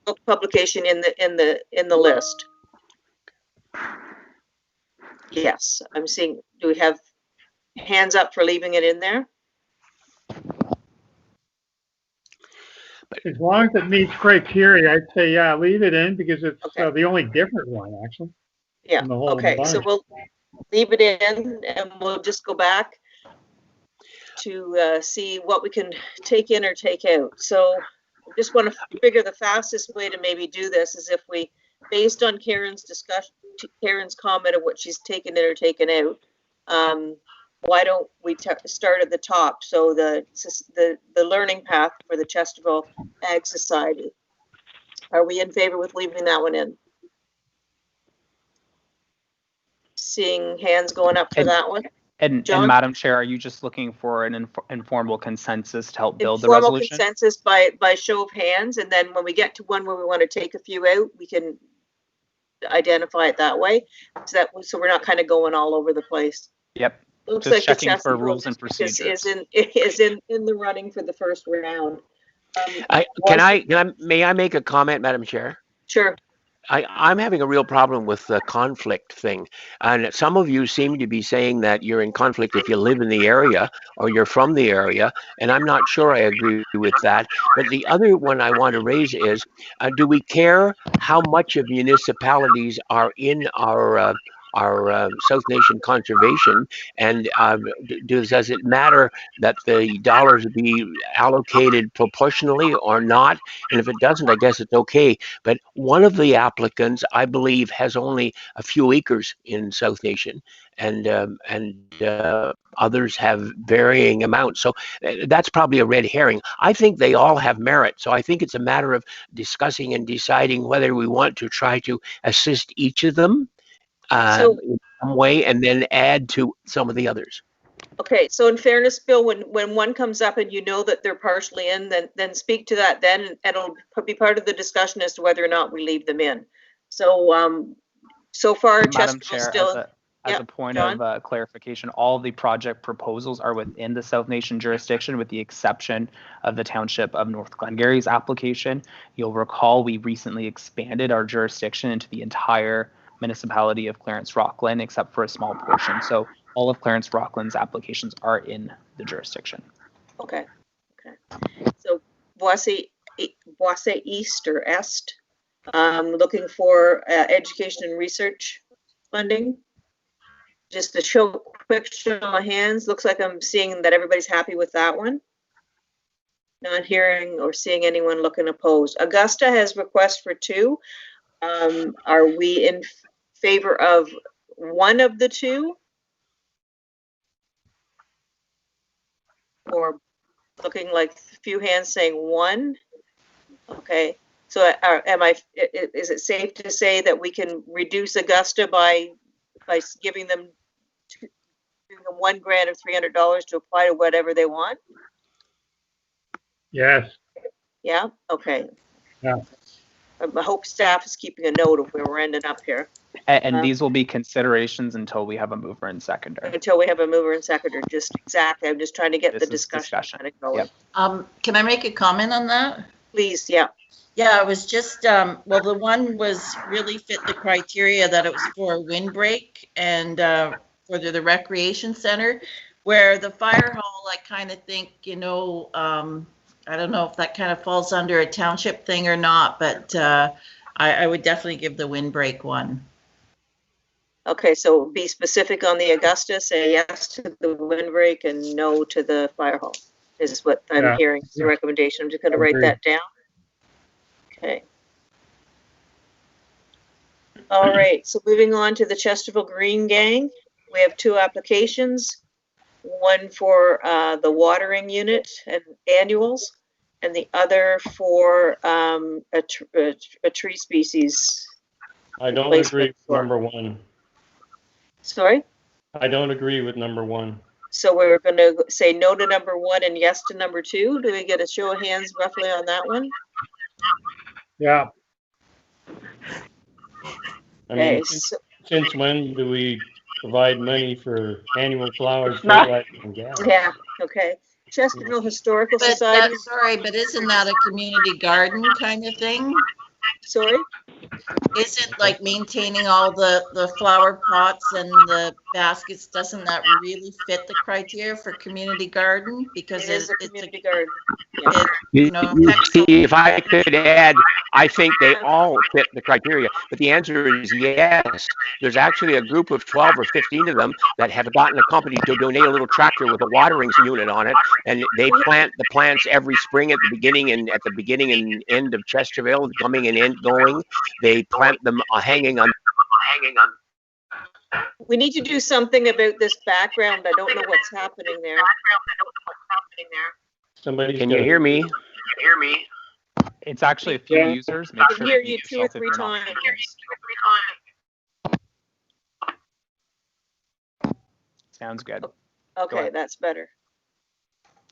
book publication in the list? Yes, I'm seeing. Do we have hands up for leaving it in there? As long as it meets criteria, I'd say, yeah, leave it in because it's the only different one, actually. Yeah, okay, so we'll leave it in and we'll just go back to see what we can take in or take out. So I just want to figure the fastest way to maybe do this is if we, based on Karen's discussion, Karen's comment of what she's taken in or taken out, why don't we start at the top? So the learning path for the Chesterville Ag Society. Are we in favor with leaving that one in? Seeing hands going up for that one. And John? Madam Chair, are you just looking for an informal consensus to help build the Informal resolution? consensus by show of hands, and then when we get to one where we want to take a few out, we can identify it that way, so we're not kind of going all over the place. Yep. Looks Just like checking the for rules and procedures. is in the running for the first round. May I make a comment, Madam Chair? Sure. I'm having a real problem with the conflict thing. And some of you seem to be saying that you're in conflict if you live in the area or you're from the area. And I'm not sure I agree with that. But the other one I want to raise is, do we care how much of municipalities are in our South Nation conservation, and does it matter that the dollars be allocated proportionally or not? And if it doesn't, I guess it's okay. But one of the applicants, I believe, has only a few acres in South Nation, and others have varying amounts. So that's probably a red herring. I think they all have merit. So I think it's a matter of discussing and deciding whether we want to try to assist each of them in some way, and then add to some of the others. Okay, so in fairness, Bill, when one comes up and you know that they're partially in, then speak to that then, and it'll be part of the discussion as to whether or not we leave them in. So so far, Madam Chair, still. As a point of clarification, all the project proposals are within the South Nation jurisdiction, with the exception of the Township of North Glengarry's application. You'll recall we recently expanded our jurisdiction into the entire municipality of Clarence Rockland, except for a small portion. So all of Clarence Rockland's applications are in the jurisdiction. Okay. So Boise East or Est, looking for education and research funding. Just to quick show of hands, looks like I'm seeing that everybody's happy with that one. Not hearing or seeing anyone looking opposed. Augusta has requests for 2. Are we in favor of one of the 2? Or looking like a few hands saying 1? Okay. So is it safe to say that we can reduce Augusta by giving them $1 grant of $300 to apply to whatever they want? Yes. Yeah. Okay. Yeah. I hope staff is keeping a note of where we're ending up here. And these will be considerations until we have a mover and seconder. Until we have a mover and seconder. Just exactly. I'm just trying to get the discussion kind of going. Yep. Can I make a comment on that? Please. Yeah. Yeah, it was just, well, the one was really fit the criteria that it was for a windbreak and for the recreation center, where the fire hall, I kind of think, I don't know if that kind of falls under a township thing or not, but I would definitely give the windbreak one. Okay, so be specific on the Augusta, say yes to the windbreak and no to the fire hall, is what I'm hearing is the recommendation. I'm just going to write that down. Okay. All right, so moving on to the Chesterville Green Gang. We have 2 applications, one for the watering unit and annuals, and the other for a tree species. I don't agree with number 1. Sorry? I don't agree with number 1. So we're going to say no to number 1 and yes to number 2. Do we get a show of hands roughly on that one? Yeah. I mean, since when do we provide money for annual flowers, fertilizer, and gas? Yeah, okay. Chesterville Historical Society. Sorry, but isn't that a community garden kind of thing? Sorry? Isn't like maintaining all the flower pots and the baskets, doesn't that really fit the criteria for community garden? Because it is a community garden. If I could add, I think they all fit the criteria, but the answer is yes. There's actually a group of 12 or 15 of them that have gotten a company to donate a little tractor with a watering unit on it, and they plant the plants every spring at the beginning and end of Chesterville, coming and going. They plant them hanging on We need to do something about this background. I don't know what's happening there. Somebody. Can you hear me? It's actually a few users. Make I sure can hear to you mute 2 or yourself if 3 you're not. times. Sounds good. Okay, that's better.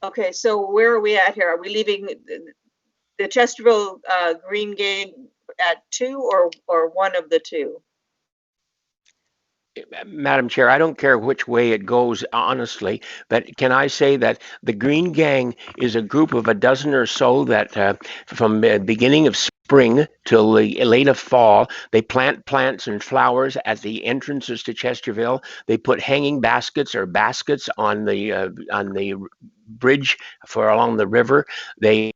Okay, so where are we at here? Are we leaving the Chesterville Green Gang at 2 or one of the 2? Madam Chair, I don't care which way it goes, honestly, but can I say that the Green Gang is a group of a dozen or so that from the beginning of spring till the late of fall, they plant plants and flowers at the entrances to Chesterville. They put hanging baskets or baskets on the bridge for along the river. They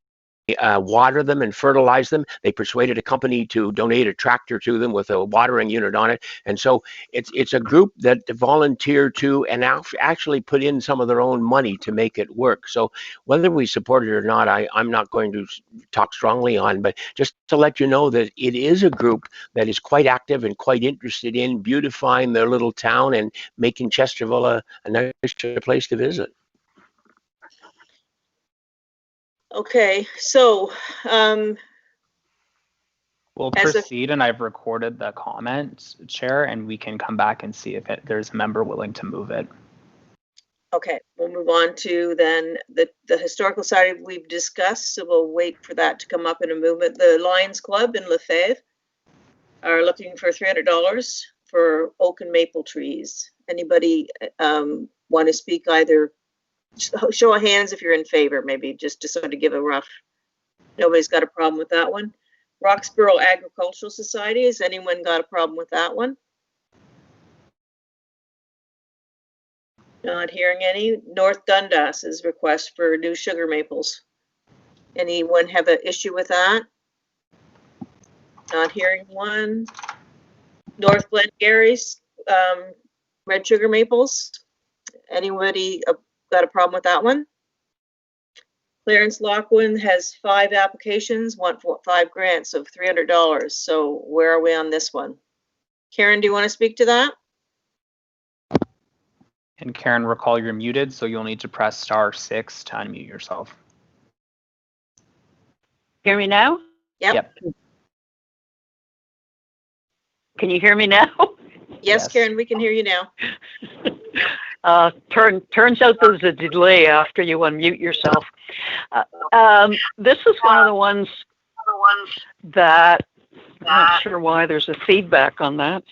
water them and fertilize them. They persuaded a company to donate a tractor to them with a watering unit on it. And so it's a group that volunteer to and actually put in some of their own money to make it work. So whether we support it or not, I'm not going to talk strongly on, but just to let you know that it is a group that is quite active and quite interested in beautifying their little town and making Chesterville a nice place to visit. Okay, so we'll proceed, and I've recorded the comments, Chair, and we can come back and see if there's a member willing to move it. okay, we'll move on to then the Historical Society we've discussed, so we'll wait for that to come up in a movement. The Lions Club in Lefebvre are looking for $300 for oak and maple trees. Anybody want to speak either? Show of hands if you're in favor, maybe just to sort of give a rough. Nobody's got a problem with that one. Roxborough Agricultural Society, has anyone got a problem with that one? Not hearing any. North Dundas's request for new sugar maples. Anyone have an issue with that? Not hearing one. North Glengarry's red sugar maples. Anybody got a problem with that one? Clarence Loughlin has 5 applications, 5 grants of $300. So where are we on this one? Karen, do you want to speak to that? And Karen, recall you're muted, so you'll need to press *6 to unmute yourself. Hear me now? Yep. Can you hear me now? Yes, Karen, we can hear you now. Turns out there's a delay after you unmute yourself. This is one of the ones that I'm not sure why there's a feedback on that.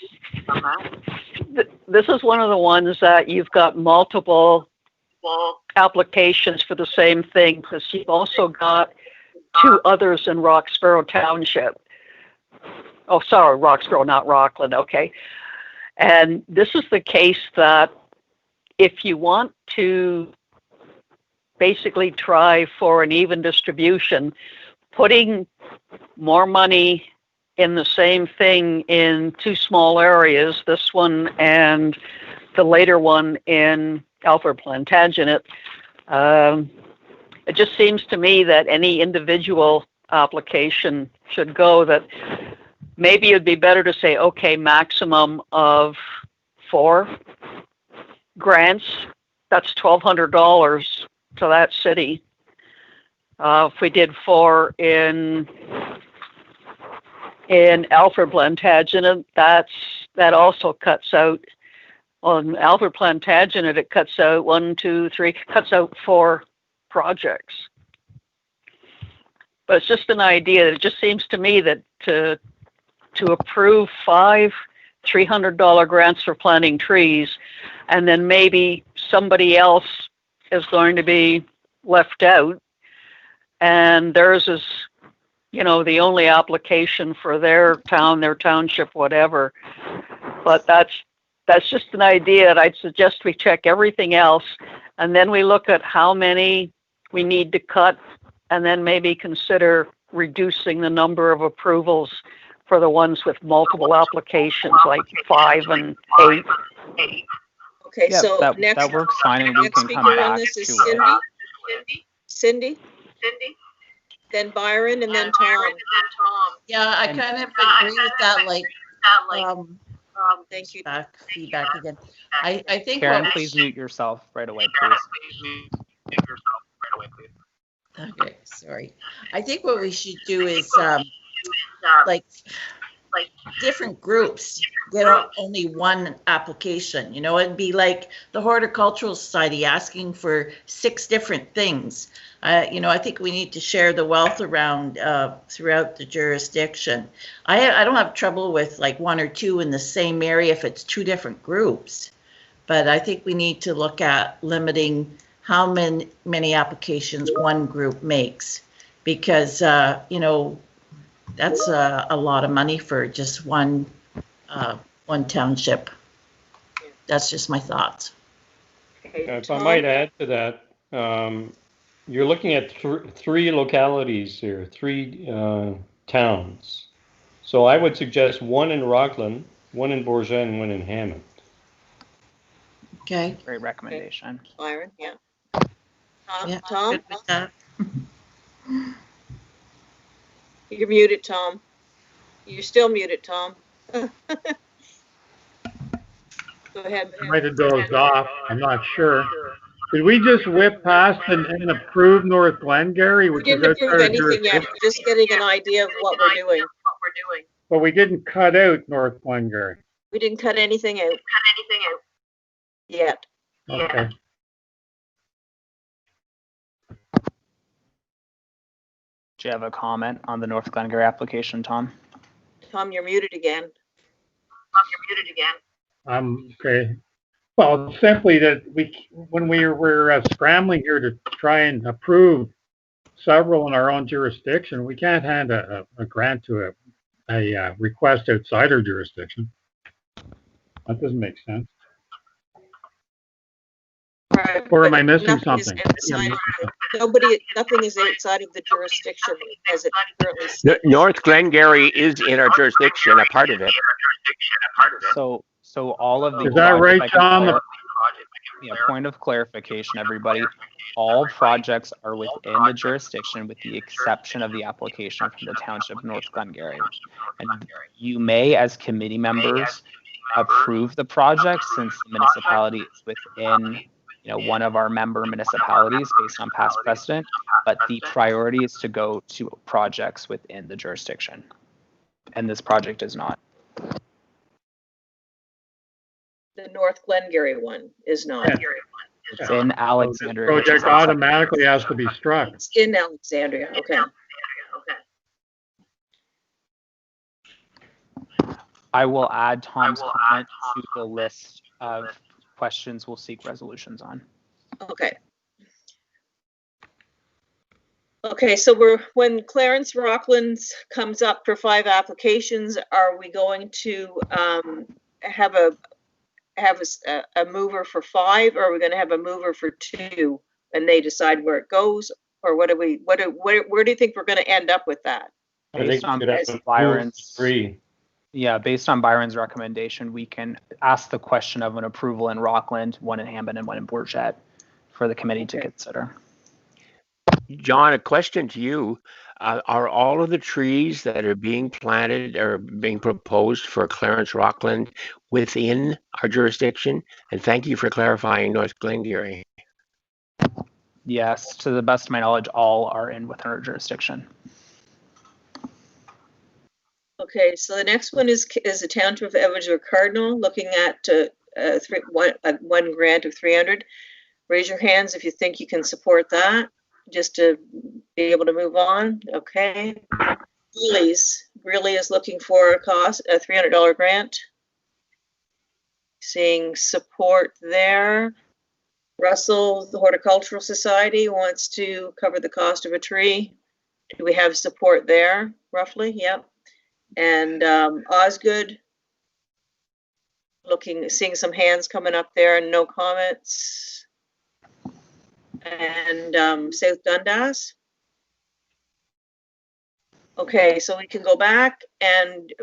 This is one of the ones that you've got multiple applications for the same thing, because you've also got 2 others in Roxborough Township. Oh, sorry, Roxborough, not Rockland. Okay. And this is the case that if you want to basically try for an even distribution, putting more money in the same thing in 2 small areas, this one and the later one in Alfred Plantagenet, it just seems to me that any individual application should go. That maybe it'd be better to say, okay, maximum of 4 grants, that's $1,200 to that city. If we did 4 in Alfred Plantagenet, that also cuts out. On Alfred Plantagenet, it cuts out 1, 2, 3, cuts out 4 projects. But it's just an idea. It just seems to me that to approve 5 $300 grants for planting trees, and then maybe somebody else is going to be left out, and theirs is, the only application for their town, their township, whatever. But that's just an idea, and I'd suggest we check everything else, and then we look at how many we need to cut, and then maybe consider reducing the number of approvals for the ones with multiple applications, like 5 and 8. Okay, Yeah, so that next works fine, and we next can come speaker on back this is to Cindy, then Byron, and then Tom. Yeah, I kind of agree with that. Like, Thank you. Feedback again. I think Karen, what please mute yourself right away, please. Okay, sorry. I think what we should do is like different groups get only one application. You know, it'd be like the Horticultural Society asking for 6 different things. You know, I think we need to share the wealth around throughout the jurisdiction. I don't have trouble with like 1 or 2 in the same area if it's 2 different groups, but I think we need to look at limiting how many applications one group makes, because you know, that's a lot of money for just one township. That's just my thoughts. If I might add to that, you're looking at 3 localities here, 3 towns. So I would suggest 1 in Rockland, 1 in Bourget, and 1 in Hammond. Okay. Great recommendation. Byron, yeah. Yeah, Tom? good with that. You're muted, Tom. You're still muted, Tom. Go ahead. Might have dozed off. I'm not sure. Did we just whip past and approve North Glengarry, We which is didn't approve outside our anything yet. jurisdiction? We're just getting an idea of what we're doing. But we didn't cut out North Glengarry. We didn't cut anything out. Yet. Okay. Do you have a comment on the North Glengarry application, Tom? Tom, you're muted again. Okay. Well, simply that when we were scrambling here to try and approve several in our own jurisdiction, we can't hand a grant to a request outside our jurisdiction. That doesn't make sense. Right, Or am I but missing nothing is something? outside of nothing is outside of the jurisdiction as it currently stands. North Glengarry is in our jurisdiction, a part of it. So all of the Is that right, Tom? Yeah, point of clarification, everybody. All projects are within the jurisdiction with the exception of the application from the Township of North Glengarry. And you may, as committee members, approve the project since the municipality is within, you know, one of our member municipalities based on past precedent, but the priority is to go to projects within the jurisdiction. And this project is not. The North Glengarry one is not. It's in Alexandria. Project automatically has to be struck. It's in Alexandria. Okay. I will add Tom's comment to the list of questions we'll seek resolutions on. Okay. Okay, so when Clarence Rocklands comes up for 5 applications, are we going to have a mover for 5, or are we going to have a mover for 2 and they decide where it goes, or where do you think we're going to end up with that? Based on Byron's 3. Yeah, based on Byron's recommendation, we can ask the question of an approval in Rockland, 1 in Hammond, and 1 in Bourget for the committee to consider. John, a question to you. Are all of the trees that are being planted or being proposed for Clarence Rockland within our jurisdiction? And thank you for clarifying North Glengarry. Yes, to the best of my knowledge, all are within our jurisdiction. Okay, so the next one is the Township of Edwardsburg Cardinal, looking at one grant of 300. Raise your hands if you think you can support that, just to be able to move on. Okay. Greeley is looking for a $300 grant. Seeing support there. Russell, the Horticultural Society, wants to cover the cost of a tree. Do we have support there, roughly? Yep. And Osgood, seeing some hands coming up there and no comments. And South Dundas. Okay, so we can go back and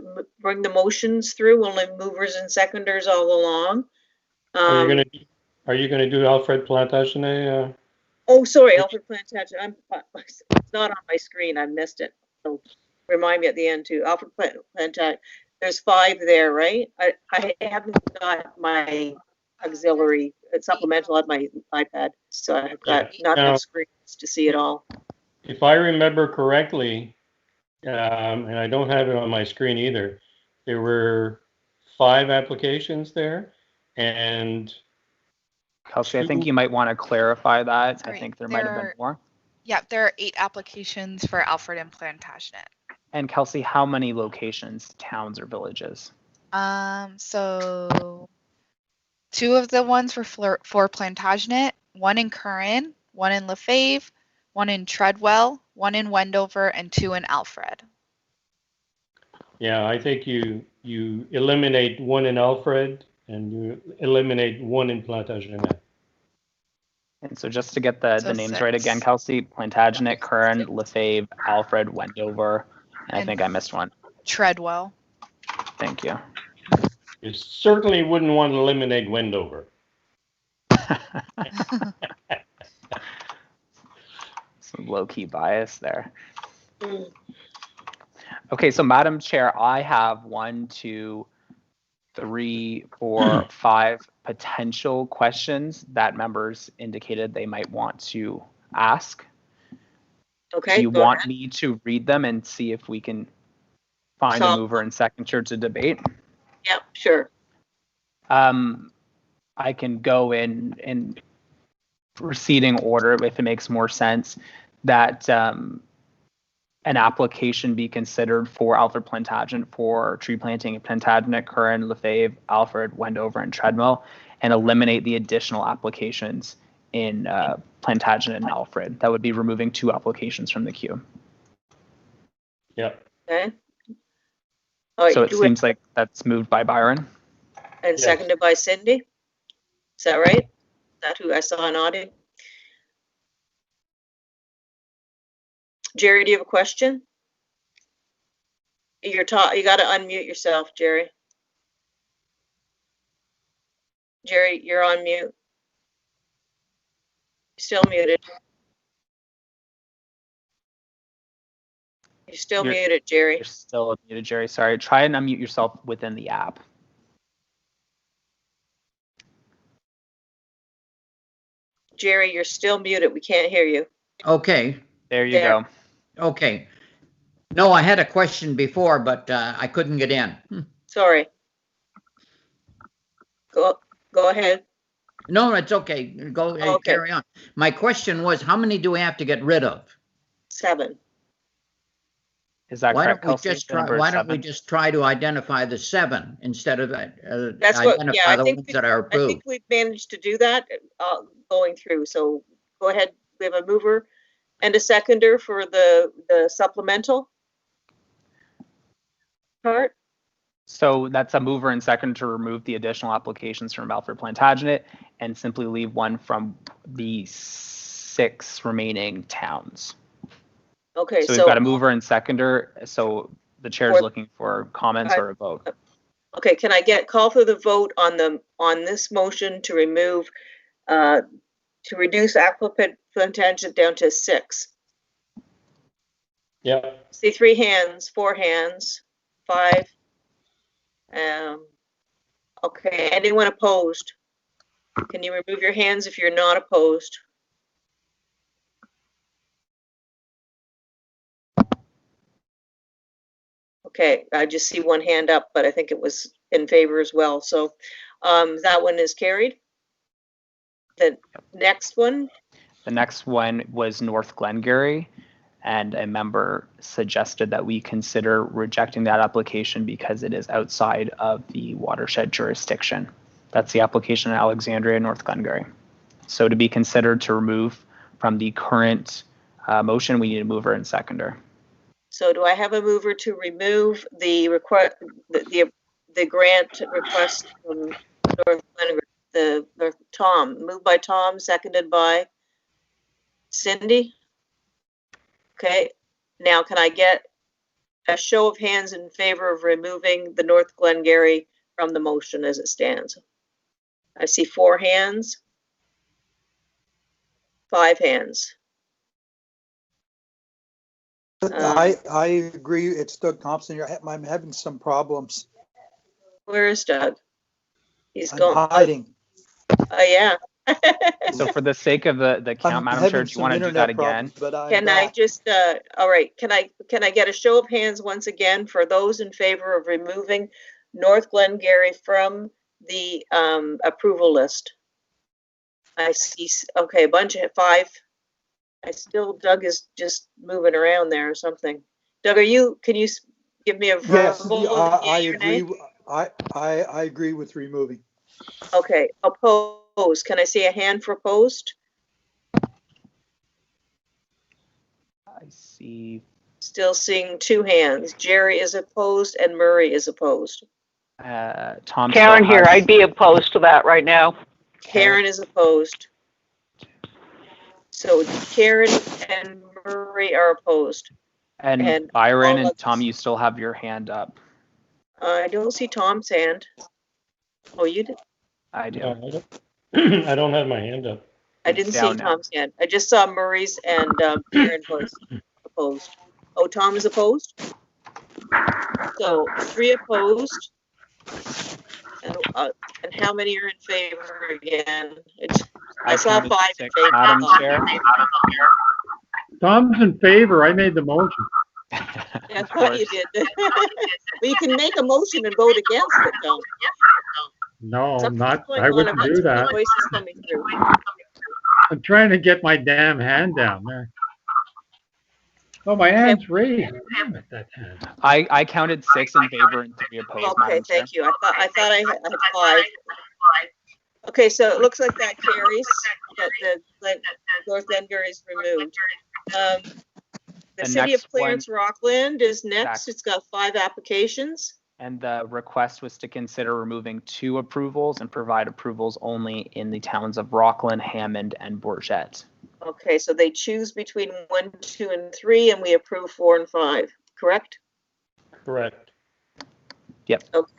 bring the motions through, only movers and seconders all along. Are you gonna do Alfred Plantagenet? Oh, sorry, Alfred Plantagenet. It's not on my screen. I missed it. So remind me at the end too. Alfred Plantagenet. there's 5 there, right? I haven't got my auxiliary supplemental on my iPad, so I've got not Now, enough screens to see it all. if I remember correctly, and I don't have it on my screen either, there were 5 applications there, and Kelsey, I think you might want to clarify that. Sorry, I think there might have been more. Yeah, there are 8 applications for Alfred and Plantagenet. And Kelsey, how many locations, towns, or villages? So 2 of the ones were for Plantagenet, 1 in Curran, 1 in Lefebvre, 1 in Treadwell, 1 in Wendover, and 2 in Alfred. yeah, I think you eliminate 1 in Alfred and you eliminate 1 in Plantagenet. And so just to get the names 6. right again, Kelsey, Plantagenet, Curran, Lefebvre, Alfred, Wendover, and I think I missed one. Treadwell. Thank you. You certainly wouldn't want to eliminate Wendover. Some low-key bias there. Okay, so Madam Chair, I have 1, 2, 3, 4, 5 potential questions that members indicated they might want to ask. Okay. Do you want me to read them and see if we can find a mover and seconder to debate? Yep, sure. I can go in proceeding order if it makes more sense that an application be considered for Alfred Plantagenet for tree planting in Plantagenet, Curran, Lefebvre, Alfred, Wendover, and Treadwell, and eliminate the additional applications in Plantagenet and Alfred. That would be removing 2 applications from the queue. Yep. Okay. All right, So it seems like that's moved by Byron. And seconded by Cindy. Is that right? Is that who I saw nodding? Jerry, do you have a question? You got to unmute yourself, Jerry. Jerry, you're on mute. You're still muted. You're still muted, Jerry. You're still muted, Jerry. Sorry. Try and unmute yourself within the app. Jerry, you're still muted. We can't hear you. Okay. There you go. Okay. No, I had a question before, but I couldn't get in. Sorry. Go ahead. No, it's okay. Go carry on. My question was, how many do we have to get rid of? 7. Is that correct, Kelsey? Why don't we just try to identify the 7 instead of identify the ones that are approved? I think we've managed to do that going through. So go ahead. We have a mover and a seconder for the supplemental part. So that's a mover and second to remove the additional applications from Alfred Plantagenet and simply leave 1 from the 6 remaining towns. Okay, so we've got a mover and seconder. So the chair is looking for comments or a vote. Okay, can I call for the vote on this motion to remove, to reduce Alfred Plantagenet down to 6? Yeah. See 3 hands, 4 hands, 5. Okay, anyone opposed? Can you remove your hands if you're not opposed? Okay, I just see 1 hand up, but I think it was in favor as well. So that one is carried. The next one? The next one was North Glengarry, and a member suggested that we consider rejecting that application because it is outside of the watershed jurisdiction. That's the application in Alexandria, North Glengarry. So to be considered to remove from the current motion, we need a mover and seconder. So do I have a mover to remove the request, the grant request from North Glengarry, Tom? Moved by Tom, seconded by Cindy. Okay, now can I get a show of hands in favor of removing the North Glengarry from the motion as it stands? I see 4 hands, 5 hands. I agree. It's Doug Thompson here. I'm having some problems Where is Doug? He's I'm gone. hiding. Yeah. So for the sake of the count, I'm Madam Chair, having do you some want to do internet that again? problems, but I'm Can I back. just, all right, can I get a show of hands once again for those in favor of removing North Glengarry from the approval list? I see, okay, a bunch of 5. Doug is just moving around there or something. Doug, can you give me a Yes, verbal? I yea or nay? agree. I agree with removing. Okay, opposed. Can I see a hand for opposed? I see. Still seeing 2 hands. Jerry is opposed and Murray is opposed. Tom. Karen here. I'd be opposed to that right now. Karen is opposed. So Karen and Murray are opposed. And Byron and Tom, you still have your hand up. I don't see Tom's hand. Oh, you did? I do. I don't have my hand up. I didn't see Tom's hand. I just saw Murray's and Karen was opposed. Oh, Tom is opposed? So 3 opposed. And how many are in favor again? I saw 5 in favor. Madam Chair. Tom's in favor. I made the motion. I thought you did. But you can make a motion and vote against it, Tom. No, Something's not. going I on. wouldn't I've got do too many that. voices coming through. I'm trying to get my damn hand down there. Oh, my hand's raised. Damn it, that hand. I counted 6 in favor and 3 opposed. Okay, Madam Chair. thank you. I thought I had 5. Okay, so it looks like that carries, that the North Glengarry is removed. The city of Clarence Rockland is next. It's got 5 applications. And the request was to consider removing 2 approvals and provide approvals only in the towns of Rockland, Hammond, and Bourget. Okay, so they choose between 1, 2, and 3, and we approve 4 and 5, correct? Correct. Yep. Okay.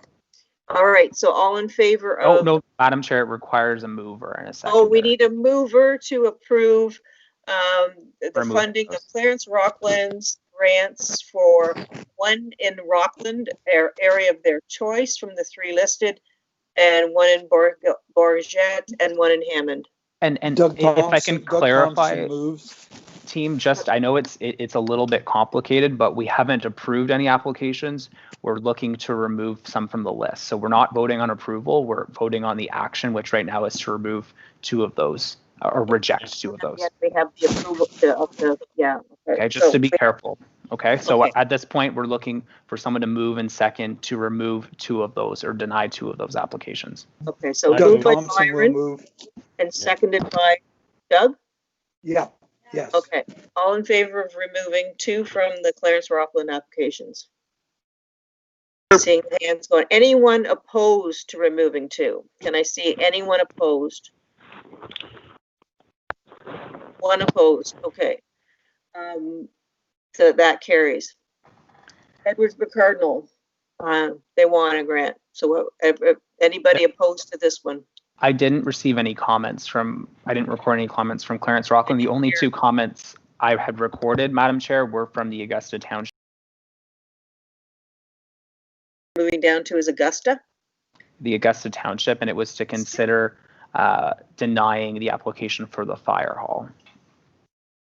All right, so all in favor Oh, of... no, Madam Chair, it requires a mover and a second. Oh, we need a mover to approve the Remove funding of Clarence Rockland's grants for 1 in Rockland area of their choice from the 3 listed, and 1 in Bourget and 1 in Hammond. And if I can clarify, team, just I know it's a little bit complicated, but we haven't approved any applications. We're looking to remove some from the list. So we're not voting on approval. We're voting on the action, which right now is to remove 2 of those or reject 2 of those. Yes, we have the approval of the, yeah. Okay, just to be careful. Okay, so at this point, we're looking for someone to move and second to remove 2 of those or deny 2 of those applications. Okay, so moved by Byron and seconded by Doug? Yeah, yes. Okay, all in favor of removing 2 from the Clarence Rockland applications? Seeing hands going. Anyone opposed to removing 2? Can I see anyone opposed? 1 opposed, okay. So that carries. Edwardsburg Cardinal, they want a grant. So anybody opposed to this one? I didn't receive any comments I didn't record any comments from Clarence Rockland. The only 2 comments I had recorded, Madam Chair, were from the Augusta Township. Moving down to is Augusta? The Augusta Township, and it was to consider denying the application for the fire hall.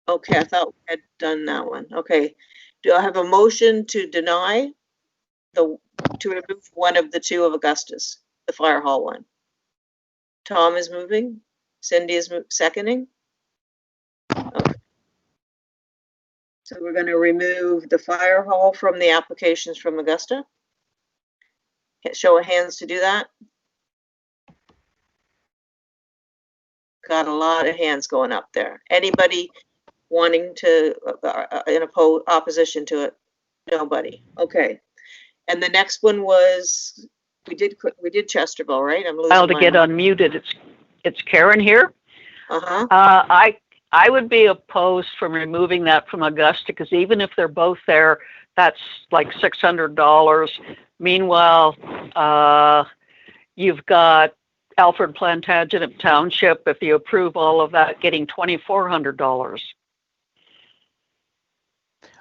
Okay, I thought we had done that one. Okay, do I have a motion to deny to remove 1 of the 2 of Augustus, the fire hall one? Tom is moving. Cindy is seconding. Okay. So we're going to remove the fire hall from the applications from Augusta. Show of hands to do that. Got a lot of hands going up there. Anybody wanting to in opposition to it? Nobody. Okay. And the next one was we did Chesterville, right? I'm losing Well, to get unmuted, it's Karen here. I would be opposed from removing that from Augusta because even if they're both there, that's like $600. Meanwhile, you've got Alfred Plantagenet Township, if you approve all of that, getting $2,400.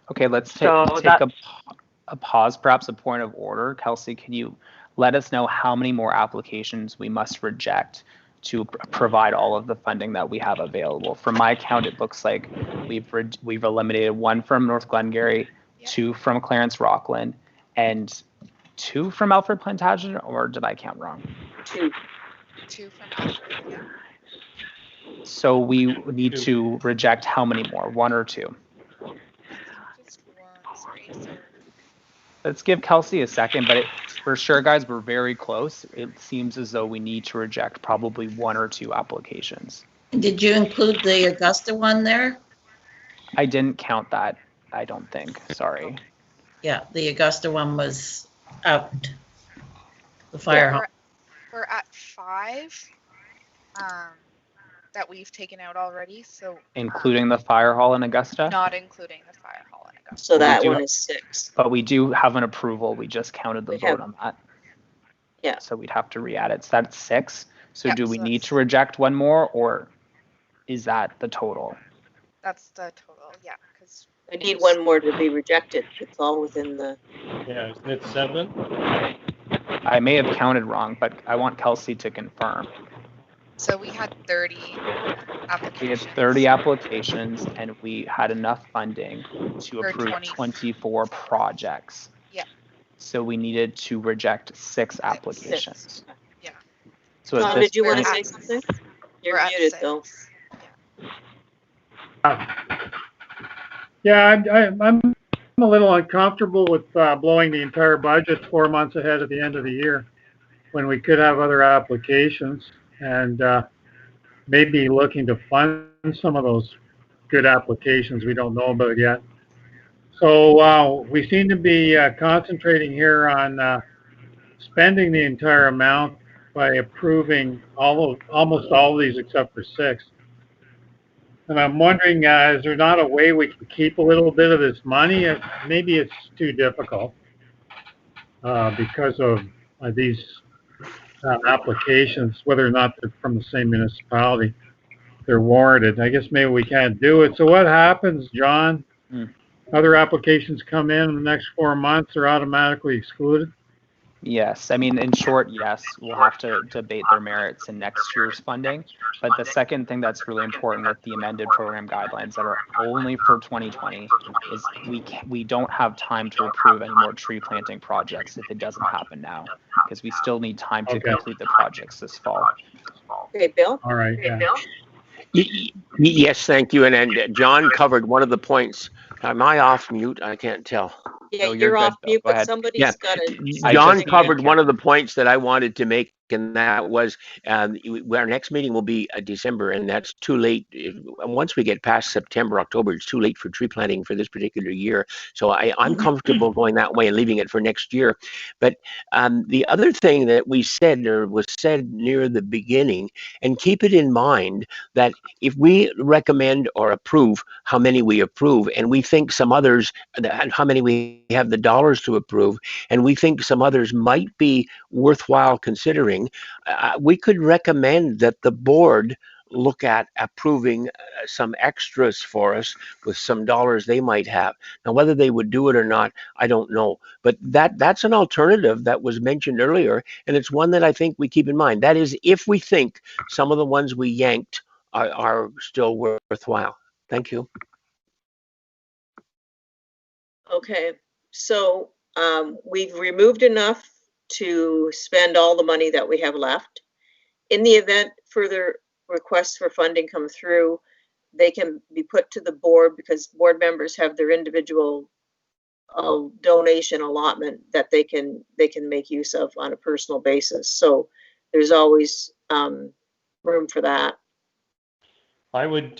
Okay, let's take a pause, perhaps a point of order. Kelsey, can you let us know how many more applications we must reject to provide all of the funding that we have available. From my count, it looks like we've eliminated 1 from North Glengarry, 2 from Clarence Rockland, and 2 from Alfred Plantagenet, or did I count wrong? 2. 2 from Alfred. Yeah. So we need to reject how many more, 1 or 2? Just 1. Sorry. So Let's give Kelsey a second, but for sure, guys, we're very close. It seems as though we need to reject probably 1 or 2 applications. Did you include the Augusta one there? I didn't count that, I don't think. Sorry. Yeah, the Augusta one was out. The fire hall. We're at 5 that we've taken out already. So Including the fire hall in Augusta? not including the fire hall in Augusta. So that one is 6. But we do have an approval. We just counted the vote on that. Yeah. So we'd have to re-add it. So that's 6. So Yep, do we so need that's- to reject 1 more, or is that the total? That's the total, yeah. Because I need 1 more to be rejected. It's all within the. Yeah, isn't it 7? I may have counted wrong, but I want Kelsey to confirm. so we had 30 applications. We had 30 applications, and we had enough funding to For approve 20. 24 projects. Yeah. So we needed to reject 6 applications. Yeah. So at John, this did you want to point- say something? You're We're at muted 6. though. Yeah, I'm a little uncomfortable with blowing the entire budget 4 months ahead of the end of the year when we could have other applications and maybe looking to fund some of those good applications we don't know about yet. So we seem to be concentrating here on spending the entire amount by approving almost all of these except for 6. And I'm wondering, is there not a way we can keep a little bit of this money? Maybe it's too difficult because of these applications, whether or not they're from the same municipality, they're warranted. I guess maybe we can't do it. So what happens, John? Other applications come in the next 4 months, are automatically excluded? Yes, I mean, in short, yes, we'll have to debate their merits in next year's funding. But the second thing that's really important with the amended program guidelines that are only for 2020 is we don't have time to approve any more tree planting projects if it doesn't happen now, because we still need time to complete the projects this fall. Okay, Bill? All right, Okay, yeah. Bill? Yes, thank you. And John covered one of the points. Am I off mute? I can't tell. Yeah, No, you're good, off Bill. mute, Go but ahead. somebody's Yeah. got to. John covered one of the points that I wanted to make, and that was our next meeting will be December, and that's too late. Once we get past September, October, it's too late for tree planting for this particular year. So I'm comfortable going that way and leaving it for next year. But the other thing that we said, or was said near the beginning, and keep it in mind that if we recommend or approve how many we approve, and we think some others, how many we have the dollars to approve, and we think some others might be worthwhile considering, we could recommend that the board look at approving some extras for us with some dollars they might have. Now, whether they would do it or not, I don't know. But that's an alternative that was mentioned earlier, and it's one that I think we keep in mind. That is, if we think some of the ones we yanked are still worthwhile. Thank you. Okay, so we've removed enough to spend all the money that we have left. In the event further requests for funding come through, they can be put to the board because board members have their individual donation allotment that they can make use of on a personal basis. So there's always room for that. I would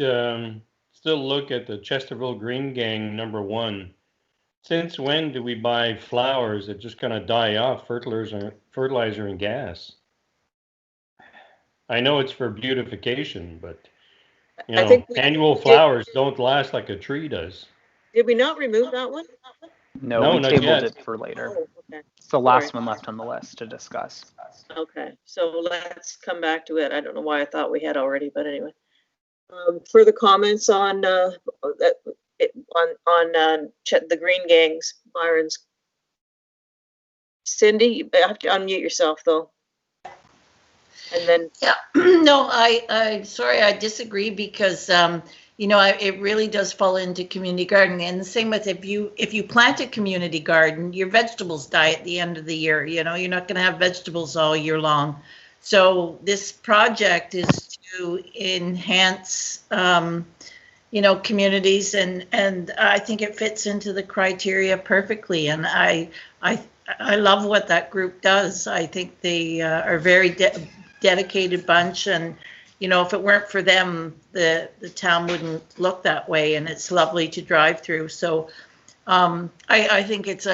still look at the Chesterville Green Gang #1. Since when do we buy flowers that just kind of die off, fertilizer and gas? I know it's for beautification, but you know, I think annual flowers don't last like a tree does. Did we not remove that one? No, we not tabled yet. it for later. Oh, okay. It's the last Sorry. one left on the list to discuss. Okay, so let's come back to it. I don't know why I thought we had already, but anyway. Further comments on the Green Gangs, Byron's Cindy, you have to unmute yourself though. And then. Yeah, no, sorry, I disagree because, you know, it really does fall into community gardening. And the same with if you plant a community garden, your vegetables die at the end of the year. You know, you're not going to have vegetables all year long. So this project is to enhance, you know, communities, and I think it fits into the criteria perfectly. And I love what that group does. I think they are very dedicated bunch, and you know, if it weren't for them, the town wouldn't look that way, and it's lovely to drive through. So I think it's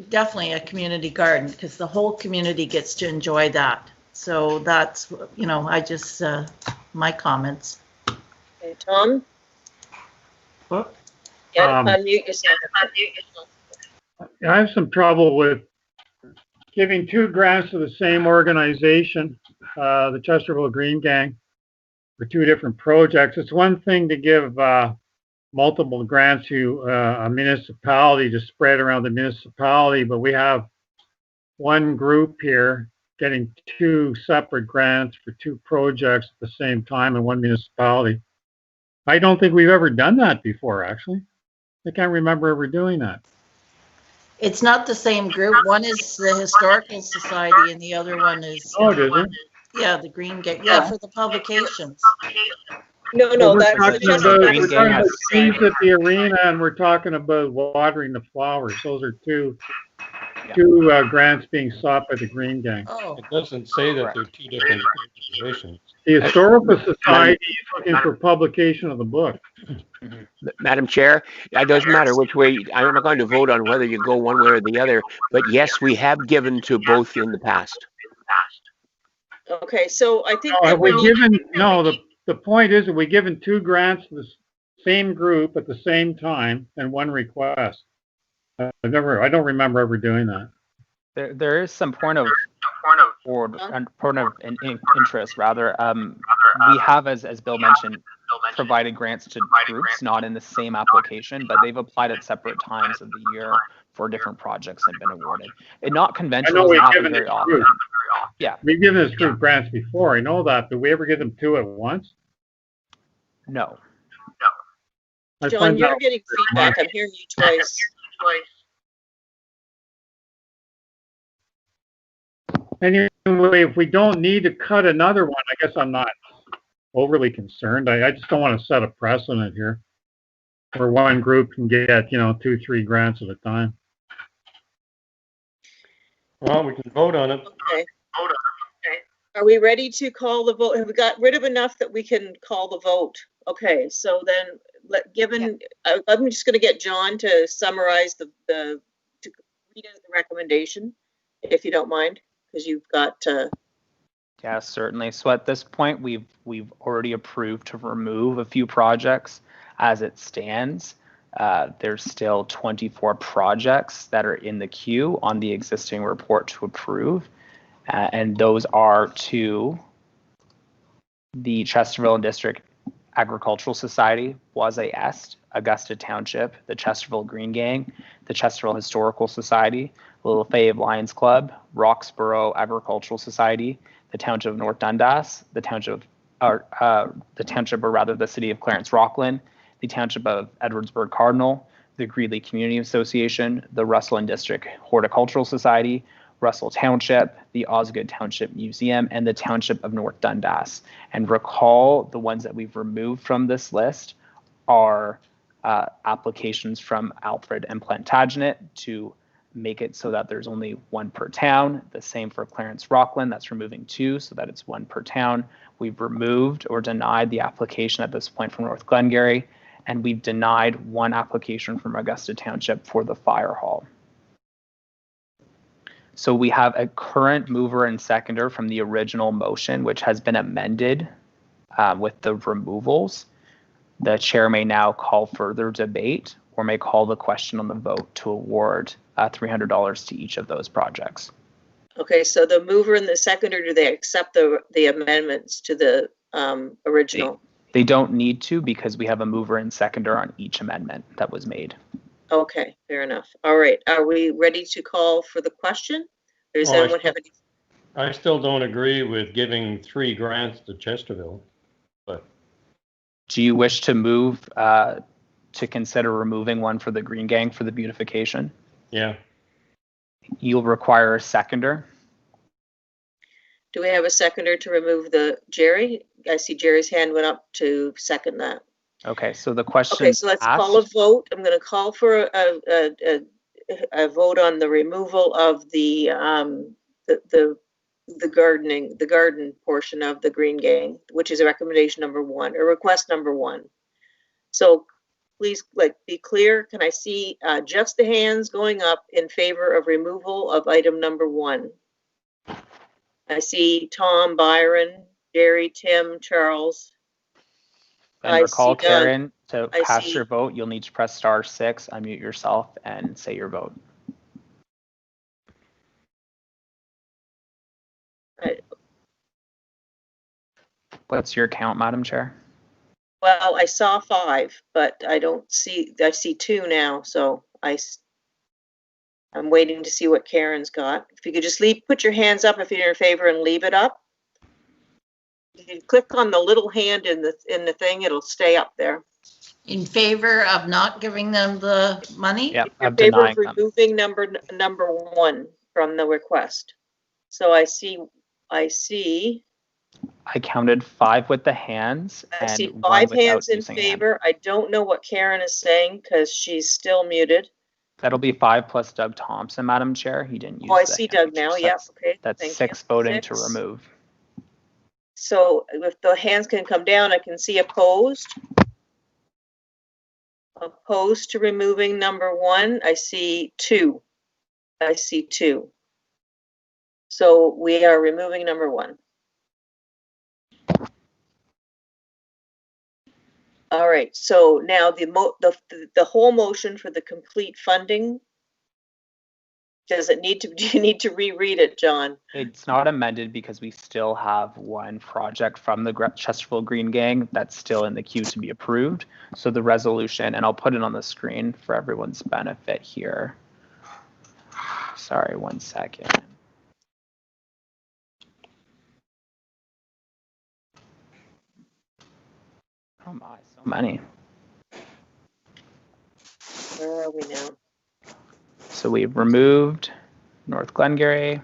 definitely a community garden because the whole community gets to enjoy that. So that's, you know, I just my comments. Okay, Tom. Well, Yeah, unmute yourself. I have some trouble with giving 2 grants to the same organization, the Chesterville Green Gang, for 2 different projects. It's one thing to give multiple grants to a municipality to spread around the municipality, but we have one group here getting 2 separate grants for 2 projects at the same time in one municipality. I don't think we've ever done that before, actually. I can't remember ever doing that. It's not the same group. One is the Historical Society and the other one is. Oh, is it? Yeah, the Green Gang. Yeah, for the publications. No, Well, we're that's talking just about, Green we're Gang talking about has trees at the arena, and we're talking about watering the flowers. Those are two grants being sought by the Green Gang. Oh. It doesn't say that they're 2 different organizations. The Historical Society is looking for publication of the book. Madam Chair, it doesn't matter which way. I'm not going to vote on whether you go one way or the other, but yes, we have given to both in the past. Okay, so I think No, have we given, no, the point is that we've given 2 grants to the same group at the same time and 1 request. I don't remember ever doing that. There is some point of interest rather. We have, as Bill mentioned, provided grants to groups not in the same application, but they've applied at separate times of the year for different projects and been awarded. It not conventional doesn't happen very often. Yeah, we've given this group grants before. I know that, but we ever give them 2 at once? No. John, you're getting feedback. I'm hearing you twice. Anyway, if we don't need to cut another one, I guess I'm not overly concerned. I just don't want to set a precedent here where one group can get, 2, 3 grants at a time. Well, we can vote on it. Okay. Are we ready to call the vote? Have we got rid of enough that we can call the vote? Okay, so then I'm just going to get John to summarize to read out the recommendation, if you don't mind, because you've got. Yeah, certainly. So at this point, we've already approved to remove a few projects. As it stands, there's still 24 projects that are in the queue on the existing report to approve. And those are to the Chesterville District Agricultural Society, Boise Est, Augusta Township, the Chesterville Green Gang, the Chesterville Historical Society, Little Fayette Lions Club, Roxborough Agricultural Society, the Township of North Dundas, the Township, or rather the City of Clarence Rockland, the Township of Edwardsburg Cardinal, the Greeley Community Association, the Russell and District Horticultural Society, Russell Township, the Osgood Township Museum, and the Township of North Dundas. And recall, the ones that we've removed from this list are applications from Alfred and Plantagenet to make it so that there's only 1 per town. The same for Clarence Rockland, that's removing 2 so that it's 1 per town. We've removed or denied the application at this point from North Glengarry, and we've denied 1 application from Augusta Township for the fire hall. So we have a current mover and seconder from the original motion, which has been amended with the removals. The chair may now call further debate or may call the question on the vote to award $300 to each of those projects. Okay, so the mover and the seconder, do they accept the amendments to the original? They don't need to because we have a mover and seconder on each amendment that was made. Okay, fair enough. All right, are we ready to call for the question? does Oh, anyone have any? I still don't agree with giving 3 grants to Chesterville, but Do you wish to move to consider removing one for the Green Gang for the beautification? yeah. You'll require a seconder. Do we have a seconder to remove the Jerry? I see Jerry's hand went up to second that. Okay, so the question. Okay, so let's call a vote. I'm going to call for a vote on the removal of the garden portion of the Green Gang, which is a recommendation number 1 or request number 1. So please, be clear. Can I see just the hands going up in favor of removal of item number 1? I see Tom, Byron, Jerry, Tim, Charles. And recall, Karen, to I cast see. your vote, you'll need to press *6, unmute yourself, and say your vote. What's your count, Madam Chair? Well, I saw 5, but I see 2 now, so I'm waiting to see what Karen's got. If you could just put your hands up if you're in favor and leave it up. If you click on the little hand in the thing, it'll stay up there. In favor of not giving them the money? Yep, In favor of removing number 1 from the request. So I see. I counted 5 with the hands. I and see 1 5 without hands in using favor. I don't know what Karen is saying because she's still muted. That'll be 5 plus Doug Thompson, Madam Chair. He didn't use. Oh, I the see hand Doug feature, now. so Yep. Okay. That's Thank 6 you. voting 6. to remove. So if the hands can come down, I can see opposed. Opposed to removing number 1. I see 2. I see 2. So we are removing number 1. All right. So now the whole motion for the complete funding. Do you need to reread it, John? It's not amended because we still have 1 project from the Chesterville Green Gang that's still in the queue to be approved. So the resolution, and I'll put it on the screen for everyone's benefit here. Sorry, 1 second. Oh my, so many. Where are we now? So we've removed North Glengarry.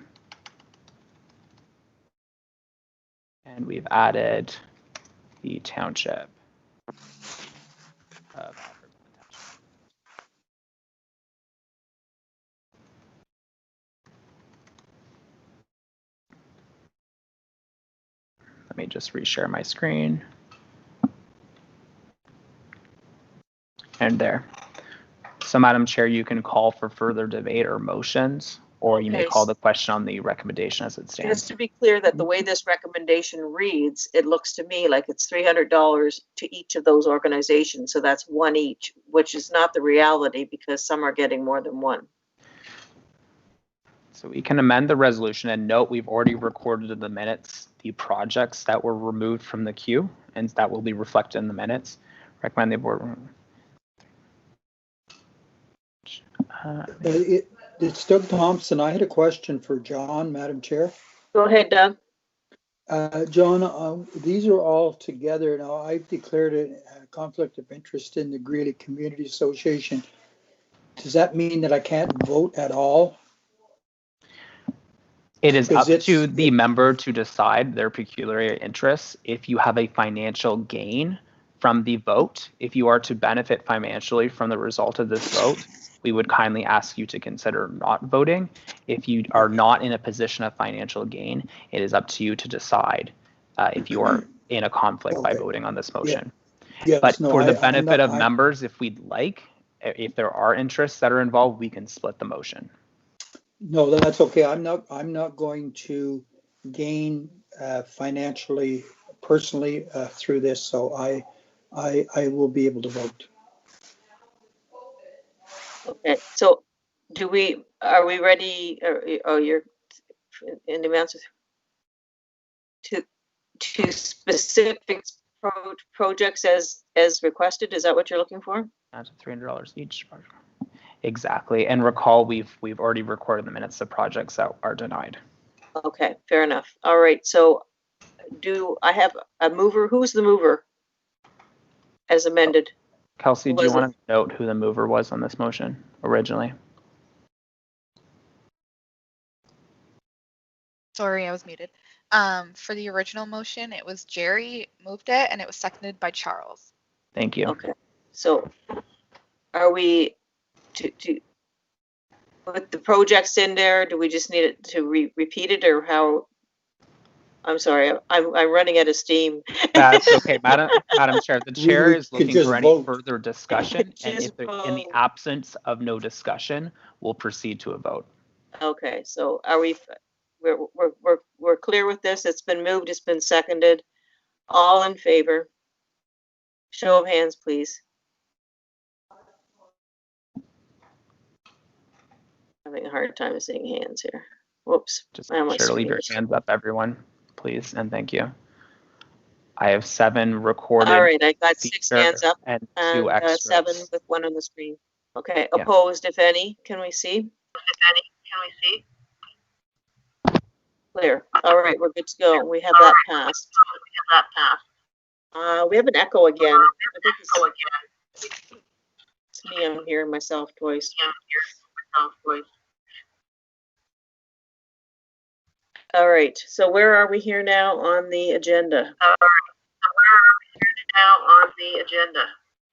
And we've added the township of Let me just reshare my screen. And there. So, Madam Chair, you can call for further debate or motions, or you may Okay. call the question on the recommendation as it stands. Just to be clear that the way this recommendation reads, it looks to me like it's $300 to each of those organizations. So that's 1 each, which is not the reality because some are getting more than 1. So we can amend the resolution and note we've already recorded in the minutes the projects that were removed from the queue, and that will be reflected in the minutes. Recommend the board. It's Doug Thompson. I had a question for John, Madam Chair. Go ahead, Doug. John, these are all together. Now, I've declared a conflict of interest in the Greeley Community Association. Does that mean that I can't vote at all? It is up to the member to decide their peculiar interests. If you have a financial gain from the vote, if you are to benefit financially from the result of this vote, we would kindly ask you to consider not voting. If you are not in a position of financial gain, it is up to you to decide if you are in a conflict by voting on this motion. Yes, but no, for the I'm benefit not- of members, if we'd like, if there are interests that are involved, we can split the motion. No, that's okay. I'm not going to gain financially, personally through this, so I will be able to vote. Okay, so are we ready? You're in the answer to specific projects as requested? Is that what you're looking for? That's $300 each. Exactly. And recall, we've already recorded the minutes of projects that are denied. Okay, fair enough. All right, so do I have a mover? Who's the mover as amended? Kelsey, Who do you was want to note who the mover was on this motion originally? Sorry, I was muted. For the original motion, it was Jerry moved it, and it was seconded by Charles. Thank you. Okay, so are we to with the projects in there? Do we just need it to repeat it, or how? I'm sorry, I'm running out of steam. That's okay, Madam Chair. The chair We is could looking just for any vote. further discussion, and Just in the vote. absence of no discussion, we'll proceed to a vote. Okay, so are we're clear with this? It's been moved, it's been seconded. All in favor? Show of hands, please. Having a hard time seeing hands here. Whoops. Just I make sure to leave your hands up, everyone, please, and thank you. I have 7 recorded. All right, I got 6 hands up and and 2 extras. 7 with 1 on the screen. Okay, Yeah. opposed, if any, can we see? Clear. All right, we're good to go. We have that passed. We have an echo again. I think it's me. I'm hearing myself twice. All right, so where are we here now on the agenda?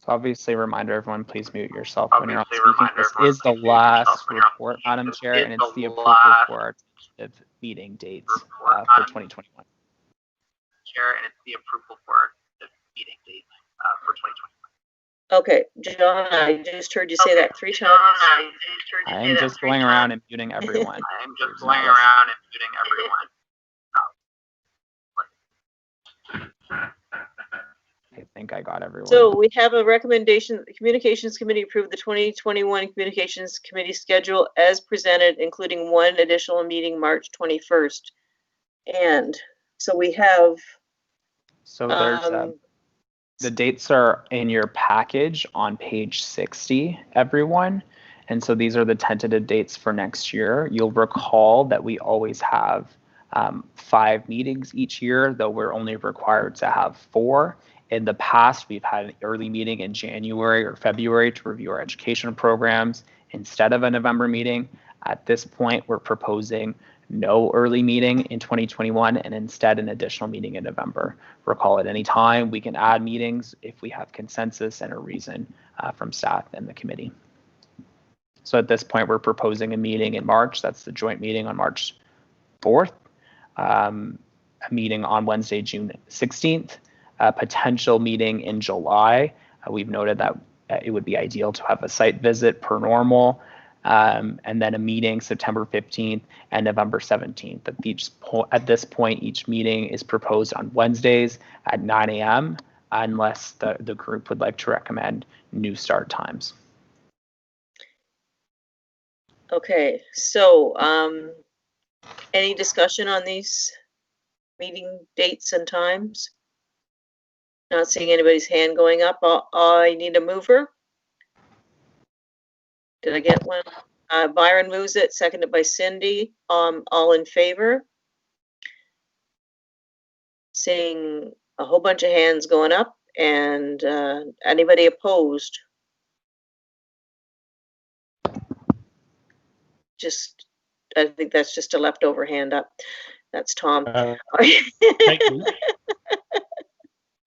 So obviously, reminder everyone, please mute yourself when you're not speaking. This is the last report, Madam Chair, and it's the approval for our tentative meeting dates for 2021. Okay, John, I just heard you say that 3 times. I am just going around and muting everyone. I think I got everyone. So we have a recommendation that the Communications Committee approve the 2021 Communications Committee schedule as presented, including 1 additional meeting March 21st. And so we have. So there's the dates are in your package on page 60, everyone. And so these are the tentative dates for next year. You'll recall that we always have 5 meetings each year, though we're only required to have 4. In the past, we've had an early meeting in January or February to review our education programs instead of a November meeting. At this point, we're proposing no early meeting in 2021 and instead an additional meeting in November. Recall at any time, we can add meetings if we have consensus and a reason from staff and the committee. So at this point, we're proposing a meeting in March. That's the joint meeting on March 4th, a meeting on Wednesday, June 16th, a potential meeting in July. We've noted that it would be ideal to have a site visit per normal, and then a meeting September 15th and November 17th. At this point, each meeting is proposed on Wednesdays at 9 a.m. unless the group would like to recommend new start times. Okay, so any discussion on these meeting dates and times? Not seeing anybody's hand going up. I need a mover. Did I get one? Byron moves it, seconded by Cindy. All in favor? Seeing a whole bunch of hands going up, and anybody opposed? I think that's just a leftover hand up. That's Tom.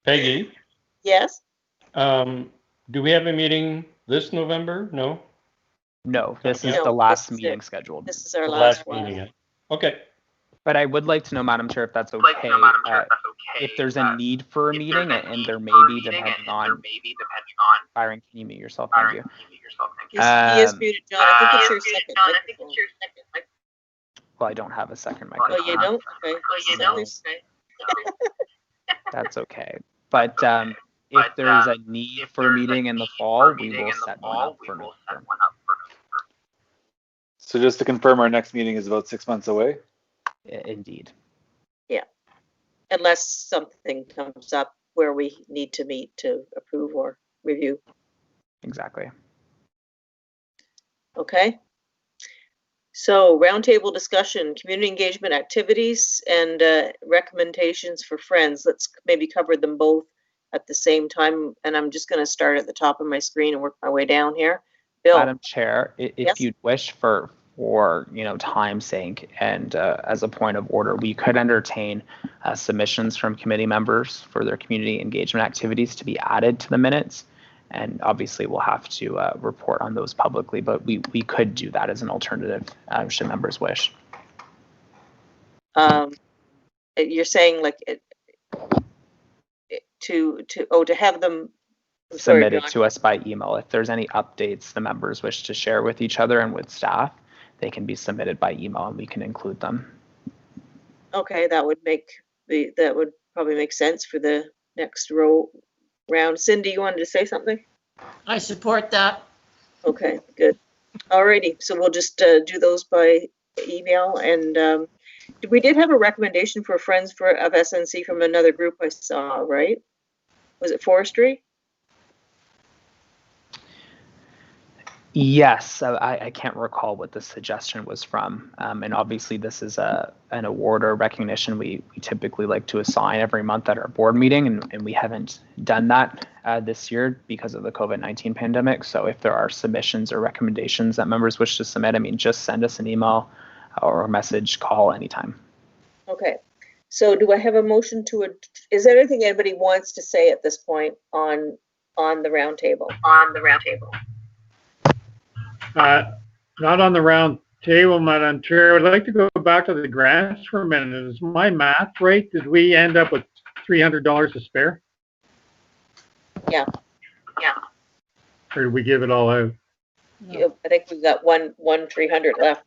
Peggy? Yes? Do we have a meeting this November? No? No, this is the last meeting scheduled. This is our last one. meeting. Okay. But I would like to know, Madam Chair, if that's okay, if there's a need for a meeting, and there may be, depending on. Byron, can you mute yourself? Thank you. He is muted, John. I think it's your second microphone. Well, I don't have a second microphone. Oh, you don't? Okay. That's okay. But if there is a need for a meeting in the fall, we will set one up for November. So just to confirm, our next meeting is about 6 months away? Indeed. Yeah. Unless something comes up where we need to meet to approve or review. Exactly. Okay. So roundtable discussion, community engagement activities, and recommendations for friends. Let's maybe cover them both at the same time. And I'm just going to start at the top of my screen and work my way down here. Bill. Madam Chair, if Yes? you'd wish for time's sake and as a point of order, we could entertain submissions from committee members for their community engagement activities to be added to the minutes. And obviously we'll have to report on those publicly, but we could do that as an alternative should members wish. You're saying like to have them Submitted to us by email. If there's any updates the members wish to share with each other and with staff, they can be submitted by email and we can include them. Okay, that would probably make sense for the next round. Cindy, you wanted to say something? I support that. Okay, good. Alrighty, so we'll just do those by email. And we did have a recommendation for friends of SNC from another group I saw, right? Was it forestry? Yes, I can't recall what the suggestion was from. And obviously this is an award or recognition we typically like to assign every month at our board meeting, and we haven't done that this year because of the COVID-19 pandemic. So if there are submissions or recommendations that members wish to submit, I mean, just send us an email or a message, call anytime. Okay, so do I have a motion is there anything anybody wants to say at this point on the roundtable? Not on the round table, Madam Chair. I'd like to go back to the grants for a minute. Is my math right? Did we end up with $300 to spare? Yeah. Or did we give it all out? I think we've got one 300 left.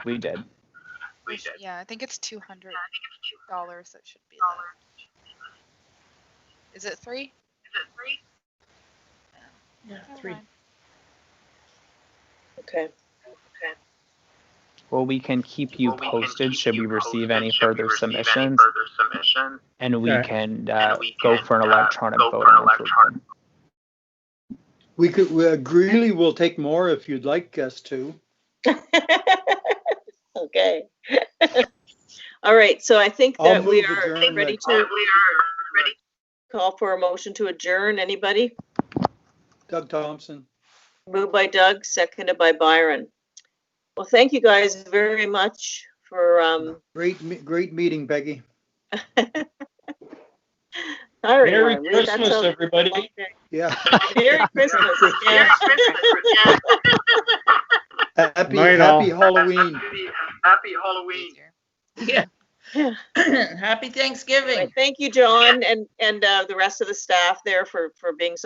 We did. Yeah, I think it's $200 that should be there. Is it 3? Yeah, 3. Okay. Well, we can keep you posted should we receive any further submissions, and we can go for an electronic vote and approve them. We could, Greeley will take more if you'd like us to. Okay. All right, so I think that we are ready to call for a motion to adjourn. Anybody? Doug Thompson. Moved by Doug, seconded by Byron. Well, thank you guys very much for great meeting, Peggy. All right, Merry Christmas, everybody. Yeah. Merry Christmas. Yeah. Happy Halloween. Happy Halloween. Yeah. Happy Thanksgiving. Thank you, John, and the rest of the staff there for being so